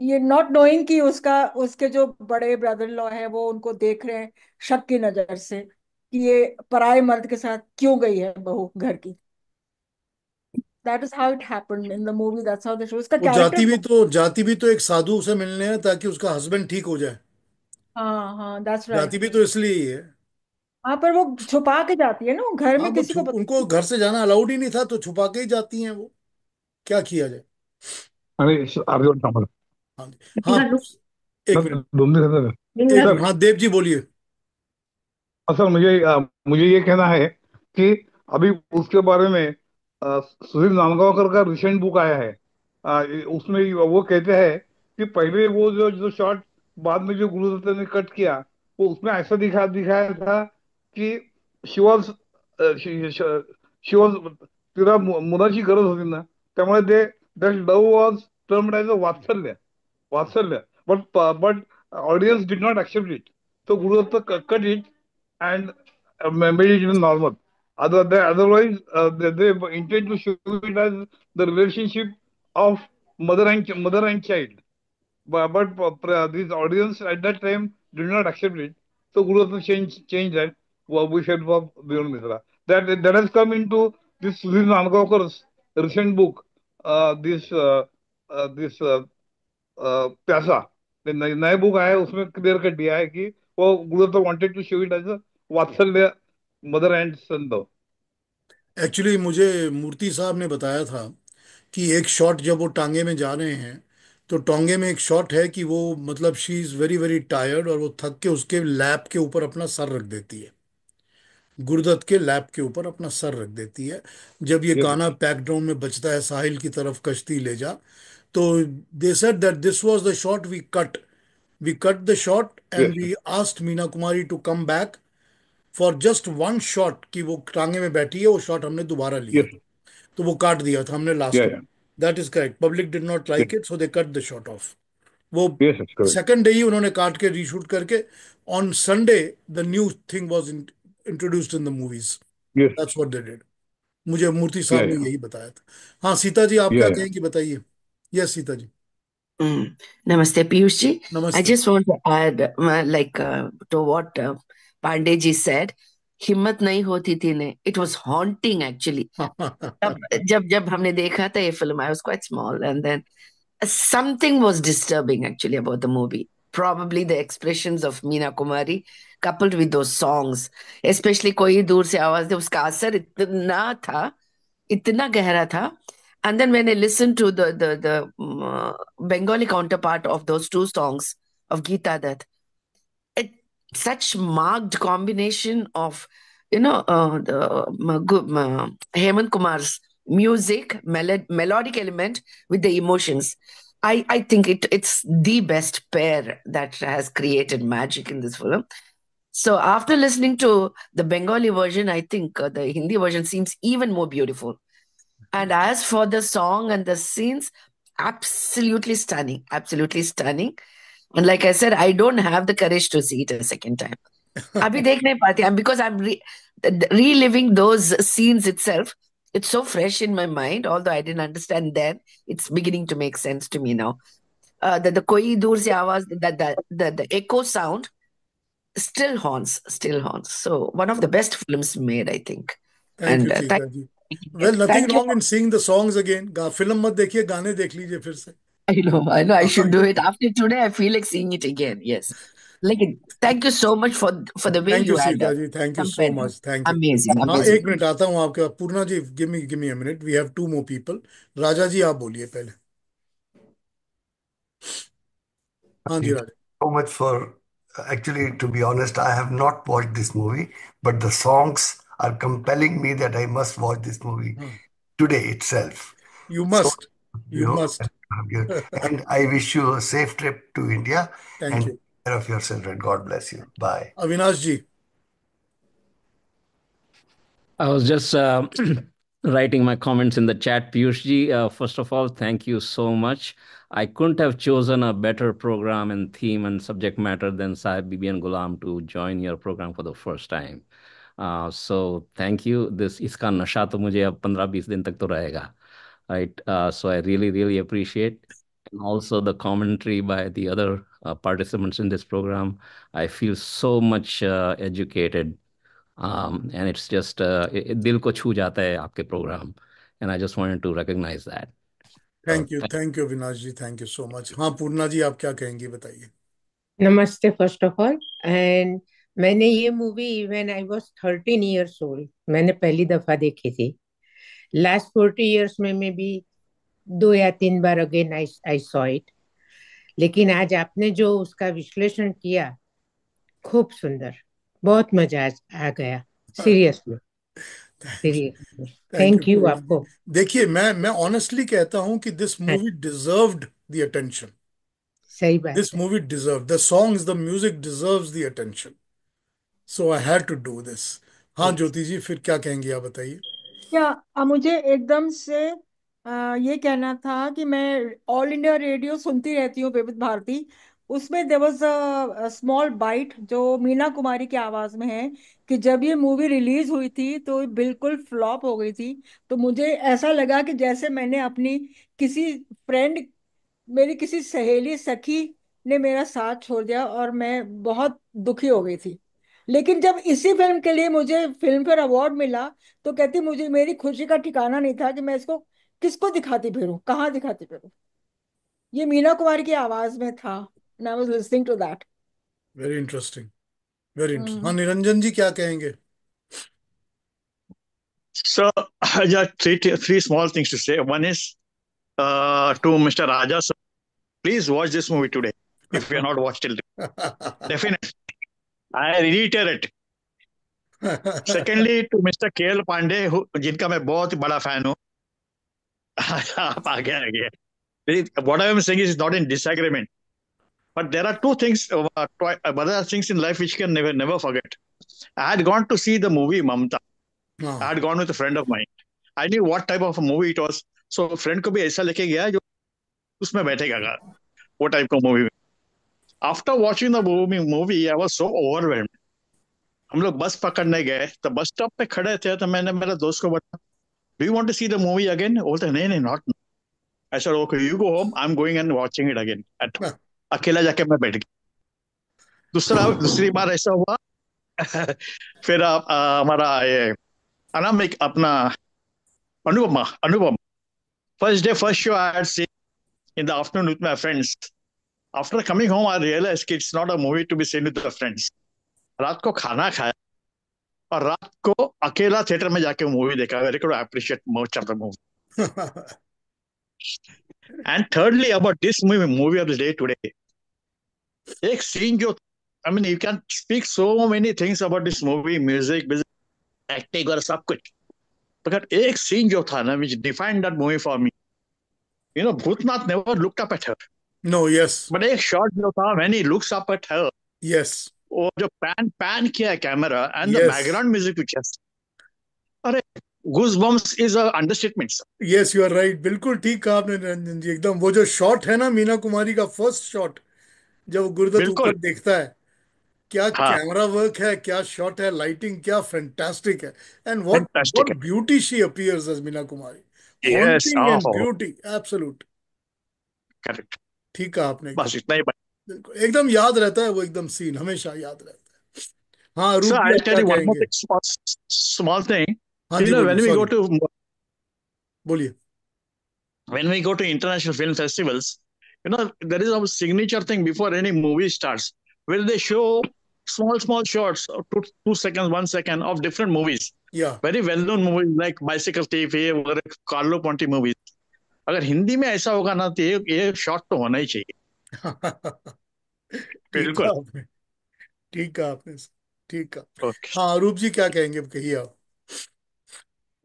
ये नॉट नोइंग कि उसका उसके जो बड़े ब्रदर लॉ है वो उनको देख रहे हैं शक की नजर से, कि ये पराये मर्द के साथ क्यों गई है बहू घर की। That is how it happened in the movie, that's how the show, उसका
वो
कैरेक्टर।
जाती भी तो एक साधु से मिलने है ताकि उसका हस्बैंड ठीक हो जाए।
हाँ हाँ, दैट्स
जाती
राइट।
भी तो इसलिए ही है।
हाँ, पर वो छुपा के जाती है ना, वो घर
हाँ,
में किसी को
उनको घर से जाना अलाउड ही नहीं था, तो छुपा के ही जाती हैं वो। क्या किया जाए।
अरे अर्जुन नंबर
हाँ जी। हाँ, एक मिनट।
दोनों सर।
एक
सर
मिनट, हाँ देव जी बोलिए।
असल मुझे ये कहना है कि अभी उसके बारे में सुधीर नांदगांवकर का रिसेंट बुक आया है। उसमें वो कहते हैं कि पहले वो जो जो शॉट बाद में जो गुरुदत्त ने कट किया, वो उसमें ऐसा दिखाया था कि शी वॉज शी वॉज तिला मुलाची गरज होती ना, त्यामुळे ते that love was termed as a वात्सल्य, वात्सल्य. But audience did not accept it. तो Gurudutt cut it and made it normal. Otherwise, they intend to show it as the relationship of mother and child. But this audience at that time did not accept it. So Guru Ratna changed that with help of Beyond Mitra. That has come into this Sudhir Nandgaokar's recent book, this प्यासा. नए book आया है, उसमें clear cut दिया है कि वो गुरु तो wanted to show it as a वात्सल्य मदर एंड सन दो.
एक्चुअली मुझे मूर्ति साहब ने बताया था कि एक शॉट जब वो टांगे में जा रहे हैं, तो टांगे में एक शॉट है कि वो मतलब she is very very tired और वो थक के उसके लैप के ऊपर अपना सर रख देती है, गुरुदत्त के लैप के ऊपर अपना सर रख देती है. जब ये
Yes,
गाना बैकग्राउंड में बजता है, साहिल की तरफ कश्ती ले जा, तो they said that this was the shot we cut the shot
yes,
and we asked Meena Kumari to come back for just one shot, कि वो टांगे में बैठी है, वो शॉट हमने दोबारा लिया.
yes,
तो वो काट दिया था हमने लास्ट
yeah,
में.
yeah,
that is correct. Public did not
yes,
like it, so they cut the shot off. वो
yes, that's correct.
Second day ही उन्होंने काट के रीशूट करके on Sunday the new thing was introduced in the movies.
Yes,
that's what they did. मुझे Murthy
yeah,
साहब ने
yeah,
यही बताया था. हाँ सीता जी, आप
yeah,
क्या
yeah.
कहेंगी, बताइए. Yes Sita ji.
Namaste, Piyush ji. I
नमस्ते.
just want to add, to what Pandey ji said. हिम्मत नहीं होती थी ने. It was haunting actually. तब जब जब हमने देखा था ये film, I was quite small, and then something was disturbing actually about the movie. Probably the expressions of Meena Kumari coupled with those songs, especially कोई दूर से आवाज दे, उसका असर इतना था, इतना गहरा था. And then when I listened to the Bengali counterpart of those two songs of Geeta Dutt, it such marked combination of Hemant Kumar's music, melodic element with the emotions. I think it's the best pair that has created magic in this film. So after listening to the Bengali version, I think the Hindi version seems even more beautiful. And as for the song and the scenes, absolutely stunning, absolutely stunning. And like I said, I don't have the courage to see it a second time. Abhi dekh nahi pati, because I'm reliving those scenes itself. It's so fresh in my mind, although I didn't understand then. It's beginning to make sense to me now. The koi dur se awaaz, the echo sound still haunts, still haunts. So one of the best films made, I think.
Thank you
And
Sita ji. Well nothing
thank you.
Wrong in seeing the songs again. Film मत देखिए, गाने देख लीजिए फिर से.
I know, I should do it. After today, I feel like seeing it again. Yes. Like, thank you so much for the way
thank you
you had
Sita ji, thank you so
compared them.
Much. Thank you.
Amazing,
हाँ
amazing.
एक minute आता हूँ आपके पास. Purna ji, give me a minute, we have two more people. Raja ji आप बोलिए पहले. हाँ जी
Thank you
Raja.
so much for actually, to be honest, I have not watched this movie, but the songs are compelling me that I must watch this movie
हाँ,
today itself.
You
So,
must, you must.
and I wish you a safe trip to India
thank
and
you.
take care of yourself and God bless you. Bye.
Avinash ji.
I was just writing my comments in the chat. Piyush ji, first of all, thank you so much. I couldn't have chosen a better program and theme and subject matter than Sahib Bibi and Gulam to join your program for the first time. So thank you. This इसका नशा तो मुझे अब 15-20 दिन तक तो रहेगा. Right. So I really, really appreciate. And also the commentary by the other participants in this program. I feel so much educated. And it's just दिल को छू जाता है आपके program. And I just wanted to recognize that.
Thank you Avinash ji, thank you so much. हाँ पूर्णा जी, आप क्या कहेंगी, बताइए.
नमस्ते फर्स्ट ऑफ ऑल. एंड मैंने ये movie when I was 13 years old मैंने पहली दफा देखी थी. लास्ट 40 इयर्स में भी 2 या 3 बार अगेन आई सॉ इट. लेकिन आज आपने जो उसका विश्लेषण किया, खूब सुंदर, बहुत मजा आ गया. सीरियसली सीरियसली थैंक यू आपको.
देखिए मैं ऑनेस्टली कहता हूं कि this movie deserved the attention.
सही बात.
This movie deserve the songs, the music deserves the attention. So I had to do this. हाँ ज्योति जी, फिर क्या कहेंगी आप, बताइए.
क्या मुझे एकदम से ये कहना था कि मैं ऑल इंडिया रेडियो सुनती रहती हूँ, विविध भारती। उसमें there was a small bite जो मीना कुमारी की आवाज में है कि जब ये मूवी रिलीज हुई थी तो ये बिल्कुल फ्लॉप हो गई थी। तो मुझे ऐसा लगा कि जैसे मैंने अपनी किसी फ्रेंड, मेरी किसी सहेली सखी ने मेरा साथ छोड़ दिया, और मैं बहुत दुखी हो गई थी। लेकिन जब इसी फिल्म के लिए मुझे फिल्म फेयर अवार्ड मिला तो कहती मुझे मेरी खुशी का ठिकाना नहीं था कि मैं इसको किसको दिखाती फिरूं, कहाँ दिखाती फिरूं। ये मीना कुमारी की आवाज में था, and I was listening to that.
Very interesting, very interesting. हाँ, निरंजन जी क्या कहेंगे?
So, just three small things to say. One is to Mr. Raja, sir, please watch this movie today if you have not watched it. Definitely. I reiterate. Secondly, to Mr. KL Pandey, जिनका मैं बहुत बड़ा fan हूँ. आप आगे आ गए. What I am saying is not in disagreement. But there are two things, other things in life which can never forget. I had gone to see the movie Mamta. I had gone with a friend of mine. I knew what type of a movie it was. So friend को भी ऐसा लेके गया जो उसमें बैठेगा वो type का movie. After watching the movie, I was so overwhelmed. हम लोग बस पकड़ने गए तो बस स्टॉप पे खड़े थे तो मैंने मेरे दोस्त को बोला, "Do you want to see the movie again?" बोलते नहीं नहीं not. I said, "Okay, you go home. I'm going and watching it again." अकेला जाके मैं बैठ गया. दूसरी बार ऐसा हुआ. फिर हमारा ये अनामिक अपना अनुपम first day first show I had seen in the afternoon with my friends. After coming home I realized it's not a movie to be seen with the friends. रात को खाना खाया और रात को अकेला थिएटर में जाके मूवी देखा. Very good, I appreciate much of the movie. And thirdly, about this movie of the day today, एक सीन जो, I mean, you can speak so many things about this movie, music, acting और सब कुछ. But एक scene जो था ना, which defined that movie for me. You know, Bhutnath never looked up at her.
No, yes.
But एक shot जो था, when he looks up at her,
Yes.
वो जो pan किया है camera and the
Yes.
background music which has, अरे goosebumps is a understatement.
Yes, you are right. बिल्कुल ठीक कहा आपने निरंजन जी, एकदम। वो जो शॉट है ना मीना कुमारी का, फर्स्ट शॉट, जब गुरुदत्त
बिल्कुल.
ऊपर देखता है, क्या
हाँ.
कैमरा वर्क है, क्या शॉट है, लाइटिंग क्या फैंटास्टिक है। एंड व्हाट
Fantastic
व्हाट
है.
Beauty she appears as Meena Kumari,
Yes.
Haunting and
Oh,
beauty, absolute.
correct.
ठीक कहा आपने
बस
एकदम।
इतना ही.
बिल्कुल एकदम याद रहता है वो, एकदम सीन हमेशा याद रहता है। हाँ,
So
रूप जी
I'll
आप
tell
क्या
you one more
कहेंगे?
small thing.
हाँ
You
जी
know,
बोलिए,
when we go
sorry,
to
बोलिए।
international film festivals, you know, there is a signature thing before any movie starts where they show small shots of 2 seconds, 1 second of different movies.
या
Very well-known movies like Bicycle Thief और Carlo Ponty movies. अगर हिंदी में ऐसा होगा ना तो ये shot तो होना ही चाहिए.
ठीक
बिल्कुल.
कहा आपने, ठीक कहा आपने, ठीक कहा।
Okay.
हाँ, रूप जी क्या कहेंगे, कहिए आप।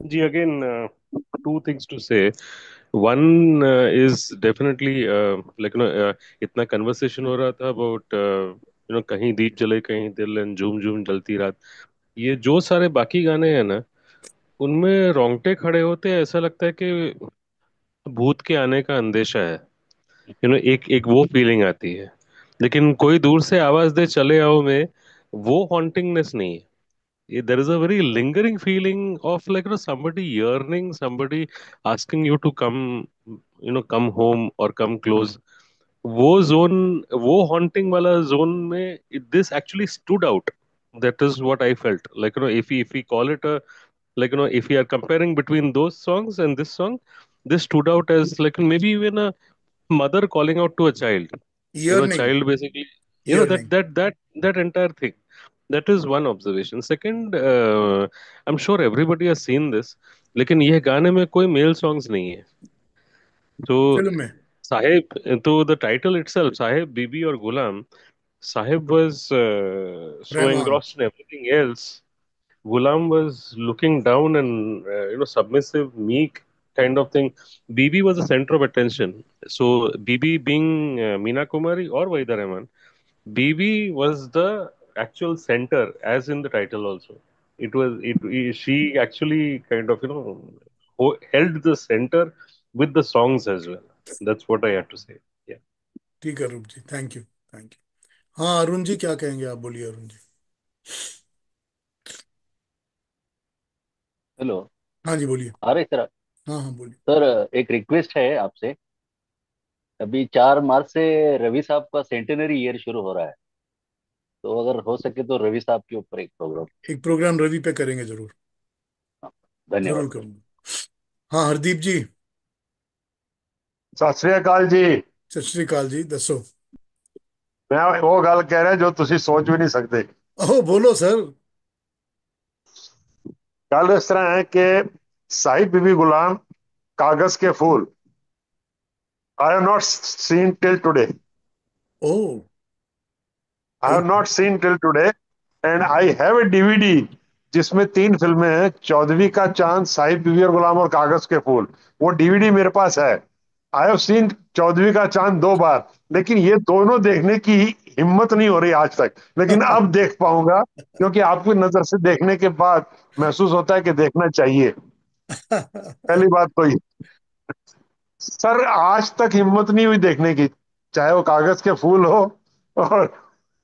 जी, again, two things to say. One is definitely like इतना conversation हो रहा था about कहीं दीप जले कहीं दिल एंड झूम झूम जलती रात, ये जो सारे बाकी गाने हैं ना, उनमें रोंगटे खड़े होते हैं। ऐसा लगता है कि भूत के आने का अंदेशा है। एक एक वो फीलिंग आती है। लेकिन कोई दूर से आवाज दे चले आओ में वो हॉन्टिंगनेस नहीं है। there is a very lingering feeling of like somebody yearning, somebody asking you to come, come home or come close. वो जोन, वो हॉन्टिंग वाला जोन में this actually stood out. That is what I felt like, if we call it a, like, if we are comparing between those songs and this song, this stood out as like maybe even a mother calling out to a child.
Yearning,
Child basically, that
yearning.
that entire thing. That is one observation. Second, I'm sure everybody has seen this, लेकिन यह गाने में कोई mail songs नहीं है। तो
film में
साहिब, तो the title itself, Sahib, Bibi Aur Ghulam, Sahib was so
Rahman,
engrossed in everything else. Ghulam was looking down and submissive, meek kind of thing. Bibi was the center of attention. So Bibi being Meena Kumari or Waida Rahman, Bibi was the actual center, as in the title also. she actually kind of, held the center with the songs as well. That's what I had to say. Yeah.
ठीक है रूप जी, thank you, thank you. हाँ अरुण जी क्या कहेंगे आप, बोलिए Arun ji.
Hello.
हाँ जी बोलिए।
आ रहे सर?
हाँ हाँ बोलिए।
सर एक रिक्वेस्ट है आपसे। अभी 4 मार्च से रवि साहब का सेंटेनरी ईयर शुरू हो रहा है, तो अगर हो सके तो रवि साहब के ऊपर एक प्रोग्राम।
एक प्रोग्राम रवि पे करेंगे जरूर,
धन्यवाद
जरूर
सर।
करूंगा। हाँ हरदीप जी।
सत श्री अकाल जी।
सत श्री अकाल जी, दसो।
मैं वो गल कह रहा जो तुसी सोच भी नहीं सकते।
ओह बोलो सर।
गल इस तरह है कि साहिब बीबी गुलाम, कागज के Phool, I have not seen till today.
Oh.
I have not seen till today and I have a DVD जिसमें 3 फिल्में हैं, चौदहवीं का चांद, साहिब बीबी और गुलाम और कागज के फूल। वो डीवीडी मेरे पास है। आई हैव सीन चौदहवीं का चांद 2 बार, लेकिन ये दोनों देखने की हिम्मत नहीं हो रही आज तक, लेकिन अब देख पाऊंगा क्योंकि आपकी नजर से देखने के बाद महसूस होता है कि देखना चाहिए। पहली बात तो ये सर, आज तक हिम्मत नहीं हुई देखने की, चाहे वो कागज के फूल हो और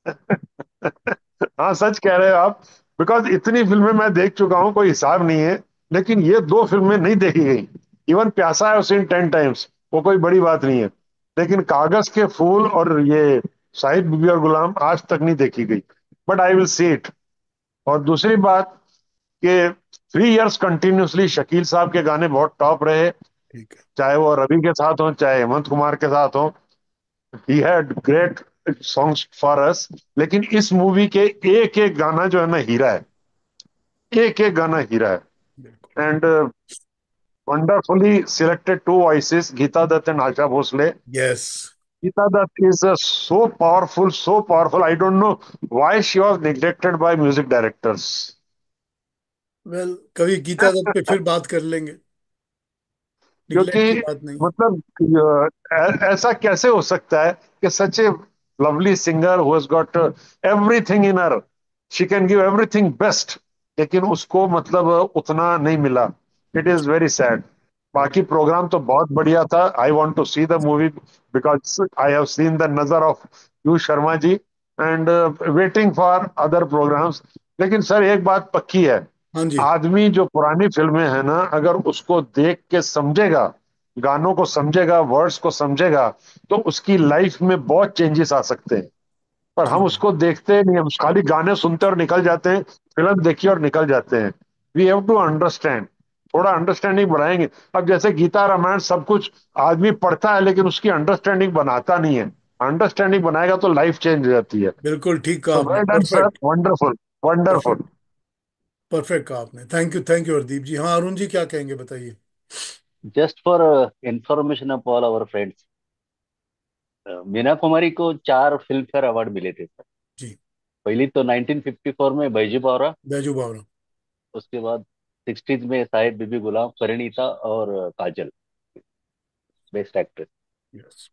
हाँ सच कह रहे हो आप, बिकॉज इतनी फिल्में मैं देख चुका हूं, कोई हिसाब नहीं है, लेकिन ये 2 फिल्में नहीं देखी गई। इवन प्यासा है सीन 10 टाइम्स, वो कोई बड़ी बात नहीं है, लेकिन कागज के फूल और ये साहिब बीबी और गुलाम आज तक नहीं देखी गई, but I will see it. और दूसरी बात कि 3 इयर्स कंटिन्यूसली शकील साहब के गाने बहुत टॉप रहे,
ठीक है।
चाहे वो रवि के साथ हो चाहे हेमंत कुमार के साथ हो। He had great songs for us, लेकिन इस मूवी के एक एक गाना जो है ना हीरा है, एक एक गाना हीरा है। And wonderfully selected 2 voices, Geeta Dutt and Asha Bhosle.
Yes.
Geeta Dutt is so powerful, so powerful. I don't know why she was neglected by music directors.
Well कभी गीता दत्त पे फिर बात कर लेंगे, निगलेक्ट की
क्योंकि
बात नहीं।
मतलब ऐसा कैसे हो सकता है कि such a lovely singer who has got everything in her, she can give everything best, लेकिन उसको मतलब उतना नहीं मिला। It is very sad. बाकी प्रोग्राम तो बहुत बढ़िया था। I want to see the movie because I have seen the Nazar of you Sharma ji and waiting for other programmes. लेकिन सर एक बात पक्की है,
हाँ जी।
आदमी जो पुरानी फिल्में हैं ना, अगर उसको देख के समझेगा, गानों को समझेगा, वर्ड्स को समझेगा, तो उसकी लाइफ में बहुत चेंजेस आ सकते हैं। पर हम उसको देखते नहीं, हम खाली गाने सुनते और निकल जाते हैं, फिल्म देखी और निकल जाते हैं। वी हैव टू अंडरस्टैंड, थोड़ा अंडरस्टैंडिंग बढ़ाएंगे। अब जैसे गीता रामायण सब कुछ आदमी पढ़ता है लेकिन उसकी अंडरस्टैंडिंग बनाता नहीं है, अंडरस्टैंडिंग बनाएगा तो लाइफ चेंज हो जाती है।
बिल्कुल ठीक कहा
सो
आपने,
well done sir,
perfect.
Wonderful wonderful.
Perfect, perfect कहा आपने। Thank you Hardeep ji. हाँ अरुण जी क्या कहेंगे, बताइए।
Just for information of all our friends, Meena Kumari को 4 फिल्म फेयर अवार्ड मिले थे सर।
जी।
पहली तो 1954 में बैजू बावरा,
बैजू बावरा।
उसके बाद 60s में साहिब बीबी गुलाम, परिणीता और Kajal, best actress.
Yes,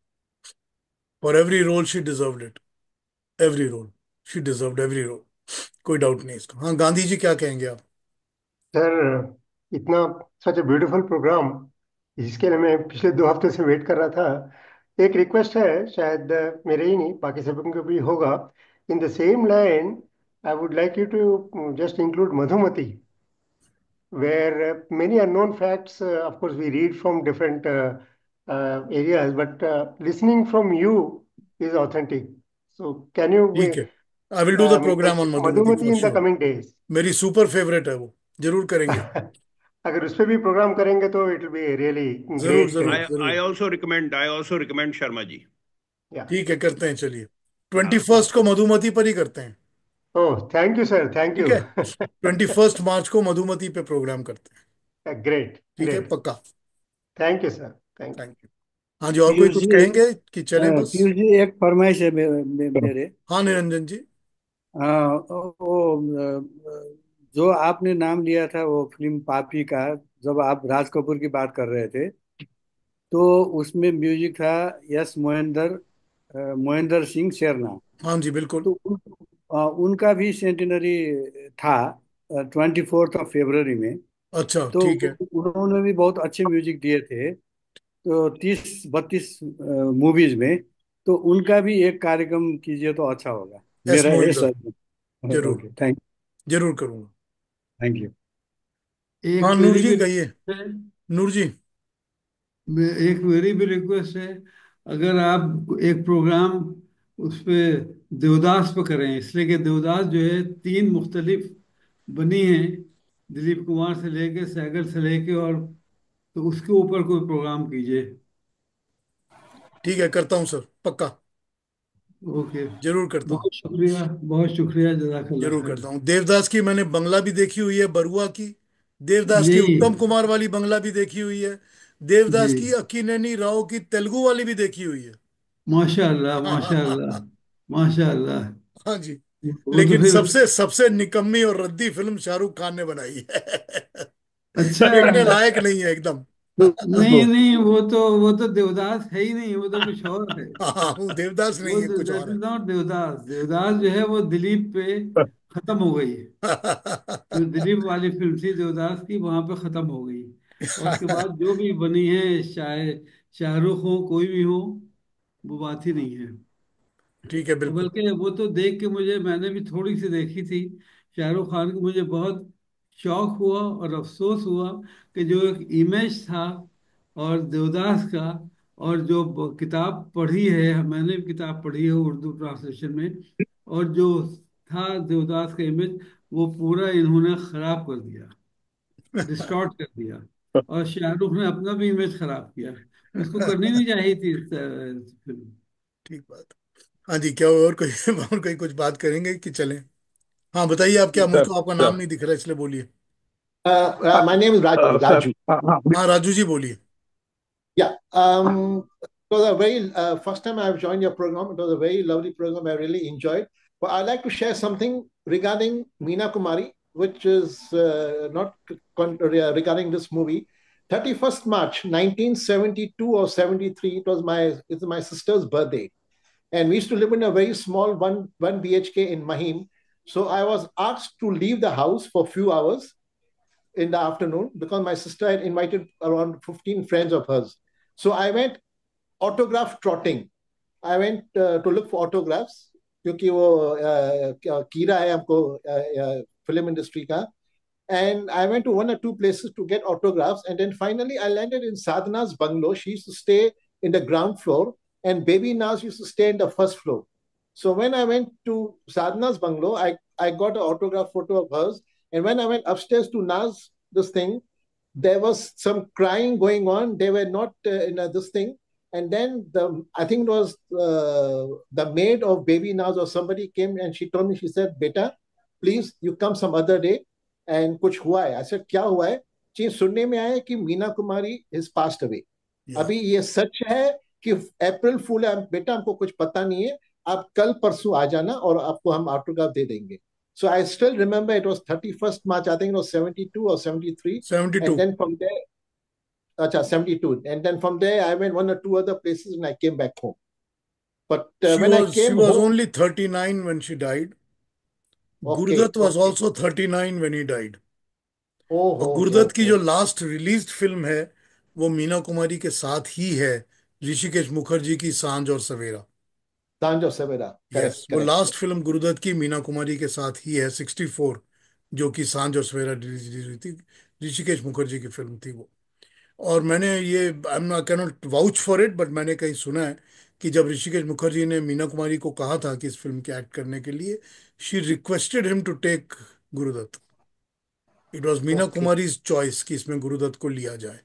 for every role she deserved it, every role she deserved, every role, कोई डाउट नहीं इसका। हाँ गांधी जी क्या कहेंगे आप।
सर इतना सच ए ब्यूटीफुल प्रोग्राम, जिसके लिए मैं पिछले 2 हफ्ते से वेट कर रहा था। एक रिक्वेस्ट है, शायद मेरे ही नहीं बाकी सबको को भी होगा। In the same line I would like you to just include Madhumati, where many unknown facts, of course, we read from different areas, but listening from you is authentic. So, can you
ठीक है, I will do the program on
mention
Madhumati
Madhumati
for
in the
sure.
coming days?
मेरी super favourite है वो, जरूर करेंगे।
अगर उस पर भी प्रोग्राम करेंगे तो इट विल बी रियली
जरूर
ग्रेट।
जरूर
I
जरूर।
I also recommend Sharma ji.
ठीक है करते हैं, चलिए 21 को मधुमती पर ही करते हैं।
Oh thank you sir, thank
ठीक
यू।
है, 21 मार्च को मधुमती पे प्रोग्राम करते हैं।
ग्रेट
ठीक है
ग्रेट,
पक्का।
Thank you sir, thank
thank you. हाँ जी, और कोई
पीयूष
कुछ
जी,
कहेंगे कि चलें बस।
पीयूष जी एक फरमाइश है मेरे।
हाँ निरंजन जी।
हाँ, जो आपने नाम लिया था वो फिल्म पापी का, जब आप राज कपूर की बात कर रहे थे, तो उसमें म्यूजिक था यस मोहिंदर सिंह शेरना।
हाँ जी बिल्कुल।
तो उनका भी सेंटिनरी था, 24 में।
अच्छा,
तो
ठीक है।
उन्होंने भी बहुत अच्छे म्यूजिक दिए थे, तो 30-32 मूवीज में। तो उनका भी एक कार्यक्रम कीजिए तो अच्छा होगा,
एस
मेरा ये
मोहिंदर,
सर।
जरूर,
ओके, थैंक
जरूर करूंगा।
यू।
हाँ,
एक
नूर
मेरी
जी
भी
कहिए।
रिक्वेस्ट है,
नूर जी।
एक मेरी भी रिक्वेस्ट है, अगर आप एक प्रोग्राम उस पे देवदास पे करें, इसलिए कि देवदास जो है 3 मुख्तलिफ बनी है, दिलीप कुमार से लेके सैगल से लेके, और तो उसके ऊपर कोई प्रोग्राम कीजिए।
ठीक है, करता हूँ सर, पक्का,
ओके,
जरूर करता हूँ।
बहुत शुक्रिया, जज़ाकल्लाह
जरूर
खैर।
करता हूँ। देवदास की मैंने बंगला भी देखी हुई है, बरुआ की। देवदास की
जी
उत्तम कुमार वाली बंगला भी देखी हुई है।
जी,
देवदास की अक्कीनेनी राव की तेलुगु वाली भी देखी हुई है।
माशाल्लाह माशाल्लाह माशाल्लाह।
हाँ जी।
वो तो
लेकिन
फिर
सबसे सबसे निकम्मी और रद्दी फिल्म शाहरुख खान ने बनाई है।
अच्छा।
देखने लायक नहीं है एकदम।
नहीं नहीं, वो तो देवदास है ही नहीं, वो तो कुछ और है।
हाँ, वो देवदास नहीं
वो
है, कुछ
दैट
और
इज नॉट देवदास। देवदास जो है वो दिलीप पे खत्म हो गई। जो दिलीप वाली फिल्म थी देवदास की, वहां पे खत्म हो गई। और उसके
है।
बाद जो भी बनी है, चाहे शाहरुख हो कोई भी हो, वो बात ही नहीं है।
ठीक है,
और
बिल्कुल।
बल्कि वो तो देख के मुझे, मैंने भी थोड़ी सी देखी थी शाहरुख खान की, मुझे बहुत शौक हुआ और अफसोस हुआ कि जो एक इमेज था और देवदास का, और जो किताब पढ़ी है, मैंने भी किताब पढ़ी है उर्दू ट्रांसलेशन में, और जो था देवदास का इमेज, वो पूरा इन्होंने खराब कर दिया, डिस्टॉर्ट कर दिया। और शाहरुख ने अपना भी इमेज खराब किया। उसको करनी नहीं चाहिए थी इस फिल्म।
ठीक बात। हाँ जी, क्या और कोई और कोई कुछ बात करेंगे कि चलें? हाँ, बताइए आप, क्या
सर
मुझको आपका नाम
सर
नहीं दिख रहा इसलिए बोलिए।
My name is Raju.
Sir
Raju.
हाँ हाँ
हाँ, राजू जी बोलिए।
Yeah. It was a very first time I've joined your program. It was a very lovely program. I really enjoyed. But I'd like to share something regarding Meena Kumari, which is not regarding this movie. 31st March 1972 or 73. It's my sister's birthday, and we used to live in a very small one BHK in Mahim. So I was asked to leave the house for a few hours in the afternoon because my sister had invited around 15 friends of hers. So I went autograph trotting. I went to look for autographs क्योंकि वो कीड़ा है हमको film industry का. And I went to one or two places to get autographs. And then finally, I landed in Sadhana's bungalow. She used to stay in the ground floor, and Baby Naz used to stay in the first floor. So when I went to Sadhana's bungalow, I got an autograph photo of hers. And when I went upstairs to Naz, this thing, there was some crying going on. They were not in this thing. And then I think it was the maid of Baby Naz or somebody came and she told me, she said, "Beta, please, you come some other day." And कुछ हुआ है. ऐसा क्या हुआ है? चीज सुनने में आया है कि Meena Kumari is passed away. अभी ये सच है कि अप्रैल फूल है? बेटा, हमको कुछ पता नहीं है. आप कल परसों आ जाना और आपको हम ऑटोग्राफ दे देंगे. So I still remember it was 31st March. I think it was 72 or 73.
72।
And then from there, acha, 72. And then from there, I went one or two other places and I came back home. But when I
she
came
was
home,
only 39 when she died.
okay,
Gurudatt was
okay.
also 39 when he died.
Oh,
और
oh,
Gurudatt
oh,
की जो
oh.
Last released film है वो मीना कुमारी के साथ ही है, ऋषिकेश मुखर्जी की सांझ और सवेरा।
Sanjo Severa. Correct,
यस, वो
correct.
लास्ट फिल्म गुरुदत्त की मीना कुमारी के साथ ही है, 64, जो कि सांझ और सवेरा रिलीज हुई थी। ऋषिकेश मुखर्जी की फिल्म थी वो। और मैंने ये, I am can not vouch for it, but मैंने कहीं सुना है कि जब ऋषिकेश मुखर्जी ने मीना कुमारी को कहा था कि इस फिल्म के एक्ट करने के लिए, she requested him to take Guru Dutt. It was Meena
Okay.
Kumari choice कि इसमें गुरुदत्त को लिया जाए।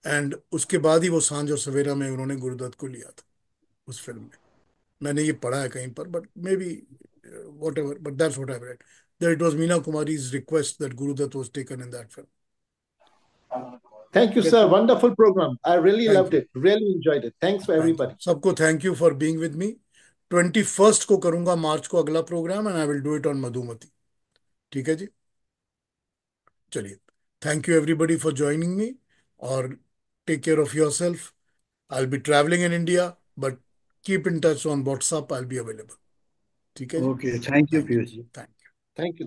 एंड उसके बाद ही वो सांझ और सवेरा में उन्होंने गुरुदत्त को लिया था उस फिल्म में। मैंने ये पढ़ा है कहीं पर, but maybe whatever, but that's what I read, that it was Meena Kumari's request that Gurudutt was taken in that film.
Thank you,
Get-
sir. Wonderful program. I really
Thank
loved
you.
it. Really enjoyed it. Thanks for
Thank you.
everybody.
सबको thank you for being with me. 21st को करूंगा मार्च को अगला प्रोग्राम, and I will do it on Madhumati. ठीक है जी, चलिए, thank you everybody for joining me, और take care of yourself. I be travelling in India, but keep in touch on WhatsApp, I be available. ठीक है जी,
okay, thank you
thank you,
Piyush ji.
Thank you.
Thank you.